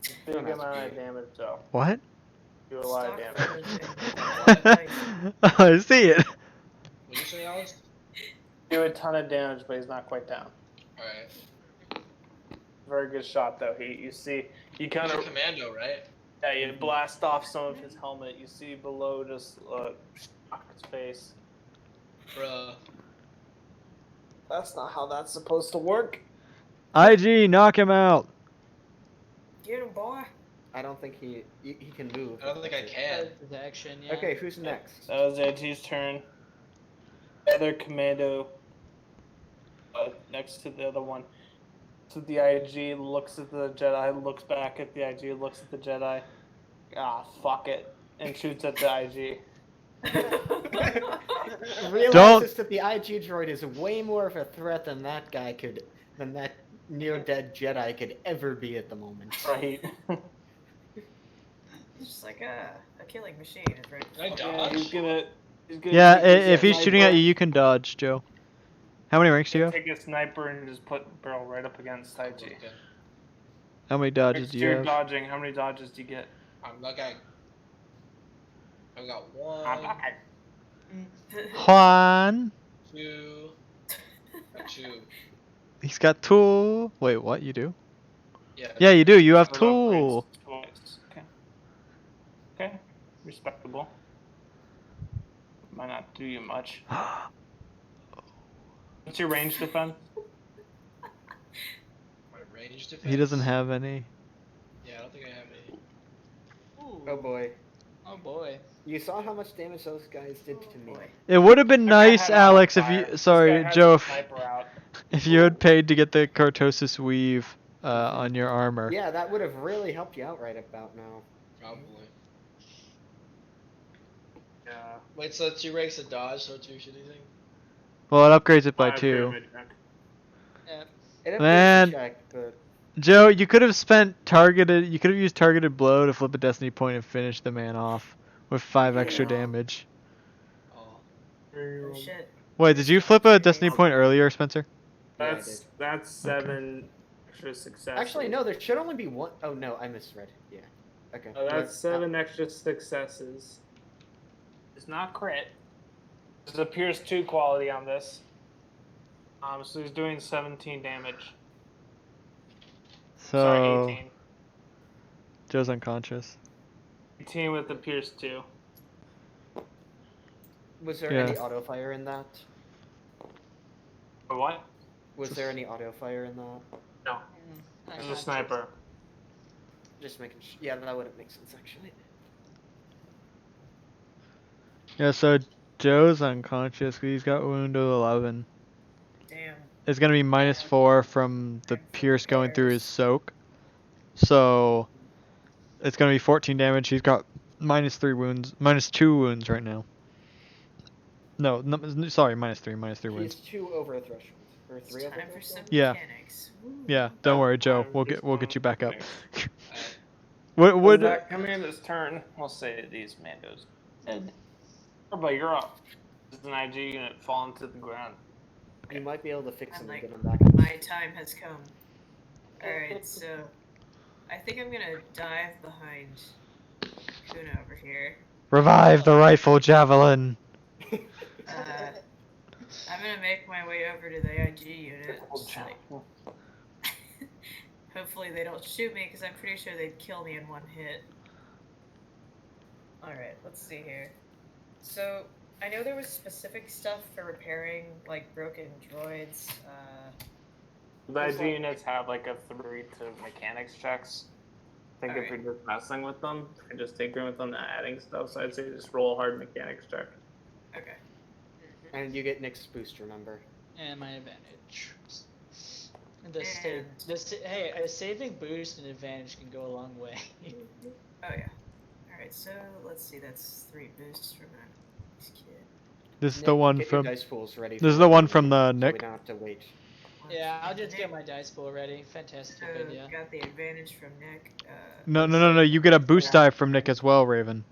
dice? Big amount of damage though. What? Do a lot of Stock damage. photo thing. I see it. What'd you say, Alex? Do a ton of damage, but he's not quite down. Alright. Very good shot though. You see, he kind He's a of commando, right? yeah, you blast off some of his helmet. You see below just shock his face. Bruh. That's not how that's supposed to work. IG, knock him out. Get him, boy. I don't think he can move. I don't think I can. His action, yeah. Okay, who's next? That was Edgy's turn. The other commando next to the other one. So the IG looks at the Jedi, looks back at the IG, looks at the Jedi. Ah, fuck it. And shoots at the IG. Realizes that the IG droid is way more of a threat than that near-dead Jedi could ever be at the moment. Right. It's just like a killing machine is right. Can I before dodge? He's gonna Yeah, take his if he's shooting at sniper- you, you can dodge, Joe. How many ranks do you have? Take a sniper and just put barrel right up against IG. Okay. How many dodges Next do to you your have? dodging, how many dodges do you get? I've got 1, Juan. 2, 2. He's got two. Wait, what? You do? Yeah. Yeah, you do. You have Hold two. on, twice. Okay. Okay. Respectable. Might not do you much. What's your range defense? My range defense? He doesn't have any. Yeah, I don't think I have any. Ooh. Oh boy. Oh boy. You saw how much damage those guys did to me. It would have been That guy nice, had Alex, a if fire. you. This Sorry, guy has Joe. a sniper out. If you had paid to get the Cortosis weave on your armor. Yeah, that would have really helped you out right about now. Probably. Yeah. Wait, so 2 ranks of dodge, so 2 shitty thing? Well, it upgrades it by Fire 2. pyramid check. Yeah. It upgrades the Man. check, but Joe, you could have spent targeted. You could have used targeted blow to flip a destiny point and finish the man off with 5 extra Yeah. damage. Oh. Oh shit. Wait, did you flip a destiny point earlier, Spencer? Yeah, I That's 7 extra successes. actually no, there should only be one. Oh no, I misread. Yeah. Okay. Oh, that's 7 extra successes. It's not crit. There's a Pierce 2 quality on this. So he's doing 17 damage. So Sorry, 18. Joe's unconscious. 18 with the Pierce 2. Was there Yeah. any auto fire in that? Or what? Was there any auto fire in that? No. There's a sniper. Just making sure. Yeah, that wouldn't make sense actually. Yeah, so Joe's unconscious 'cause he's got wound to 11. Damn. It's gonna be -4 from the pierce going through his soak. So it's gonna be 14 damage. He's got -3 wounds, -2 wounds right now. No, sorry, -3 wounds. He's 2 over a threshold. Or 3 over a Time for some threshold? Yeah. mechanics. Woo. Yeah, don't worry, Joe. I'm We'll just get you back up. Alright. What would that commander's turn? We'll say these Mandos dead. But you're up. Does an IG unit fall into the ground? You might be able to fix I'm him and like, get him back on my time has come. Alright, so I think I'm gonna dive behind Kuna over here. revive the rifle javelin? I'm gonna make my way over to the IG unit. Just like, hopefully they don't shoot me, because I'm pretty sure they'd kill me in one hit. Alright, let's see here. So, I know there was specific stuff for repairing, like, broken droids. The IG units have like a 3 to mechanics checks. I think if you're just messing with them, and just tinkering with them and adding stuff, so I'd say just roll a hard mechanics check. Okay. And you get Nick's boost, remember? And my advantage. Hey, a saving boost and advantage can go a long way. Oh yeah. Alright, so let's see, that's 3 boosts from a nice kid. This is Nick, the one get your from. dice pools ready. This is the one from the so we Nick. don't have to wait. Yeah, I'll just get my dice pool ready. Fantastic So, idea. got the advantage from Nick. No. You get a boost die from Nick as well, Raven.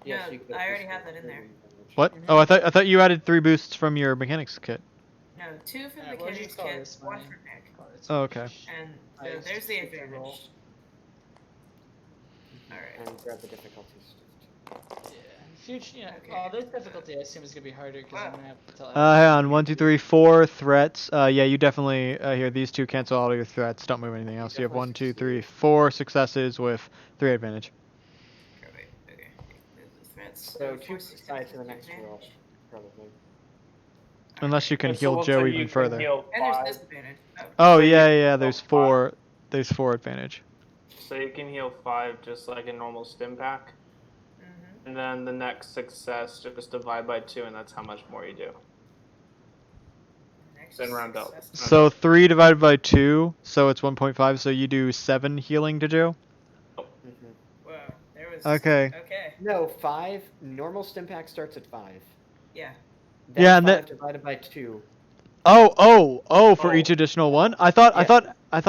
Yes, No, you get I already boost have die that in for there. advantage. What? Oh, I thought you added 3 boosts from your mechanics kit. No, 2 from Alright, the we'll kiddies just call kit, this 1 mine. from Nick. Oh, okay. And so I there's the skipped the roll. advantage. Alright. And grab the difficulties. Yeah. Future, Okay. Oh, this difficulty I assume is gonna be harder because I'm gonna have to tell. Hang on. 1, 2, 3, 4 threats. Yeah, you definitely here. These 2 cancel all your threats. Don't move anything else. You have 1, 2, 3, 4 successes with 3 advantage. Oh, wait, okay. Move the threats. So 2 force die to the next advantage. roll, probably. Unless you can So heal we'll Joe say even you can further. heal And there's 5. disadvantage. Oh. Oh So you yeah, can yeah. heal There's 5. 4. There's 4 advantage. So you can heal 5 just like a normal stim pack. Mm-hmm. And then the next success, just divide by 2, and that's how much more you do. Next Then round up. success. So 3 divided by 2, so it's 1.5. So you do 7 healing to Joe. Mhm. Whoa, there was. Okay. Okay. No, 5. Normal stim pack starts at 5. Yeah. Then Yeah, and 5 divided by 2. Oh! For Oh. each additional one. I thought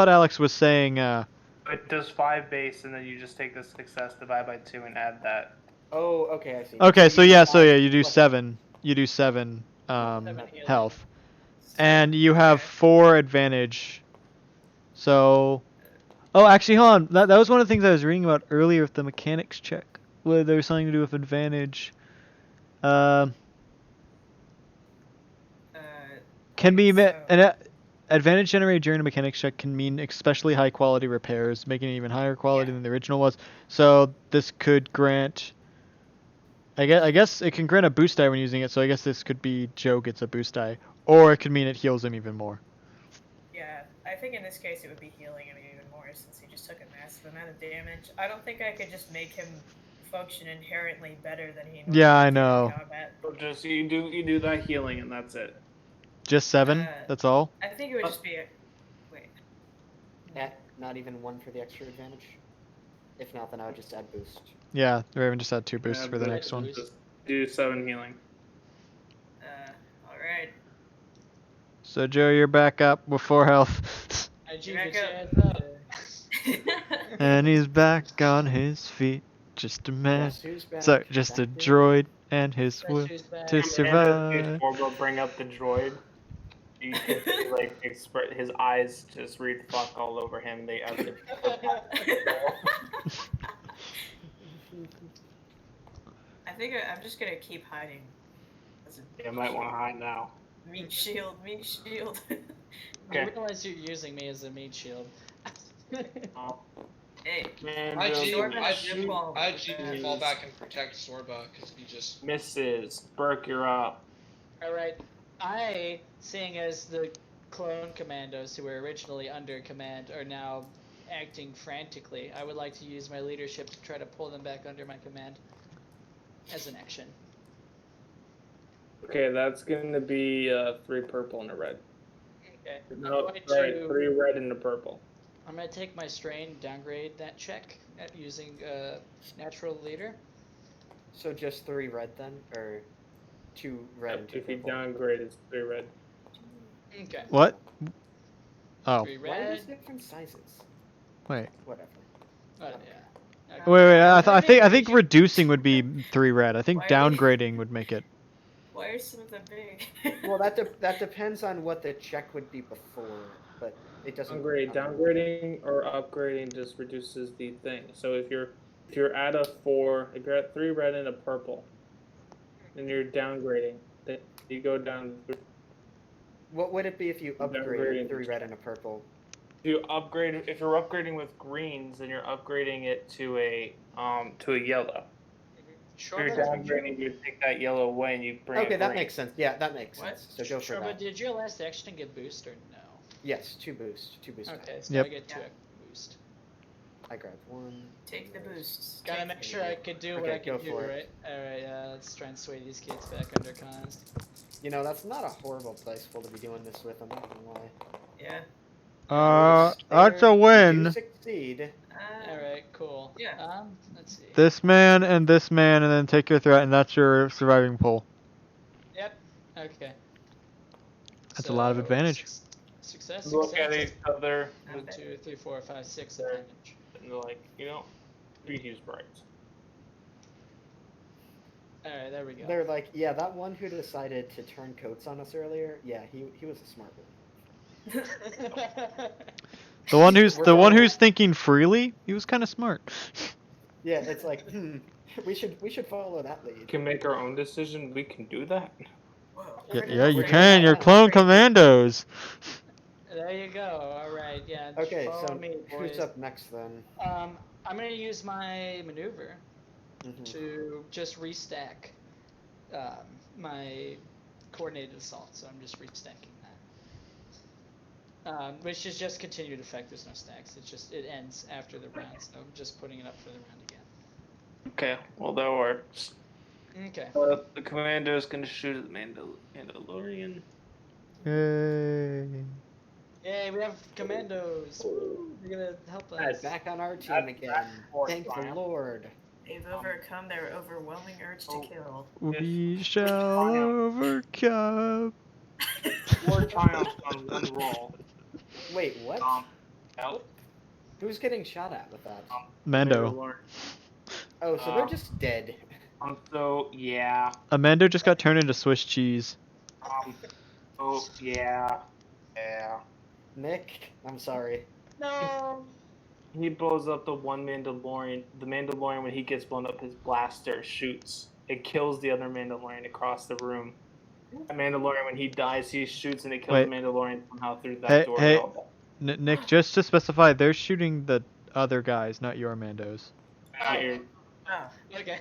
Alex was saying. It does 5 base, and then you just take the success, divide by 2, and add that. Oh, okay, I see. Okay, so you yeah, do you do 5 7. You do 7 healing. health, and you have 4 advantage. So, actually, hold on. That was one of the things I was reading about earlier with the mechanics check, where there was something to do with advantage. Can be an advantage generated during a mechanics check can mean especially high quality repairs, making it even higher quality than the original was. So this could grant. I guess it can grant a boost die when using it. So I guess this could be Joe gets a boost die, or it could mean it heals him even more. Yeah, I think in this case it would be healing him even more since he just took a massive amount of damage. I don't think I could just make him function inherently better than he normally Yeah, I did in know. combat. So just you do that healing, and that's it. Just 7. That's all. I think it would just be. Wait. Not even 1 for the extra advantage? If not, then I would just add boost. Yeah, Raven just had 2 boosts Yeah, for the but next one. just do 7 healing. Alright. So Joe, you're back up with 4 health, Back and he's back on his feet. Just a man. Guess who's back? So just a Back in. droid and his will to survive. Or bring up the droid. You can see, like his eyes just read fuck all over him. They have the I think I'm just gonna keep hiding. As a You might want to hide now. meat shield, meat shield. Okay. I realize you're using me as a meat shield. Hey, Man, IG, Sorba IG fall back and protect Sorba because he just. Mrs. Burke, you're up. Alright, I, seeing as the clone commandos who were originally under command are now acting frantically, I would like to use my leadership to try to pull them back under my command as an action. Okay, that's gonna be 3 purple and a red. Okay. No, sorry, 3 red and a purple. I'm going to take my strain, downgrade that check at using natural leader. So just 3 red then? Or 2 red and 2 If you purple? downgrade, it's 3 red. Okay. What? Oh. 3 Why are red. these different sizes? Wait. Whatever. Oh, yeah. Wait. I think reducing would be 3 red. I think Why are they- downgrading would make it. Why are some of them big? Well, that depends on what the check would be before, but it doesn't. Downgrading or upgrading just reduces the thing. So if you're at a 4, if you're at 3 red and a purple, then you're downgrading. Then you go down. What would it be if you upgraded Downgrading. 3 red and a purple? If you're upgrading with greens, then you're upgrading it to a yellow. Sure. If you're downgrading, you take that yellow away and you bring. Okay, it that green. makes sense. Yeah, that makes What? sense. So go for Sure, but that. did your last action get boost or no? Yes, 2 boost. Okay, so Yep. I get 2 Yeah. boost. I grabbed 1. Take the boosts. Gotta Take make the sure I could do what Okay, I go can do, for it. right? Alright, let's try and sway these kids back under cons. You know, that's not a horrible place to be doing this with. I'm not gonna lie. Yeah. That's a You win. succeed. Alright, cool. Yeah. Let's see. This man, and then take your threat, and that's your surviving pool. Yep. Okay. That's a lot of advantage. Success. Look at each other 1, 2, 3, 4, 5, 6 advantage. and they're like, he's right. Alright, there we go. They're like, yeah, that one who decided to turn coats on us earlier. Yeah, he was a smart one. The one who's thinking freely, he was kind of smart. Yeah, it's like, we should follow that We lead. can make our own decision. We can do that. Whoa. Yeah, you We're can. doing You're that. clone commandos. There you go. Alright, yeah. Okay, follow so me, who's boys. up next then? I'm gonna use my maneuver Mhm. to just restack my coordinated assault, so I'm just restacking that. Which is just continued effect, there's no stacks, it ends after the round, so I'm just putting it up for the round again. Okay, well that works. Okay. The commando is going to shoot at the Mandalorian. Yay. Yay, we have commandos! They're gonna help us. Back on our team again. more Thank the triumph. Lord. They've overcome their overwhelming urge to kill. We shall overcome. 4 triumphs on 1 roll. Wait, what? Out. Who's getting shot at with that? Mando. Mandalorian. Oh, so they're just dead. So yeah. Amando just got turned into Swiss cheese. Oh yeah. Yeah. Nick, I'm sorry. No! He blows up the one Mandalorian. The Mandalorian, when he gets blown up, his blaster shoots. It kills the other Mandalorian across the room. The Mandalorian, when he dies, he shoots and it kills Wait. the Mandalorian somehow through that door. Hey, Nick, just to specify, they're shooting the other guys, not your Mandos. Oh. Okay.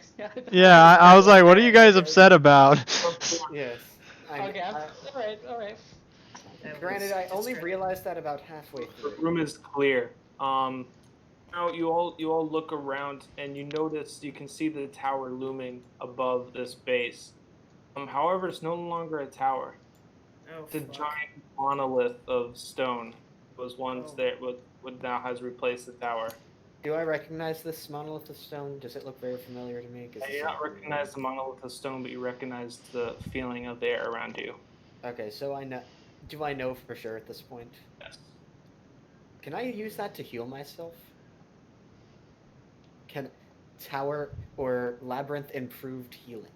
Yeah, I was like, what are you guys upset about? Yes. Okay, alright. Granted, I only realized that about halfway The through. room is clear. Now you all look around and you notice you can see the tower looming above this base. However, it's no longer a tower. Oh, It's a fuck. giant monolith of stone. Was once there, what now has replaced the tower. Do I recognize this monolith of stone? Does it look very familiar to me? 'Cause You do not recognize the monolith of stone, but you recognize the feeling of the air around you. Okay, so I know. Do I know for sure at this point? Yes. Can I use that to heal myself? Can tower or labyrinth improved healing?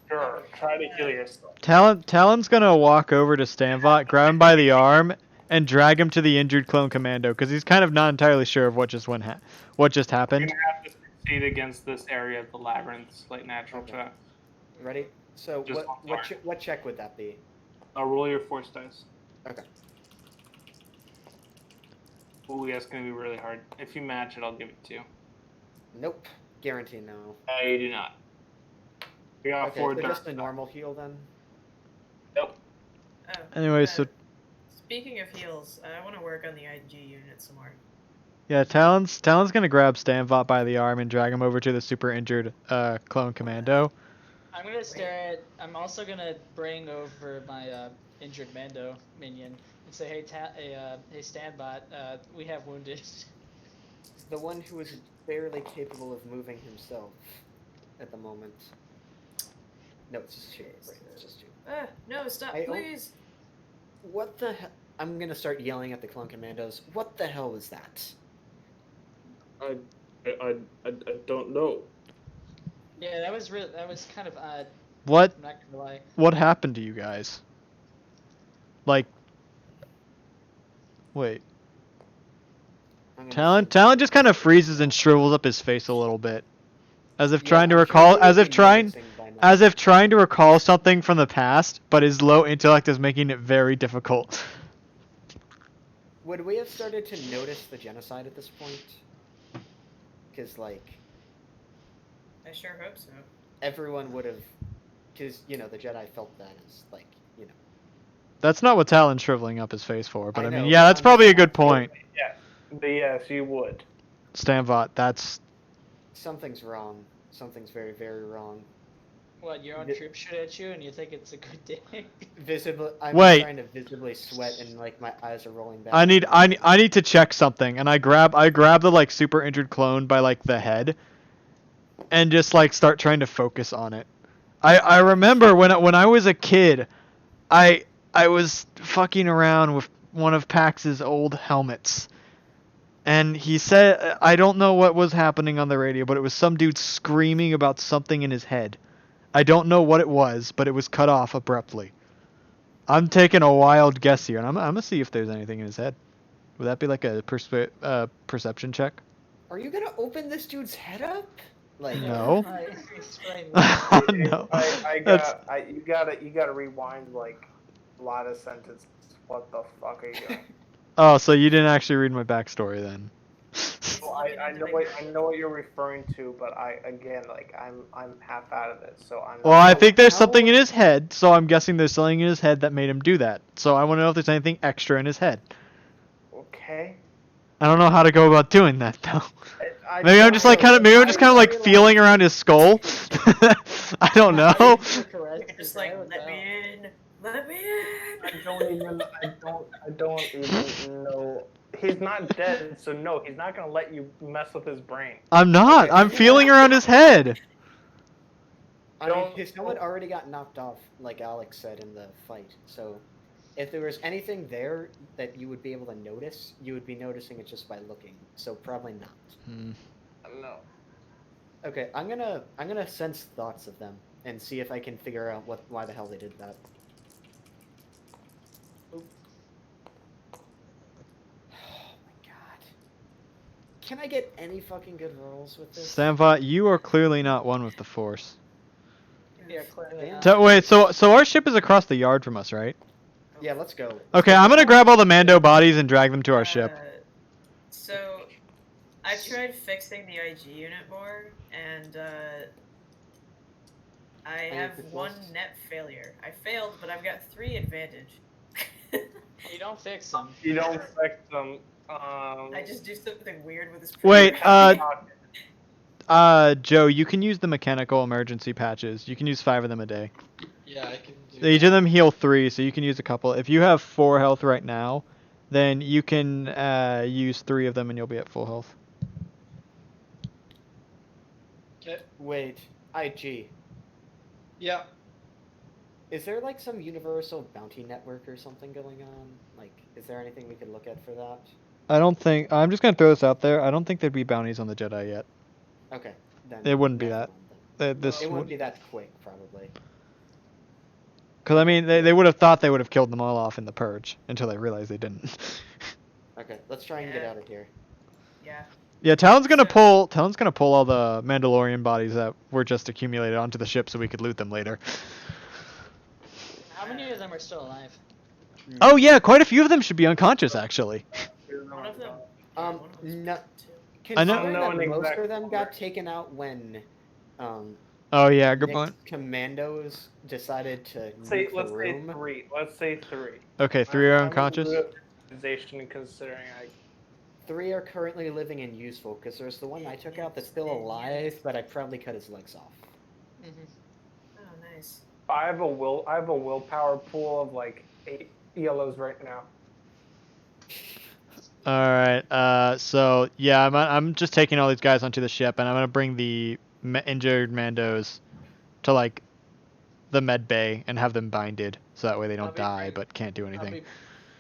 Sure. Try to heal yourself. Talon's gonna walk over to Stanbot, grab him by the arm, and drag him to the injured clone commando, because he's kind of not entirely sure of what just happened. You're gonna have to succeed against this area of the labyrinth's like natural Okay. check. Ready? So Just one part. what check would that be? I'll roll your force dice. Okay. Ooh, that's gonna be really hard. If you match it, I'll give it to you. Nope. Guarantee no. You do not. You got Okay, 4 so dark. just a normal heal then. Nope. Oh, Anyway, so speaking of heals, I want to work on the IG unit some more. yeah, Talon's gonna grab Stanbot by the arm and drag him over to the super injured clone commando. I'm gonna stare at. I'm also gonna bring over my injured Mando minion and say, hey Stanbot, we have wounded. The one who is barely capable of moving himself at the moment. No, it's just 2. Right, it's just 2. No, stop, I- please. What the hell? I'm gonna start yelling at the clone commandos. What the hell was that? I don't know. Yeah, that was kind of odd. What I'm not gonna lie. what happened to you guys? Like, wait. I'm gonna Talon just kind of freezes and shrivels up his face a little bit, as if Yeah, trying to I'm sure recall, you would be noticing by now. as if trying to recall something from the past, but his low intellect is making it very difficult. Would we have started to notice the genocide at this point? Because, like, I sure hope so. everyone would have... Because, you know, the Jedi felt that as, like, you know... That's not what Talon's shriveling up his face for, but I I mean, know, yeah, but that's I'm probably a just good not- point. Yeah, but yes, you would. Stanvot, that's... Something's wrong. Something's very, very wrong. What, your own troops shoot at you and you think it's a good day? I'm Wait. trying to visibly sweat and, like, my eyes are rolling back. I need to check something, and I grab the, like, super injured clone by, like, the head, and just, like, start trying to focus on it. I remember when I was a kid, I was fucking around with one of Pax's old helmets, and he said, I don't know what was happening on the radio, but it was some dude screaming about something in his head. I don't know what it was, but it was cut off abruptly. I'm taking a wild guess here, and I'm gonna see if there's anything in his head. Would that be like a perception check? Are you gonna open this dude's head up? Like... No. Explain. No. You gotta rewind like a lot of sentences. What the fuck are you doing? Oh, so you didn't actually read my backstory then? Well, I know what you're referring to, but I'm half out of it, so I'm. Well, I think there's How- something in his head, so I'm guessing there's something in his head that made him do that. So I want to know if there's anything extra in his head. Okay. I don't know how to go about doing that though. Maybe I'm just kind of like feeling around his skull. I don't know. Just like, let me in. Let me in. I don't even know. He's not dead, so no, he's not gonna let you mess with his brain. I'm not. Okay. I'm feeling around his head. I mean, his helmet already got knocked off, like Alex said in the fight. So, if there was anything there that you would be able to notice, you would be noticing it just by looking. So probably not. No. Okay, I'm gonna sense thoughts of them and see if I can figure out why the hell they did that. Oh my god. Can I get any fucking good rolls with this? Samvat, you are clearly not one with the Force. Yeah, clearly. Wait, so our ship is across the yard from us, right? Yeah, let's go. Okay, I'm gonna grab all the Mando bodies and drag them to our ship. So, I've tried fixing the IG unit more, and I have one net failure. I failed, but I've got 3 advantage. You don't fix them. You don't affect them. I just do something weird with this. Wait, Joe, you can use the mechanical emergency patches. You can use 5 of them a day. Yeah, I can do Each that. of them heal 3, so you can use a couple. If you have 4 health right now, then you can use 3 of them and you'll be at full health. Okay. Wait, IG. Yeah. Is there like some universal bounty network or something going on? Like, is there anything we could look at for that? I don't think... I'm just going to throw this out there. I don't think there'd be bounties on the Jedi yet. Okay, then It wouldn't be never that. mind then. This It wouldn't be that quick, probably. Because, I mean, they would have thought they would have killed them all off in the Purge until they realized they didn't. Okay, let's try and get out of here. Yeah. Yeah, Talon's gonna pull all the Mandalorian bodies that were just accumulated onto the ship so we could loot them later. How many of them are still alive? Oh yeah, quite a few of them should be unconscious actually. One of them. No, I know- considering that most of them got taken out when Oh yeah, good Nick's point. commandos decided to Let's say nuke the room. 3. Let's say 3. Okay, 3 are unconscious. Considering 3 are currently living and useful, because there's the one I took out that's still alive, but I probably cut his legs off. Oh, nice. I have a willpower pool of like 8 yellows right now. All right. So yeah, I'm just taking all these guys onto the ship, and I'm gonna bring the injured Mandos to like the med bay and have them binded, so that way they don't die but can't do anything.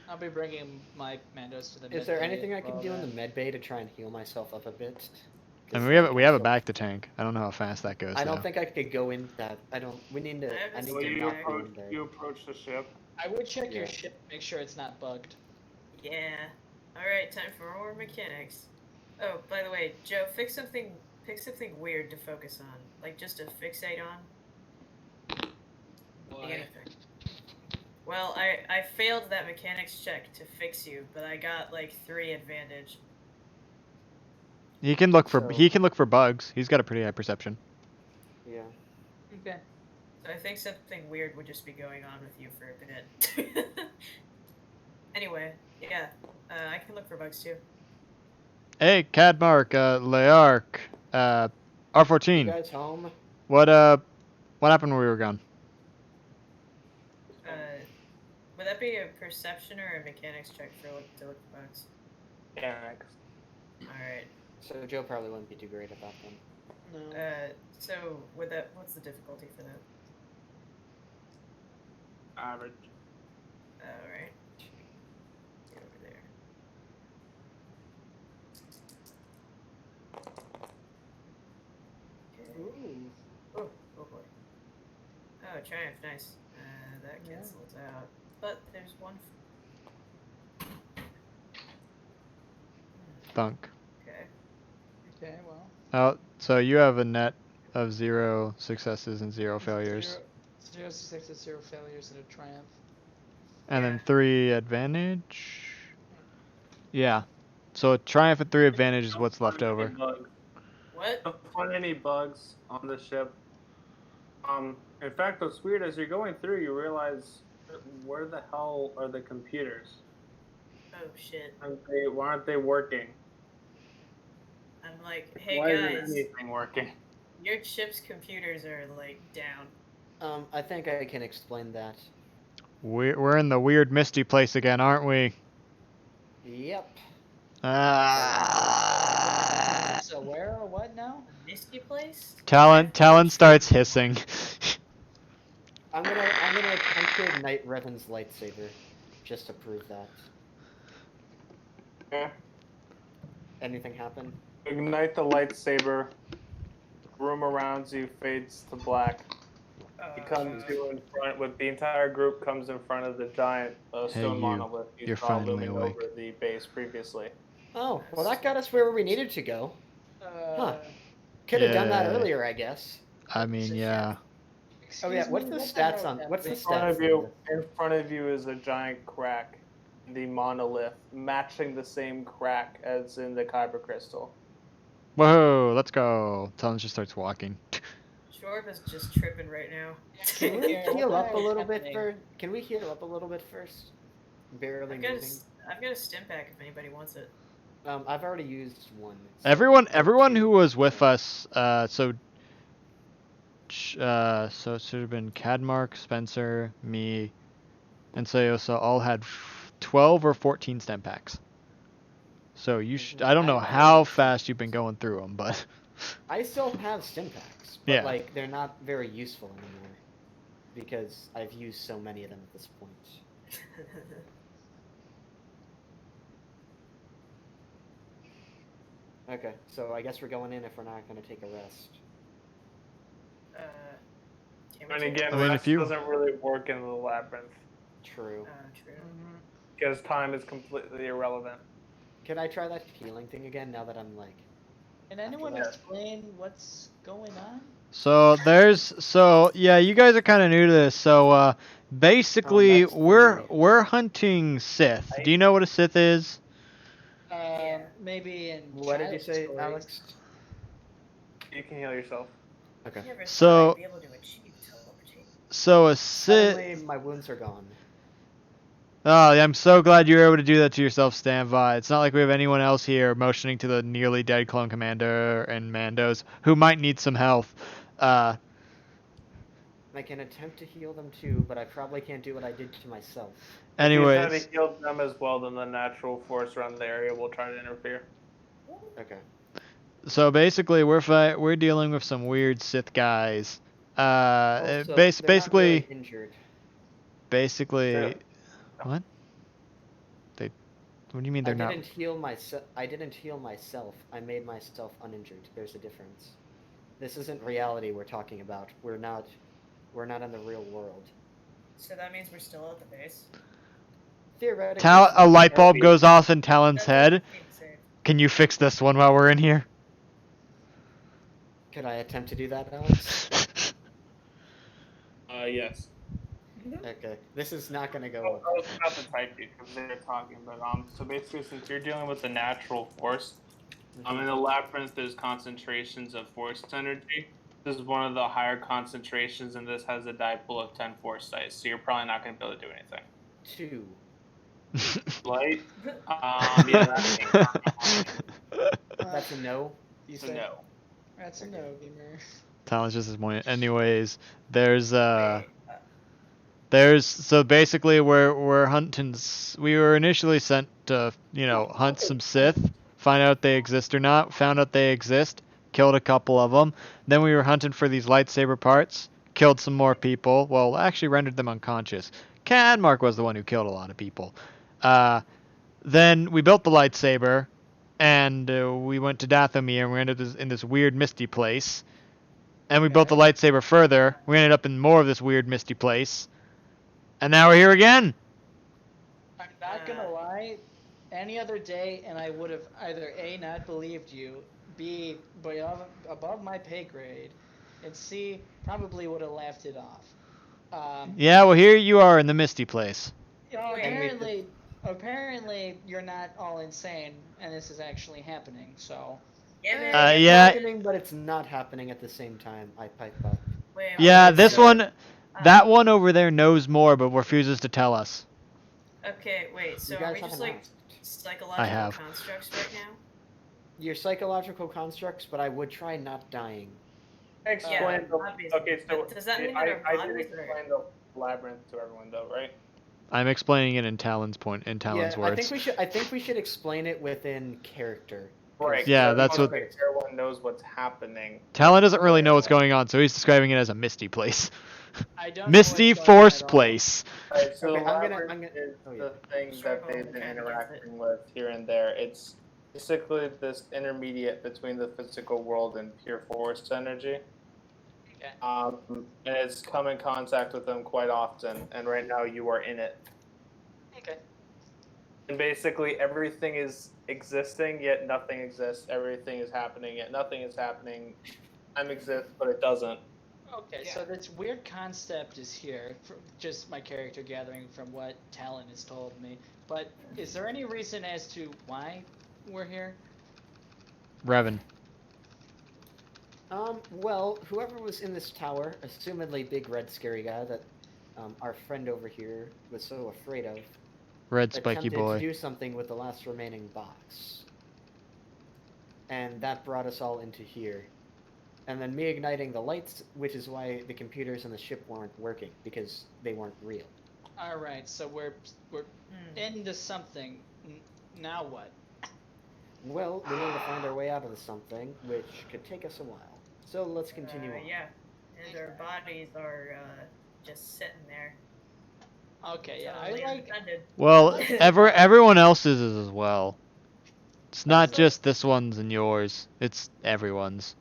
I'll be bringing my Mandos to the Is there med bay anything I as can well do in then. the med bay to try and heal myself up a bit? I mean, we have a back to tank. I don't know how fast that goes. I don't though. think I could go in that. I don't. We need to. I need Well, to not go in there. you approach the ship. I would check your Yeah. ship, make sure it's not bugged. Yeah. Alright, time for more mechanics. Oh, by the way, Joe, pick something weird to focus on. Like just to fixate on. Why? Anything. Well, I failed that mechanics check to fix you, but I got like 3 advantage. He can look for So- bugs. He's got a pretty high perception. Yeah. Okay. So I think something weird would just be going on with you for a bit. Anyway, yeah, I can look for bugs too. Hey, Cadmark, Leark, You R14. guys home? What happened when we were gone? Would that be a perception or a mechanics check to look for bugs? Mechanics. Alright. So Joe probably wouldn't be too great at that then. No. So what's the difficulty for that? Average. Alright. Get over there. Okay. Oh boy. Oh, triumph, nice. That cancels out. But there's one. Thunk. Okay. Okay, well. Oh, so you have a net of 0 successes and 0 failures, 0 successes, 0 failures, and a triumph. and Yeah. then 3 advantage. Yeah. So a triumph and 3 advantage is what's left over. What? Don't find any bugs on the ship. In fact, what's weird is you're going through, you realize where the hell are the computers? Oh shit. Why aren't they working? I'm like, hey Why isn't guys, anything working? your ship's computers are like down. I think I can explain that. We're in the weird misty place again, aren't we? Yep. So where or what now? Misty place? Talon starts hissing. I'm gonna enter Knight Revan's lightsaber, just to prove that. Yeah. Anything happen? Ignite the lightsaber. Room around you fades to black. He comes to in front with the entire group comes in front of the giant stone you. monolith you You're saw finally looming awake. over the base previously. Oh, well that got us where we needed to go. Huh. Could have done that Yeah. earlier, I guess. I mean, yeah. Oh yeah, what's the stats on? What's the In front stats? of you, in front of you is a giant crack in the monolith, matching the same crack as in the kyber crystal. Whoa, let's go. Talon just starts walking. Shorb is just tripping right now. Can we Yeah, heal what up a the hell is little bit happening? first? Can we heal up a little bit first? Barely I've got moving. a stim pack if anybody wants it. I've already used one. Everyone who was with us, so it should have been Cadmark, Spencer, me, and Sayosa all had 12 or 14 stem packs. So you I don't know how fast you've been going through them, but I still have stim packs, but Yeah. like they're not very useful anymore because I've used so many of them at this point. Okay, so I guess we're going in if we're not going to take a rest. Can we And take- again, I mean, rest if you- doesn't really work in the labyrinth True. True. because time is completely irrelevant. Can I try that healing thing again now that I'm like... Can anyone that. explain what's going on? yeah, you guys are kind of new to this. So basically, that's we're hunting Sith. Do you know what a Sith is? Maybe in What did you child say, stories. Alex? You can heal yourself. Okay. Never So- thought I'd be able to achieve teleportation. So a Sith. Suddenly, my wounds are gone. Oh, I'm so glad you were able to do that to yourself, Standby. It's not like we have anyone else here motioning to the nearly dead clone commander and Mandos who might need some health. I can attempt to heal them too, but I probably can't do what I did to myself. If you try Anyways, to heal them as well, then the natural force around the area will try to interfere. Okay. so basically we're dealing with some weird Sith guys. Also, they're not Basically, really injured. basically, Yeah. what? What do you mean they're not? I didn't heal myself. I made myself uninjured. There's a difference. This isn't reality we're talking about. We're not in the real world. So that means we're still at the base. Theoretically, A light bulb Maybe. goes off in Talon's That head. doesn't seem safe. Can you fix this one while we're in here? Could I attempt to do that, Alex? Yes. Okay, this is not gonna I go well. was about to type it because they were talking, but so basically, since you're dealing with the natural force, in the labyrinth there's concentrations of force energy. This is one of the higher concentrations, and this has a dipole of 10 force dice, so you're probably not going to be able to do anything. 2. Light? Yeah, That's a no. You so say? no. That's a no, gamer. Talon's just disappointed. Anyways, there's Wait, so basically we're hunting. We were initially sent to hunt some Sith, find out they exist or not. Found out they exist, killed a couple of them. Then we were hunting for these lightsaber parts, killed some more people. Well, actually rendered them unconscious. Cadmark was the one who killed a lot of people. Then we built the lightsaber, and we went to Dathomir, and we ended up in this weird misty place. And we built the lightsaber further. We ended up in more of this weird misty place. And now we're here again. I'm not gonna lie. Any other day, and I would have either A, not believed you, B, above my pay grade, and C, probably would have laughed it off. Yeah, well, here you are in the misty place. Apparently, you're not all insane, and this is actually happening. So. It's Yeah. happening, but it's not happening at the same time. I pipe up. wait, Yeah, wait, this so- one, that one over there knows more, but refuses to tell us. Okay, wait. So You are guys we just haven't like asked. psychological I have. constructs right now? Your psychological constructs, but I would try not dying. Explain the. obviously. Okay, so But does that mean that I, our I bodies did are- explain the labyrinth to everyone, though, right? I'm explaining it in Talon's Yeah, words. I think we should explain it within character. Right. Yeah, so that's what- everyone knows what's happening. Talon doesn't really know what's going on, so he's describing it as a misty place. I don't know Misty what's going on force at all. place. Right, so Okay, the I'm gonna- labyrinth is oh, yeah. the thing that they've been interacting with here and there. It's basically this intermediate between the physical world and pure force energy. Okay. And it's come in contact with them quite often, and right now you are in it. Okay. And basically everything is existing, yet nothing exists. Everything is happening, yet nothing is happening. Time exists, but it doesn't. Okay, so this weird concept is here, just my character gathering from what Talon has told me. But is there any reason as to why we're here? Revan. Well, whoever was in this tower, assumedly big red scary guy that our friend over here was so afraid of, Red spiky attempted boy. to do something with the last remaining box. And that brought us all into here. And then me igniting the lights, which is why the computers in the ship weren't working, because they weren't real. Alright, so we're into something. Now what? Well, we need to find our way out of the something, which could take us a while. So let's continue on. Yeah, and our bodies are just sitting there. Okay, yeah, So I they like. unattended. Well, everyone else's is as well. It's not just this one's and yours. It's everyone's.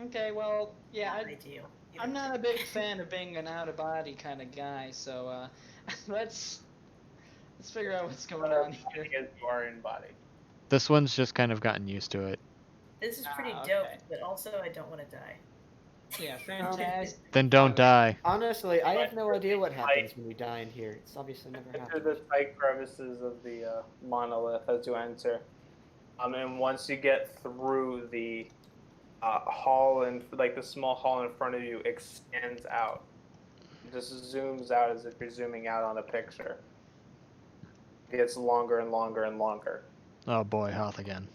Okay, well, yeah, Not ideal. I'm not a big fan of being an out of body kind of guy, so let's figure out what's going on here. Because you are in body. This one's just kind of gotten used to it. This is pretty Ah, dope, okay. but also I don't want to die. Yeah, fantastic. Then don't die. Honestly, I have no idea what happens when we die in here. It's obviously never Enter happened. the tight crevices of the monolith as you enter. And once you get through the hall, and like the small hall in front of you extends out. It just zooms out as if you're zooming out on a picture. It gets longer and longer and longer. Oh boy, Hoth again.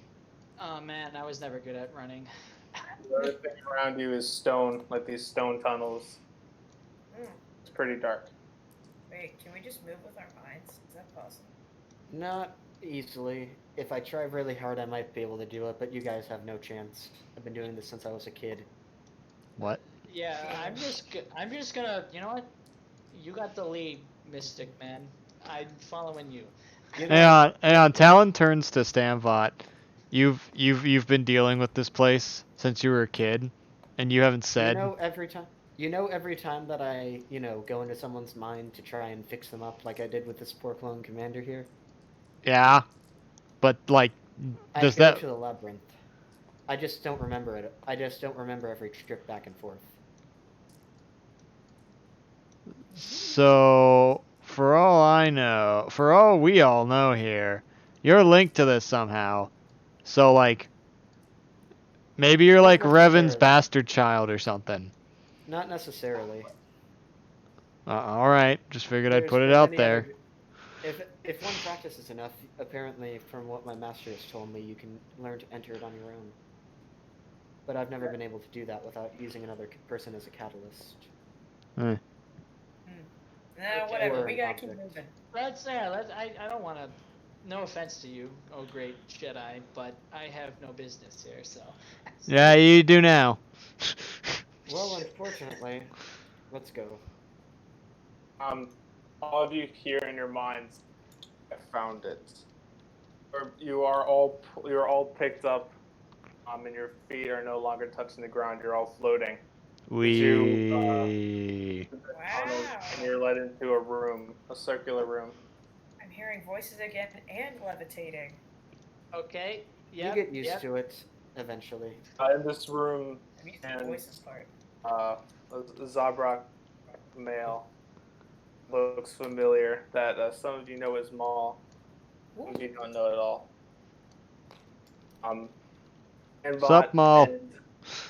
Oh man, I was never good at running. Everything around you is stone, like these stone tunnels. It's pretty dark. Wait, can we just move with our minds? Is that possible? Not easily. If I try really hard, I might be able to do it, but you guys have no chance. I've been doing this since I was a kid. What? Yeah, I'm just gonna. You know what? You got the lead, Mystic Man. I'm following you. You know, Hang on. Talon turns to Stamvot. You've been dealing with this place since you were a kid, and you haven't said. You know, every time that I, go into someone's mind to try and fix them up, like I did with this poor clone commander here. Yeah, but like, I does go that? to the labyrinth. I just don't remember it. I just don't remember every trip back and forth. So, for all I know, for all we all know here, you're linked to this somehow. So like, maybe you're like Revan's bastard child or something. Not necessarily. All right, just figured I'd There's put it been out many there. if one practices enough, apparently, from what my master has told me, you can learn to enter it on your own. But I've never been able to do that without using another person as a catalyst. Eh. Nah, whatever. Or We an gotta keep object. moving. I don't want to. No offense to you, oh great Jedi, but I have no business here, so. Yeah, you do now. Well, unfortunately, let's go. All of you here in your minds have found it. You are all picked up, and your feet are no longer touching the ground. You're all floating. We. And you're led into a room, a circular room. I'm hearing voices again and levitating. Okay. Yep, You get used to it eventually. In this room, I'm used to the voices part. a Zabrak male looks familiar. That some of you know as Maul. Some of you don't know at all. And Sup, Maul? And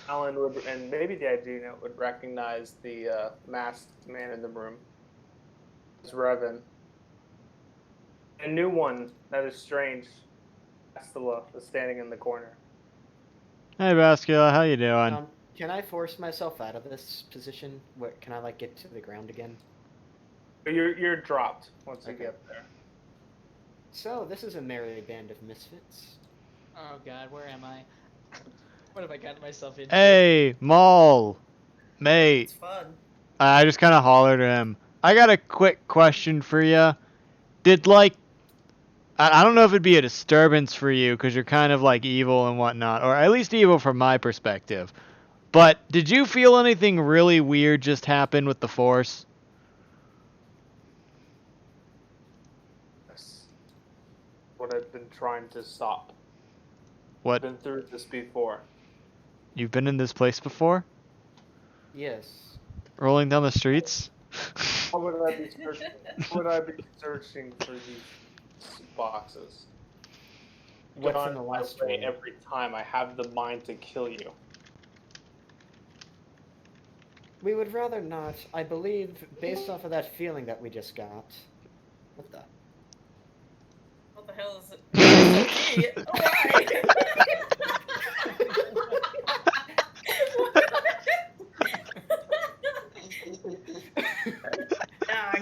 Alan would, and maybe the Iduna would recognize the masked man in the room. It's Revan. A new one that is strange. Astela is standing in the corner. Hey, Bascula, how you doing? Can I force myself out of this position? What, can I like get to the ground again? You're dropped once you get there. So this is a merry band of misfits. Oh God, where am I? What have I gotten myself into? Hey, Maul, mate. It's fun. I just kind of hollered at him. I got a quick question for you. Did like, I don't know if it'd be a disturbance for you because you're kind of like evil and whatnot, or at least evil from my perspective. But did you feel anything really weird just happen with the Force? Yes. What I've been trying to stop. What? I've been through this before. You've been in this place before? Yes. Rolling down the streets? What would I be searching? What would I be searching for these boxes? What's in the last one? Every time I have the mind to kill you. We would rather not. I believe, based off of that feeling that we just got. What the? What the hell is it? Oh, why?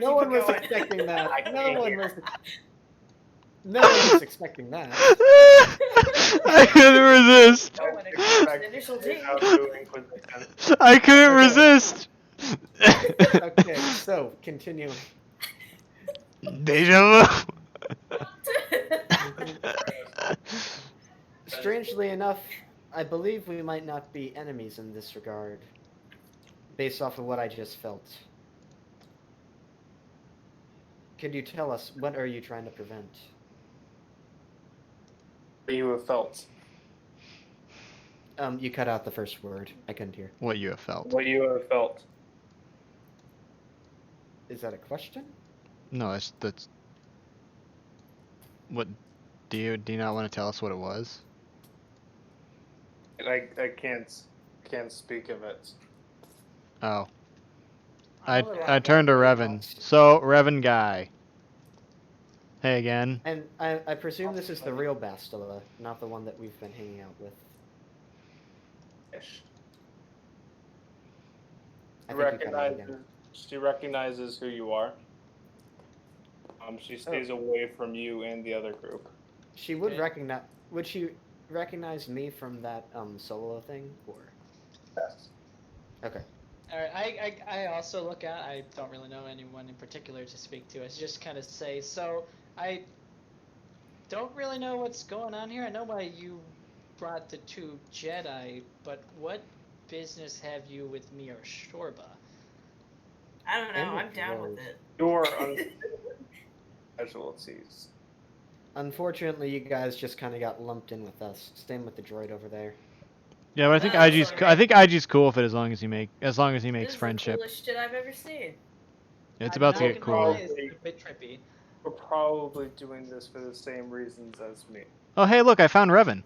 No one was expecting that. No one was expecting that. I couldn't resist. I couldn't resist. Okay, so continuing. Deja vu. Strangely enough, I believe we might not be enemies in this regard, based off of what I just felt. Could you tell us, what are you trying to prevent? What you have felt. You cut out the first word. I couldn't hear. What you have felt. What you have felt. Is that a question? No, that's. What? Do you not want to tell us what it was? I can't speak of it. Oh. I turned to Revan. So, Revan guy. Hey again. And I presume this is the real Bastila, not the one that we've been hanging out with. Ish. She recognizes who you are. She stays away from you and the other group. She would recognize. Would she recognize me from that solo thing, or? Yes. Okay. Alright, I also look out. I don't really know anyone in particular to speak to. I just kind of say, so I don't really know what's going on here. I know why you brought the two Jedi, but what business have you with me or Shorba? I don't know. And I'm down with droid. it. Your casualties. Unfortunately, you guys just kind of got lumped in with us. Same with the droid over there. Yeah, but I think That's IG's. alright. I think IG's cool with it as long as he makes This is friendship. the coolest shit I've ever seen. It's I'm about to not get gonna lie, cool. it's a bit trippy. We're probably doing this for the same reasons as me. Oh, hey, look, I found Revan.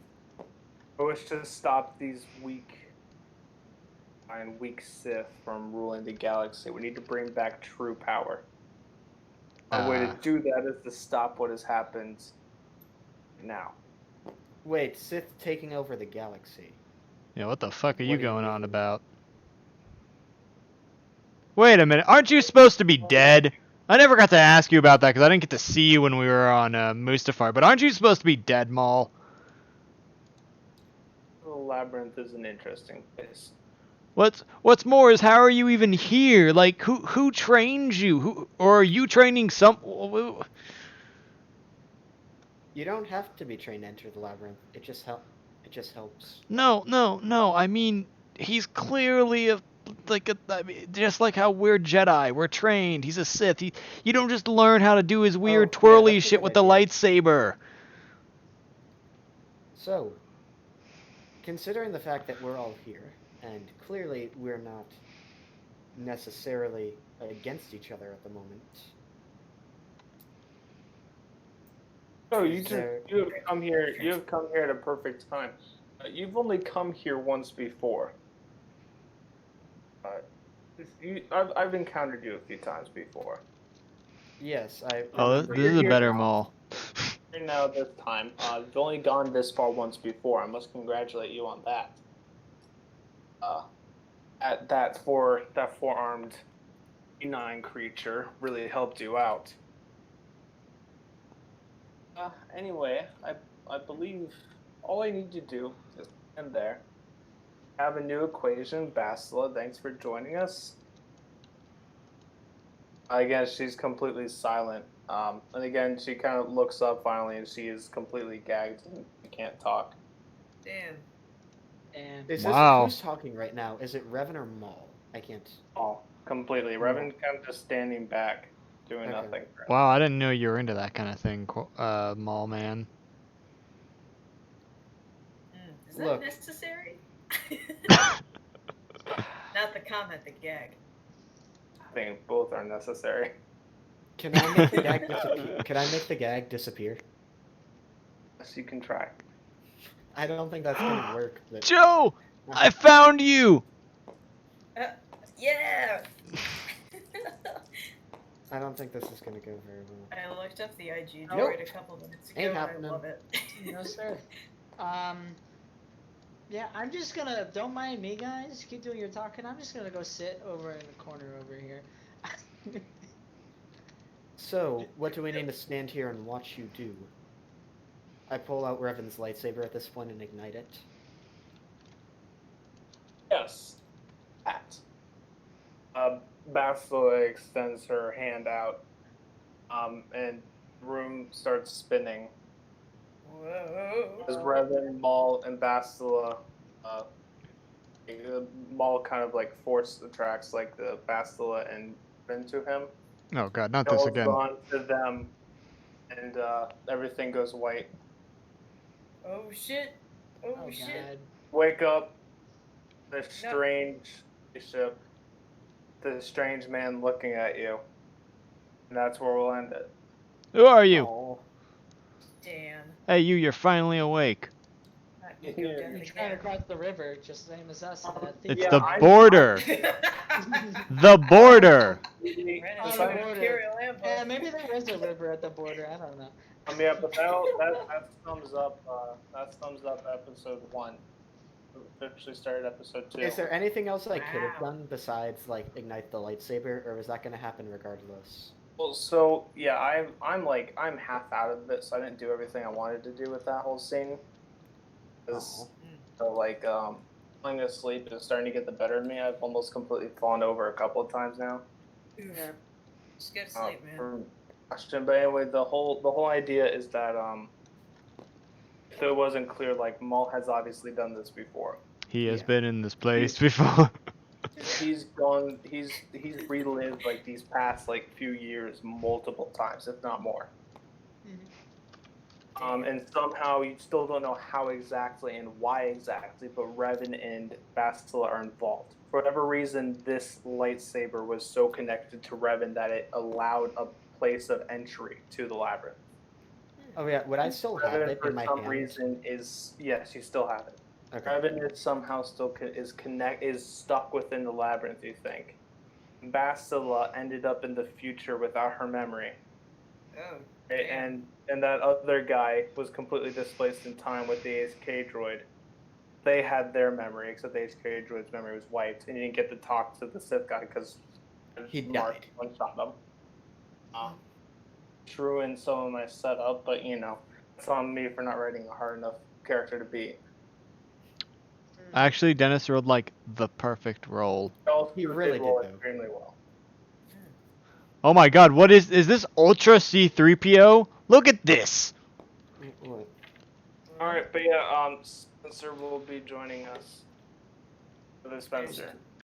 I wish to stop these weak Sith from ruling the galaxy. We need to bring back true power. A way to do that is to stop what has happened now. Wait, Sith taking over the galaxy. Yeah, what the fuck are you What do you going on mean? about? Wait a minute, aren't you supposed to be dead? I never got to ask you about that because I didn't get to see you when we were on Mustafar, but aren't you supposed to be dead, Maul? The labyrinth is an interesting place. What's more is how are you even here? Like who trained you? Who or are you training some? You don't have to be trained to enter the labyrinth. It just helps. No. I mean, he's clearly I mean, just like how we're Jedi, we're trained. He's a Sith. You don't just learn how to do his weird yeah, twirly that's a shit good with the idea. lightsaber. So, considering the fact that we're all here, and clearly we're not necessarily against each other at the moment. No, you have come here. You have come here at a perfect time. You've only come here once before. I've encountered you a few times before. Yes, I. Oh, remember this is a you better now. Maul. Here now this time. You've only gone this far once before. I must congratulate you on that. That four-armed E9 creature really helped you out. Anyway, I believe all I need to do is end there. Have a new equation, Bastila. Thanks for joining us. Again, she's completely silent. And again, she kind of looks up finally, and she is completely gagged and she can't talk. Damn. And Is Wow. this who's talking right now? Is it Revan or Maul? I can't. Oh, completely. Revan kind of just standing back, doing nothing. Wow, I didn't know you were into that kind of thing, Maul man. Is that Look. necessary? Not the comment, the gag. I think both are necessary. Can I make the gag disappear? Can I make the gag disappear? Yes, you can try. I don't think that's gonna work. But... Joe, I found you. Yeah. I don't think this is gonna go very well. I looked up the IG Nope. droid a couple minutes ago. Ain't And I happening. love it. no sir. Yeah, I'm just gonna. Don't mind me, guys. Keep doing your talking. I'm just gonna go sit over in the corner over here. So, what do we need to stand here and watch you do? I pull out Revan's lightsaber at this point and ignite it. Yes. That. Bastila extends her hand out, and the room starts spinning. Whoa. As Revan, Maul, and Bastila, Maul kind of like force attracts like the Bastila and into him. Oh god, not this again. On to them, and everything goes white. Oh shit. Oh, Oh shit. god. Wake up. The strange ship. The strange man looking at you. And that's where we'll end it. Who are you? Oh. Damn. Hey, you're finally awake. Death You're trying to again. cross the river, just same as us. And I think It's Yeah, the I'm- border. The border. Ran On into the an border. Imperial ambush. Yeah, maybe there is a river at the border. I don't know. Yeah, but that sums up. That sums up episode 1. We officially started episode 2. Is there anything else I could have Wow. done besides like ignite the lightsaber, or was that gonna happen regardless? Well, so yeah, I'm half out of it, so I didn't do everything I wanted to do with that whole scene. 'Cause- So like falling asleep is starting to get the better of me. I've almost completely fallen over a couple of times now. Yeah. Just get to sleep, man. Question, but anyway, the whole idea is that if it wasn't clear, like Maul has obviously done this before. He has been in this place before. He's relived like these past like few years multiple times, if not more. And somehow you still don't know how exactly and why exactly, but Revan and Bastila are involved. For whatever reason, this lightsaber was so connected to Revan that it allowed a place of entry to the labyrinth. Oh yeah, would I still have Revan, it for in my some hand? reason, is yes, you still have it. Okay. Revan is somehow still is stuck within the labyrinth. You think? Bastila ended up in the future without her memory. Oh. Right? Damn. And that other guy was completely displaced in time with the ASK droid. They had their memory, except the ASK droid's memory was wiped, and you didn't get to talk to the Sith guy because He Mark died. one-shot him. True in some of my setup, but you know, it's on me for not writing a hard enough character to beat. Actually, Dennis rolled like the perfect roll. He really did, though. Extremely well. Oh my god, what is this Ultra C3PO? Look at this! Alright, but yeah, Spencer will be joining us. Spencer.